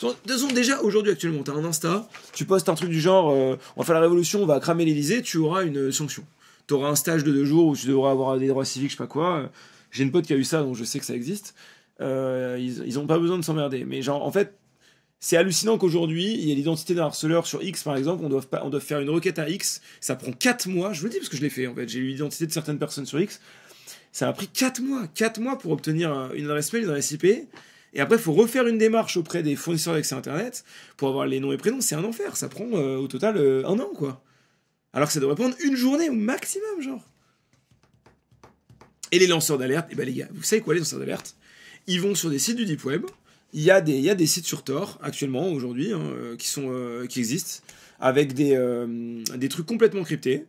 De toute façon, déjà, aujourd'hui, actuellement, t'as un Insta, tu postes un truc du genre on va faire la révolution, on va cramer l'Elysée, tu auras une sanction. T'auras un stage de 2 jours où tu devras avoir des droits civiques, je sais pas quoi. J'ai une pote qui a eu ça, donc je sais que ça existe. Ils ont pas besoin de s'emmerder. Mais genre, en fait, c'est hallucinant qu'aujourd'hui, il y a l'identité d'un harceleur sur X, par exemple, on doit faire une requête à X, ça prend 4 mois, je vous le dis parce que je l'ai fait, en fait, j'ai eu l'identité de certaines personnes sur X, ça m'a pris 4 mois pour obtenir une adresse mail, une adresse IP, et après, il faut refaire une démarche auprès des fournisseurs d'accès Internet pour avoir les noms et prénoms, c'est un enfer, ça prend au total 1 an, quoi. Alors que ça devrait prendre une journée au maximum, genre. Et les lanceurs d'alerte, eh ben les gars, vous savez quoi les lanceurs d'alerte? Ils vont sur des sites du Deep Web, il y a des sites sur Tor, actuellement, aujourd'hui, qui existent, avec des trucs complètement cryptés,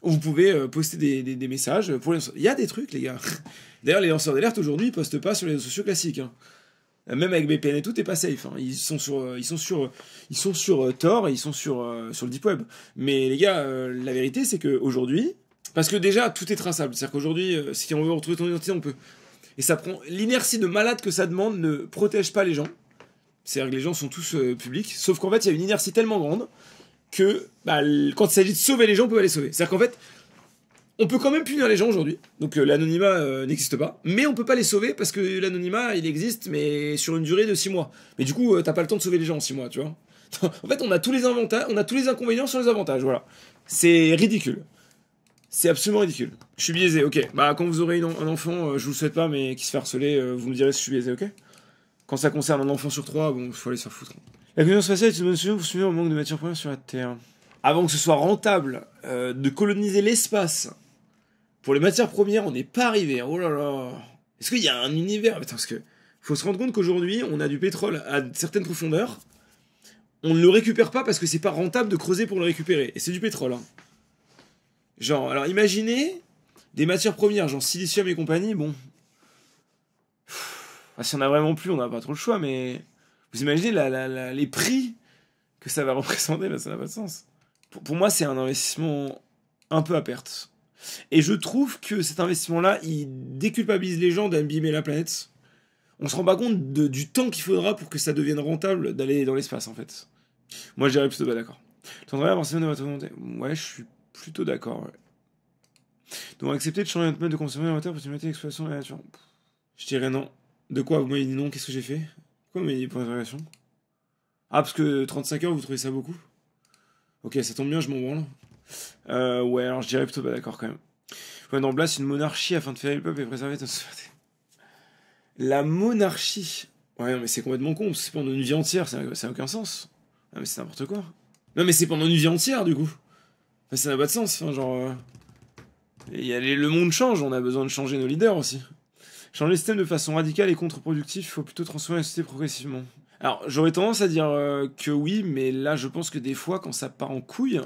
où vous pouvez poster des messages pour les lanceurs. Il y a des trucs, les gars. D'ailleurs, les lanceurs d'alerte, aujourd'hui, ils postent pas sur les réseaux sociaux classiques, hein. Même avec VPN et tout, t'es pas safe. Hein. Ils sont sur Tor et ils sont sur le Deep Web. Mais les gars, la vérité, c'est qu'aujourd'hui, parce que déjà, tout est traçable. C'est-à-dire qu'aujourd'hui, si on veut retrouver ton identité, on peut. Et ça prend. L'inertie de malade que ça demande ne protège pas les gens. C'est-à-dire que les gens sont tous publics. Sauf qu'en fait, il y a une inertie tellement grande que quand il s'agit de sauver les gens, on peut pas les sauver. C'est-à-dire qu'en fait, on peut quand même punir les gens aujourd'hui, donc l'anonymat n'existe pas, mais on peut pas les sauver parce que l'anonymat il existe, mais sur une durée de 6 mois. Mais du coup, t'as pas le temps de sauver les gens en 6 mois, tu vois. En fait, on a tous les avantages, on a tous les inconvénients sur les avantages, voilà. C'est ridicule. C'est absolument ridicule. Je suis biaisé, ok. Bah, quand vous aurez un enfant, je vous le souhaite pas, mais qui se fait harceler, vous me direz si je suis biaisé, ok. Quand ça concerne un enfant sur 3, bon, faut aller se faire foutre. La colonisation spatiale est une bonne solution pour soutenir au manque de matières premières sur la Terre. Avant que ce soit rentable de coloniser l'espace. Pour les matières premières, on n'est pas arrivé. Oh là là. Est-ce qu'il y a un univers? Attends, parce que faut se rendre compte qu'aujourd'hui, on a du pétrole à certaines profondeurs. On ne le récupère pas parce que c'est pas rentable de creuser pour le récupérer. Et c'est du pétrole. Hein. Genre, alors imaginez des matières premières, genre silicium et compagnie. Bon, si on a vraiment plus, on n'a pas trop le choix. Mais vous imaginez les prix que ça va représenter, là, ça n'a pas de sens. Pour moi, c'est un investissement un peu à perte. Et je trouve que cet investissement-là, il déculpabilise les gens d'abîmer la planète. On se rend pas compte du temps qu'il faudra pour que ça devienne rentable d'aller dans l'espace, en fait. Moi, je dirais plutôt pas d'accord. T'entendrais avancer de votre volonté? Ouais, je suis plutôt d'accord, ouais. Donc, accepter de changer notre mode de consommation alimentaire pour stimuler l'exploitation de la nature. Je dirais non. De quoi? Vous m'avez dit non, qu'est-ce que j'ai fait? Pourquoi vous m'avez dit point d'interrogation? Ah, parce que 35 heures, vous trouvez ça beaucoup? Ok, ça tombe bien, je m'en branle. Ouais, alors je dirais plutôt pas d'accord quand même. Faut mettre en place une monarchie afin de faire le peuple et préserver notre société. La monarchie. Ouais, non, mais c'est complètement con, parce que c'est pendant une vie entière, ça n'a aucun sens. Ah, mais c'est n'importe quoi. Non, mais c'est pendant une vie entière, du coup. Enfin, ça n'a pas de sens, enfin, genre... le monde change, on a besoin de changer nos leaders aussi. Changer le système de façon radicale et contre-productive, il faut plutôt transformer la société progressivement. Alors, j'aurais tendance à dire que oui, mais là, je pense que des fois, quand ça part en couille,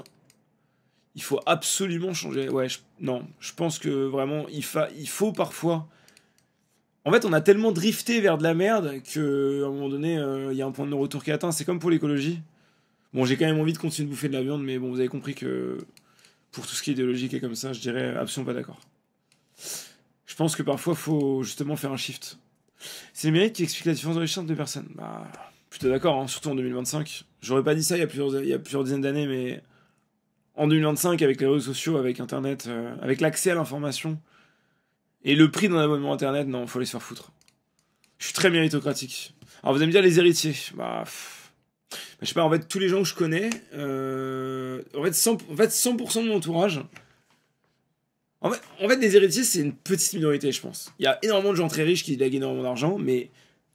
il faut absolument changer. Ouais, non, je pense que vraiment, il faut parfois... En fait, on a tellement drifté vers de la merde qu'à un moment donné, il y a un point de non-retour qui est atteint. C'est comme pour l'écologie. Bon, j'ai quand même envie de continuer de bouffer de la viande, mais bon, vous avez compris que pour tout ce qui est idéologique et comme ça, je dirais absolument pas d'accord. Je pense que parfois, il faut justement faire un shift. C'est le mérite qui explique la différence de richesse entre deux personnes. Bah, plutôt d'accord, hein, surtout en 2025. J'aurais pas dit ça il y a plusieurs dizaines d'années, mais en 2025, avec les réseaux sociaux, avec Internet, avec l'accès à l'information et le prix d'un abonnement Internet, non, faut aller se faire foutre. Je suis très méritocratique. Alors vous allez me dire les héritiers. Je sais pas, en fait, tous les gens que je connais, en fait, 100% de mon entourage, en fait, les héritiers, c'est une petite minorité, je pense. Il y a énormément de gens très riches qui lèguent énormément d'argent, mais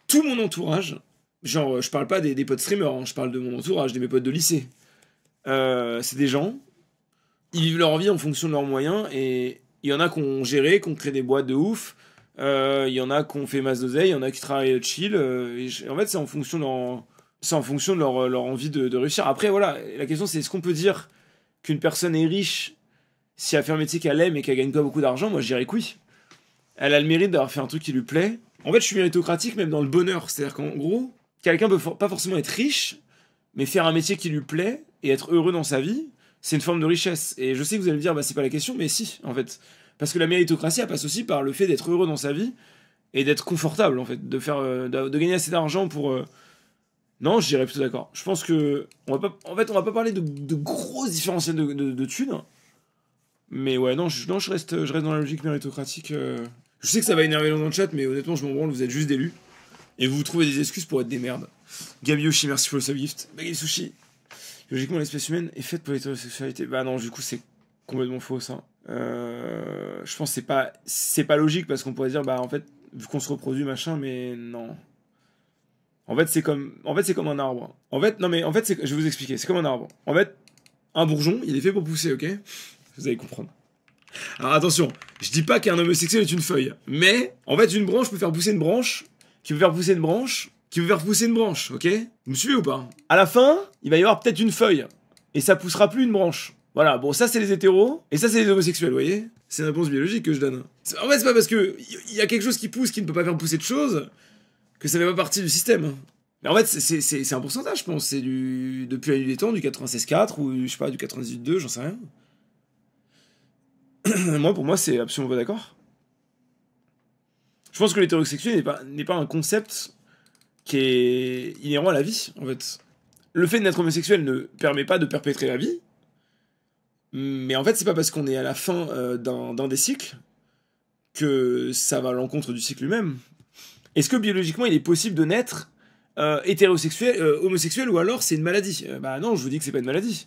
tout mon entourage, genre, je parle pas des potes streamers, hein, je parle de mon entourage, de mes potes de lycée. C'est des gens, ils vivent leur vie en fonction de leurs moyens, et il y en a qui ont géré, qui ont créé des boîtes de ouf, il y en a qui ont fait masse d'oseille, il y en a qui travaillent chill, en fait, c'est en fonction de leur envie de réussir. Après, voilà, la question c'est est-ce qu'on peut dire qu'une personne est riche si elle fait un métier qu'elle aime et qu'elle gagne pas beaucoup d'argent? Moi, je dirais que oui. Elle a le mérite d'avoir fait un truc qui lui plaît. En fait, je suis méritocratique même dans le bonheur. C'est-à-dire qu'en gros, quelqu'un peut pas forcément être riche, mais faire un métier qui lui plaît et être heureux dans sa vie, c'est une forme de richesse. Et je sais que vous allez me dire, bah c'est pas la question, mais si, en fait. Parce que la méritocratie, elle passe aussi par le fait d'être heureux dans sa vie et d'être confortable, en fait. De gagner assez d'argent pour... Non, je dirais plutôt d'accord. Je pense que... on va pas parler de grosses différentiels de thunes. Mais ouais, non, je reste dans la logique méritocratique. Je sais que ça va énerver les gens dans le chat, mais honnêtement, je m'en branle, vous êtes juste d'élus. Et vous trouvez des excuses pour être des merdes. Gabi Yoshi, merci pour le subgift. Baggy Sushi. Logiquement, l'espèce humaine est faite pour l'hétérosexualité. Bah non, du coup, c'est complètement faux, ça. Je pense que c'est pas logique, parce qu'on pourrait dire, bah en fait, vu qu'on se reproduit, machin, mais non. En fait, c'est comme un arbre. En fait, je vais vous expliquer. C'est comme un arbre. En fait, un bourgeon, il est fait pour pousser, ok? Vous allez comprendre. Alors attention, je dis pas qu'un homosexuel est une feuille, mais en fait, une branche peut faire pousser une branche, qui peut faire pousser une branche, qui peut faire pousser une branche, ok? Vous me suivez ou pas? À la fin, il va y avoir peut-être une feuille, et ça poussera plus une branche. Voilà, bon, ça c'est les hétéros, et ça c'est les homosexuels, vous voyez? C'est une réponse biologique que je donne. En fait, c'est pas parce que il y a quelque chose qui pousse qui ne peut pas faire pousser de choses que ça fait pas partie du système. Mais en fait, c'est un pourcentage, je pense. C'est depuis la nuit des temps, du 96,4 ou je sais pas, du 98,2, j'en sais rien. Pour moi, c'est absolument pas d'accord. Je pense que l'hétérosexuel n'est pas un concept qui est inhérent à la vie, en fait. Le fait d'être homosexuel ne permet pas de perpétrer la vie, mais en fait, c'est pas parce qu'on est à la fin d'un des cycles que ça va à l'encontre du cycle lui-même. Est-ce que biologiquement, il est possible de naître hétérosexuel, homosexuel, ou alors c'est une maladie? Bah non, je vous dis que c'est pas une maladie.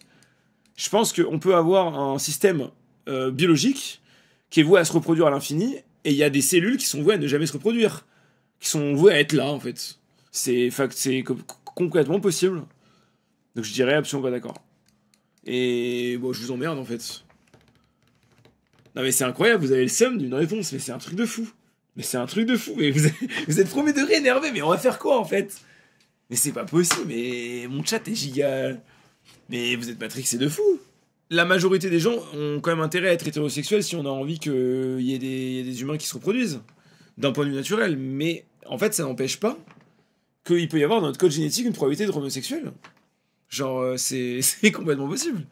Je pense qu'on peut avoir un système biologique qui est voué à se reproduire à l'infini, et il y a des cellules qui sont vouées à ne jamais se reproduire, qui sont vouées à être là, en fait. C'est complètement possible. Donc je dirais absolument pas d'accord. Et bon, je vous emmerde, en fait. Non mais c'est incroyable, vous avez le seum d'une réponse, mais c'est un truc de fou. Mais vous êtes premier degré énervé, mais on va faire quoi, en fait? Mais c'est pas possible, mais mon chat est giga... Mais vous êtes matrixé de fou. La majorité des gens ont quand même intérêt à être hétérosexuels si on a envie qu'il y ait des humains qui se reproduisent, d'un point de vue naturel. Mais en fait, ça n'empêche pas qu'il peut y avoir dans notre code génétique une probabilité d'être homosexuel. Genre, c'est complètement possible.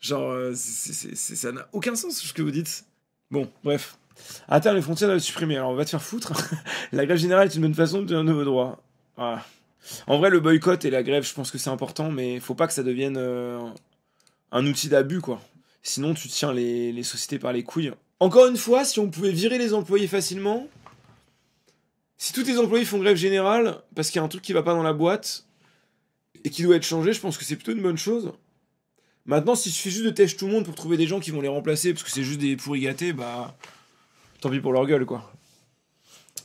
Genre, ça n'a aucun sens ce que vous dites. Bon, bref. À terme, les frontières doivent être supprimées. Alors, on va te faire foutre. La grève générale est une bonne façon de donner un nouveau droit. Voilà. En vrai, le boycott et la grève, je pense que c'est important, mais faut pas que ça devienne un outil d'abus, quoi. Sinon, tu tiens les sociétés par les couilles. Encore une fois, si on pouvait virer les employés facilement, si tous les employés font grève générale, parce qu'il y a un truc qui va pas dans la boîte, et qui doit être changé, je pense que c'est plutôt une bonne chose. Maintenant, s'il suffit juste de têche tout le monde pour trouver des gens qui vont les remplacer, parce que c'est juste des pourris gâtés, bah... tant pis pour leur gueule, quoi.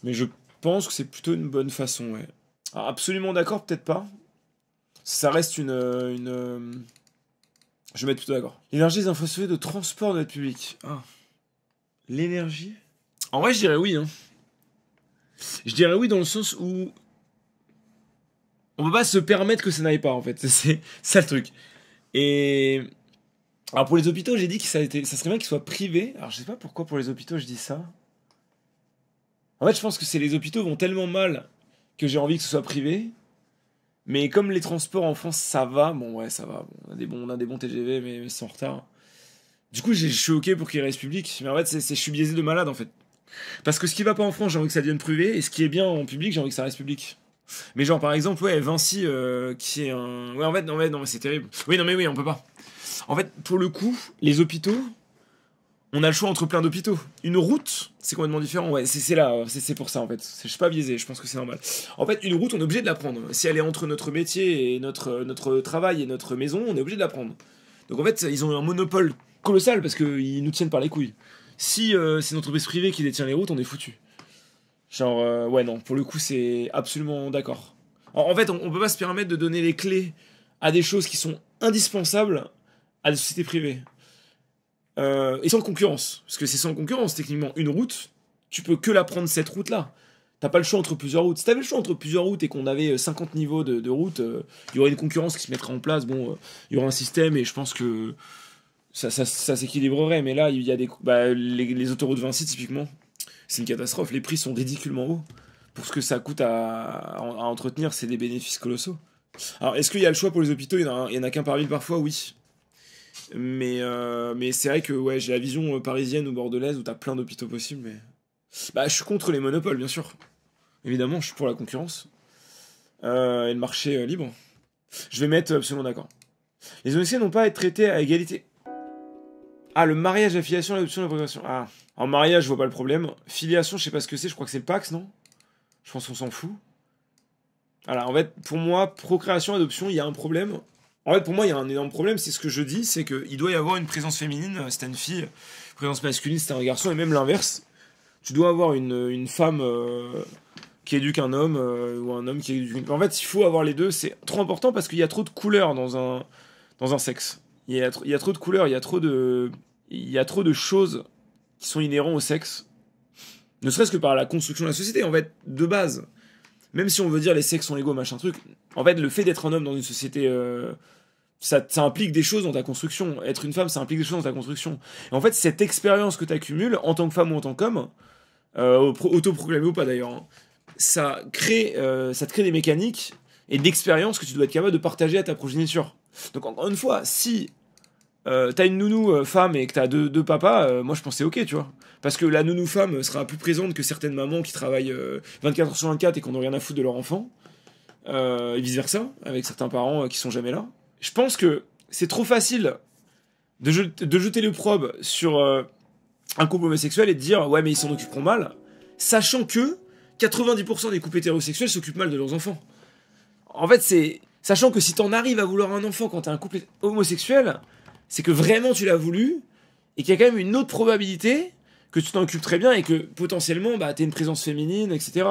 Mais je pense que c'est plutôt une bonne façon, ouais. Alors, absolument d'accord, peut-être pas. Ça reste je vais mettre plutôt d'accord. L'énergie des infrastructures de transport de notre public. Ah. L'énergie. En vrai, je dirais oui. Hein. Je dirais oui dans le sens où on peut pas se permettre que ça n'aille pas, en fait. C'est ça le truc. Et alors pour les hôpitaux, j'ai dit que ça serait bien qu'ils soient privés. Alors je sais pas pourquoi pour les hôpitaux je dis ça. En fait, je pense que c'est les hôpitaux vont tellement mal que j'ai envie que ce soit privé. Mais comme les transports en France, ça va. Bon, ouais, ça va. Bon, on a des bons TGV, mais c'est en retard. Du coup, je suis ok pour qu'il reste public. Mais en fait, je suis biaisé de malade, en fait. Parce que ce qui va pas en France, j'ai envie que ça devienne privé. Et ce qui est bien en public, j'ai envie que ça reste public. Mais genre, par exemple, ouais, Vinci, qui est un... Ouais, en fait, non, mais c'est terrible. Oui, non, mais oui, on peut pas. En fait, pour le coup, les hôpitaux, on a le choix entre plein d'hôpitaux. Une route, c'est complètement différent. Ouais, c'est pour ça en fait. Je suis pas biaisé, je pense que c'est normal. En fait, une route, on est obligé de la prendre. Si elle est entre notre métier et notre travail et notre maison, on est obligé de la prendre. Donc en fait, ils ont un monopole colossal parce qu'ils nous tiennent par les couilles. Si c'est une entreprise privée qui détient les routes, on est foutu. Genre, ouais, non, pour le coup, c'est absolument d'accord. En fait, on peut pas se permettre de donner les clés à des choses qui sont indispensables à des sociétés privées. Et sans concurrence. Parce que c'est sans concurrence, techniquement. Une route, tu peux que la prendre cette route-là. T'as pas le choix entre plusieurs routes. Si t'avais le choix entre plusieurs routes et qu'on avait 50 niveaux de route, il y aurait une concurrence qui se mettrait en place. Bon, il y aurait un système et je pense que ça s'équilibrerait. Mais là, il y a les autoroutes Vinci, typiquement, c'est une catastrophe. Les prix sont ridiculement hauts. Pour ce que ça coûte à entretenir, c'est des bénéfices colossaux. Alors, est-ce qu'il y a le choix pour les hôpitaux? Il y en a qu'un par ville parfois, oui. Mais c'est vrai que ouais, j'ai la vision parisienne ou bordelaise où t'as plein d'hôpitaux possibles. Mais bah, je suis contre les monopoles, bien sûr. Évidemment, je suis pour la concurrence et le marché libre. Je vais mettre absolument d'accord. Les ONC n'ont pas à être traités à égalité. Ah, le mariage, la filiation, l'adoption, la procréation. Ah, en mariage, je vois pas le problème. Filiation, je sais pas ce que c'est. Je crois que c'est le Pax, non? Je pense qu'on s'en fout. Voilà, en fait, pour moi, procréation, adoption, il y a un problème. En fait, pour moi, il y a un énorme problème, c'est ce que je dis, c'est qu'il doit y avoir une présence féminine, si t'as une fille, présence masculine, si t'as un garçon, et même l'inverse. Tu dois avoir une femme qui éduque un homme, ou un homme qui éduque une... En fait, il faut avoir les deux, c'est trop important parce qu'il y a trop de couleurs dans un sexe. Il y a trop de couleurs, il y a trop de choses qui sont inhérentes au sexe. Ne serait-ce que par la construction de la société, en fait, de base. Même si on veut dire les sexes sont égaux, machin truc, en fait, le fait d'être un homme dans une société, ça implique des choses dans ta construction. Être une femme, ça implique des choses dans ta construction. Et en fait, cette expérience que tu accumules, en tant que femme ou en tant qu'homme, autoproclamé ou pas d'ailleurs, hein, ça te crée des mécaniques et d'expériences que tu dois être capable de partager à ta progéniture. Donc encore une fois, si t'as une nounou femme et que t'as deux papas, moi je pensais ok, tu vois. Parce que la nounou femme sera plus présente que certaines mamans qui travaillent 24 heures sur 24 et qui n'ont rien à foutre de leur enfant. Et vice versa, avec certains parents qui sont jamais là. Je pense que c'est trop facile de jeter l'opprobre sur un couple homosexuel et de dire ouais mais ils s'en occuperont mal, sachant que 90% des couples hétérosexuels s'occupent mal de leurs enfants. En fait, c'est sachant que si t'en arrives à vouloir un enfant quand t'es un couple homosexuel, c'est que vraiment tu l'as voulu et qu'il y a quand même une autre probabilité que tu t'en occupes très bien et que potentiellement bah, t'aies une présence féminine, etc.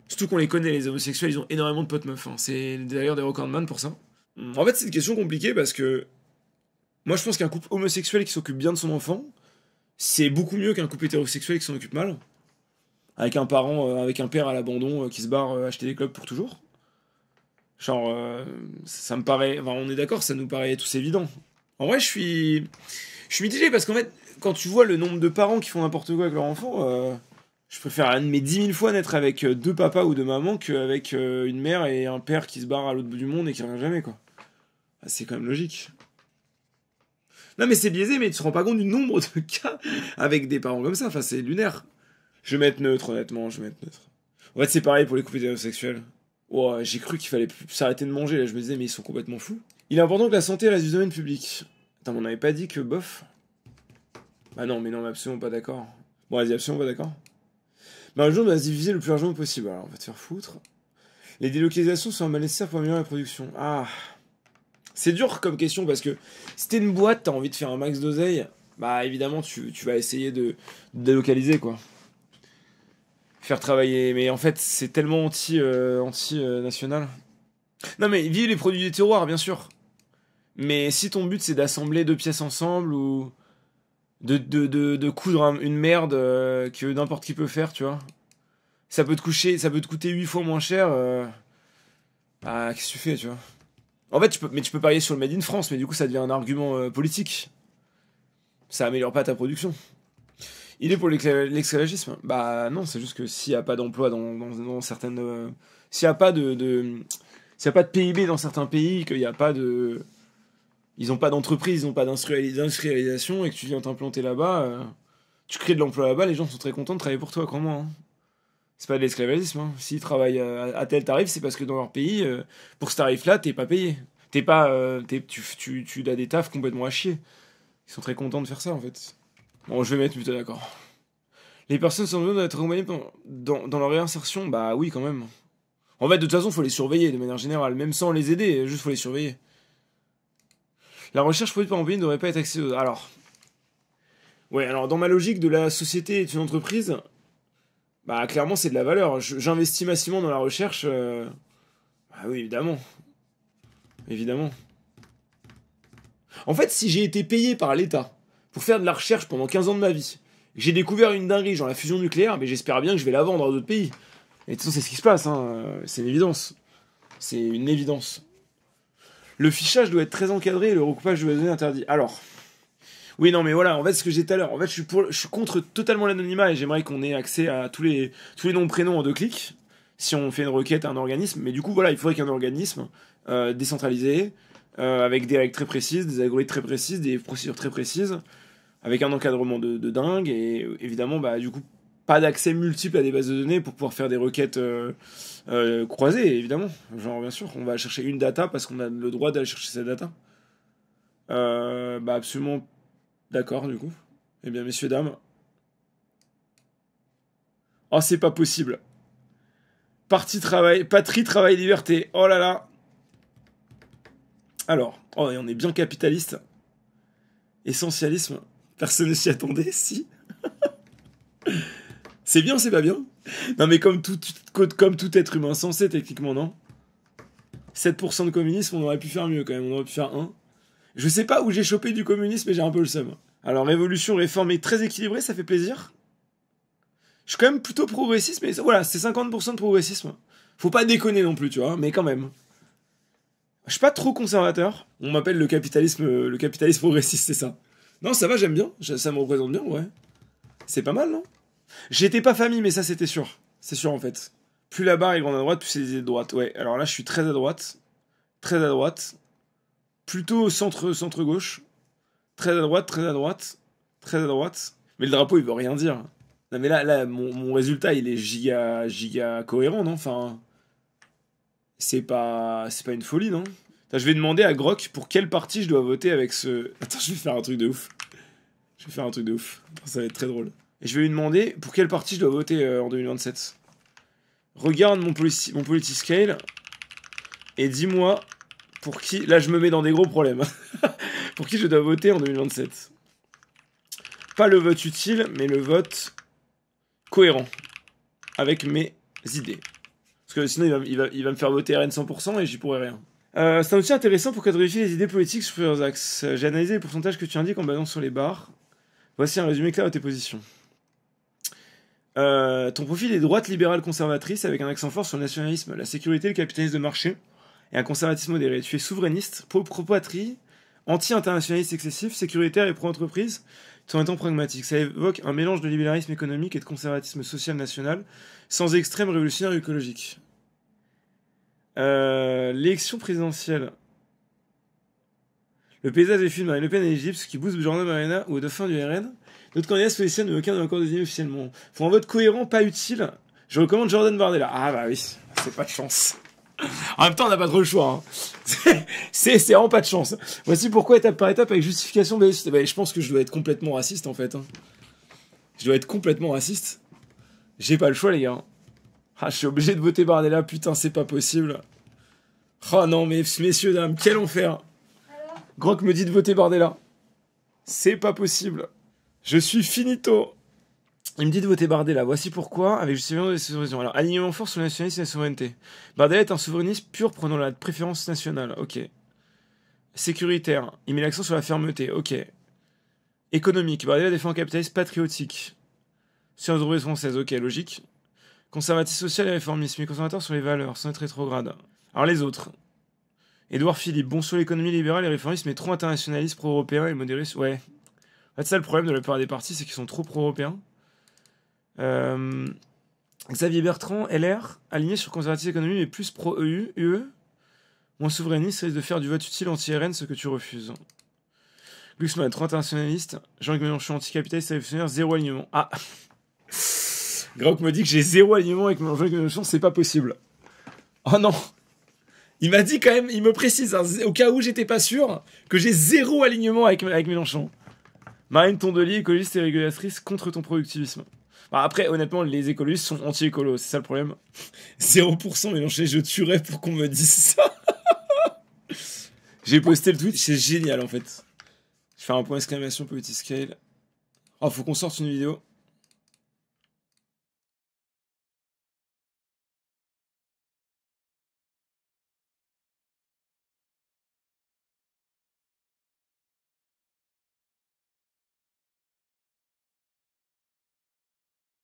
Surtout qu'on les connaît, les homosexuels, ils ont énormément de potes meufs. Hein. C'est d'ailleurs des recordman pour ça. En fait, c'est une question compliquée parce que moi je pense qu'un couple homosexuel qui s'occupe bien de son enfant, c'est beaucoup mieux qu'un couple hétérosexuel qui s'en occupe mal. Avec un parent, avec un père à l'abandon qui se barre acheter des clubs pour toujours. Genre, ça me paraît... Enfin, on est d'accord, ça nous paraît tous évident. En vrai, je suis mitigé parce qu'en fait, quand tu vois le nombre de parents qui font n'importe quoi avec leur enfant, je préfère un de mes 10 000 fois naître avec deux papas ou deux mamans qu'avec une mère et un père qui se barre à l'autre bout du monde et qui revient jamais, quoi. Ah, c'est quand même logique. Non, mais c'est biaisé, mais tu te rends pas compte du nombre de cas avec des parents comme ça. Enfin, c'est lunaire. Je vais mettre neutre, honnêtement, je vais mettre neutre. En fait, c'est pareil pour les couples hétérosexuels. Oh, j'ai cru qu'il fallait s'arrêter de manger, là, je me disais, mais ils sont complètement fous. Il est important que la santé reste du domaine public. Attends, on n'avait pas dit que bof. Bah non, mais absolument pas d'accord. Bon, vas-y, absolument pas d'accord. Bah, un jour, on va se diviser le plus largement possible. Alors, on va te faire foutre. Les délocalisations sont un mal nécessaire pour améliorer la production. Ah. C'est dur comme question parce que si t'es une boîte, t'as envie de faire un max d'oseille, bah évidemment, tu vas essayer de délocaliser, quoi. Faire travailler... Mais en fait, c'est tellement national. Non mais, vive les produits du terroir, bien sûr. Mais si ton but, c'est d'assembler 2 pièces ensemble, ou... De coudre une merde que n'importe qui peut faire, tu vois. Ça peut te coûter 8 fois moins cher. Ah, qu'est-ce que tu fais, tu vois. En fait, tu peux parier sur le Made in France, mais du coup, ça devient un argument politique. Ça améliore pas ta production. Il est pour l'esclavagisme. Bah non, c'est juste que s'il n'y a pas d'emploi dans certaines... s'il n'y a pas s'il y a pas de PIB dans certains pays, qu'il n'y a pas de... Ils n'ont pas d'entreprise, ils n'ont pas d'industrialisation, et que tu viens t'implanter là-bas, tu crées de l'emploi là-bas, les gens sont très contents de travailler pour toi, crois-moi. Hein. C'est pas de l'esclavagisme. Hein. S'ils travaillent à tel tarif, c'est parce que dans leur pays, pour ce tarif-là, t'es pas payé. T'es pas, tu as des tafs complètement à chier. Ils sont très contents de faire ça, en fait. Bon, je vais mettre plutôt d'accord. Les personnes sont besoin d'être accompagnées dans leur réinsertion. Bah oui, quand même. En fait, de toute façon, faut les surveiller de manière générale, même sans les aider, juste faut les surveiller. La recherche produite par un pays ne devrait pas être accessible aux... Alors... Ouais, alors dans ma logique de la société est une entreprise, bah clairement c'est de la valeur. J'investis massivement dans la recherche. Bah oui, évidemment. Évidemment. En fait, si j'ai été payé par l'État pour faire de la recherche pendant 15 ans de ma vie, que j'ai découvert une dinguerie, genre la fusion nucléaire, mais j'espère bien que je vais la vendre à d'autres pays. Et de toute façon, c'est ce qui se passe, hein. C'est une évidence. C'est une évidence. Le fichage doit être très encadré et le recoupage de données interdit. Alors, oui, non, mais voilà, en fait, ce que j'ai dit tout à l'heure, en fait, je suis contre totalement l'anonymat et j'aimerais qu'on ait accès à tous les noms prénoms en 2 clics, si on fait une requête à un organisme. Mais du coup, voilà, il faudrait qu'un organisme décentralisé, avec des règles très précises, des algorithmes très précises, des procédures très précises, avec un encadrement de dingue et évidemment, bah, du coup, pas d'accès multiple à des bases de données pour pouvoir faire des requêtes croisées, évidemment. Genre, bien sûr, on va chercher une data parce qu'on a le droit d'aller chercher cette data. Bah, absolument d'accord, du coup. Eh bien, messieurs, dames. Oh, c'est pas possible. Patrie, travail, liberté. Oh là là. Alors, oh, et on est bien capitaliste. Essentialisme. Personne ne s'y attendait, si. C'est bien, c'est pas bien. Non, mais comme tout être humain sensé, techniquement, non. 7% de communisme, on aurait pu faire mieux, quand même. On aurait pu faire 1. Je sais pas où j'ai chopé du communisme, mais j'ai un peu le seum. Alors, révolution réformée très équilibrée, ça fait plaisir. Je suis quand même plutôt progressiste, mais voilà, c'est 50% de progressisme. Faut pas déconner non plus, tu vois, mais quand même. Je suis pas trop conservateur. On m'appelle le capitalisme progressiste, c'est ça. Non, ça va, j'aime bien. Ça me représente bien, ouais. C'est pas mal, non? J'étais pas famille, mais ça, c'était sûr. C'est sûr, en fait. Plus la barre est grande à droite, plus c'est des idées de droite. Ouais, alors là, je suis très à droite. Très à droite. Plutôt centre-gauche. Très à droite, très à droite. Très à droite. Mais le drapeau, il veut rien dire. Non, mais là mon résultat, il est giga cohérent, non? Enfin... C'est pas une folie, non? Attends, je vais demander à Grok pour quelle partie je dois voter avec ce... Attends, je vais faire un truc de ouf. Attends, ça va être très drôle. Et je vais lui demander pour quelle partie je dois voter en 2027. Regarde mon Politiscale et dis-moi pour qui... Là, je me mets dans des gros problèmes. Pour qui je dois voter en 2027. Pas le vote utile, mais le vote cohérent avec mes idées. Parce que sinon, il va me faire voter RN 100% et j'y pourrai rien. C'est un outil intéressant pour cartographier les idées politiques sur plusieurs axes. J'ai analysé les pourcentages que tu indiques en basant sur les barres. Voici un résumé clair de tes positions. Ton profil est droite libérale conservatrice avec un accent fort sur le nationalisme, la sécurité, le capitalisme de marché et un conservatisme modéré. Tu es souverainiste, pro-patrie, anti-internationaliste excessif, sécuritaire et pro-entreprise, tout en étant pragmatique. Ça évoque un mélange de libéralisme économique et de conservatisme social national, sans extrême révolutionnaire écologique. L'élection présidentielle. Le paysage est filmé Marine Le Pen et Égypte, ce qui booste Jordan Marina ou aux dauphins du RN. D'autres candidats se positionnent, mais aucun n'a encore désigné officiellement. Pour un vote cohérent, pas utile, je recommande Jordan Bardella. Ah bah oui, c'est pas de chance. En même temps, on n'a pas trop le choix. Hein. C'est vraiment pas de chance. Voici pourquoi étape par étape avec justification. Bah, je pense que je dois être complètement raciste en fait. Hein. Je dois être complètement raciste. J'ai pas le choix, les gars. Ah, je suis obligé de voter Bardella. Putain, c'est pas possible. Oh non, mais messieurs, dames, quel enfer. Grok me dit de voter Bardella. C'est pas possible. Je suis finito. Il me dit de voter Bardella. Voici pourquoi, avec justification des solutions. Alors, alignement fort sur le nationalisme et la souveraineté. Bardella est un souverainiste pur prenant la préférence nationale. Ok. Sécuritaire. Il met l'accent sur la fermeté. Ok. Économique. Bardella défend un capitalisme patriotique. Sur l'entreprise française. Ok, logique. Conservatisme social et réformisme. Mais conservateur sur les valeurs, sans être rétrograde. Alors, les autres. Édouard Philippe. Bon sur l'économie libérale et réformiste, mais trop internationaliste, pro-européen et modéré. Ouais. En fait, ça, le problème de la plupart des partis, c'est qu'ils sont trop pro-européens. Xavier Bertrand, LR, aligné sur conservatisme économie, mais plus pro-EU, UE, moins souverainiste, risque de faire du vote utile anti-RN, ce que tu refuses. Glucksmann, trop internationaliste. Jean-Luc Mélenchon, anticapitaliste, révolutionnaire, zéro alignement. Ah. Grauck me dit que j'ai zéro alignement avec Jean-Luc Mélenchon, c'est pas possible. Oh non. Il m'a dit quand même, il me précise, hein, au cas où j'étais pas sûr, que j'ai zéro alignement avec Mélenchon. Marine Tondelier, écologiste et régulatrice contre ton productivisme. Bah après, honnêtement, les écologistes sont anti-écolos, c'est ça le problème. 0% Mélenchon, je tuerais pour qu'on me dise ça. J'ai posté le tweet, c'est génial en fait. Je vais faire un point d'exclamation Politiscale. Oh, faut qu'on sorte une vidéo.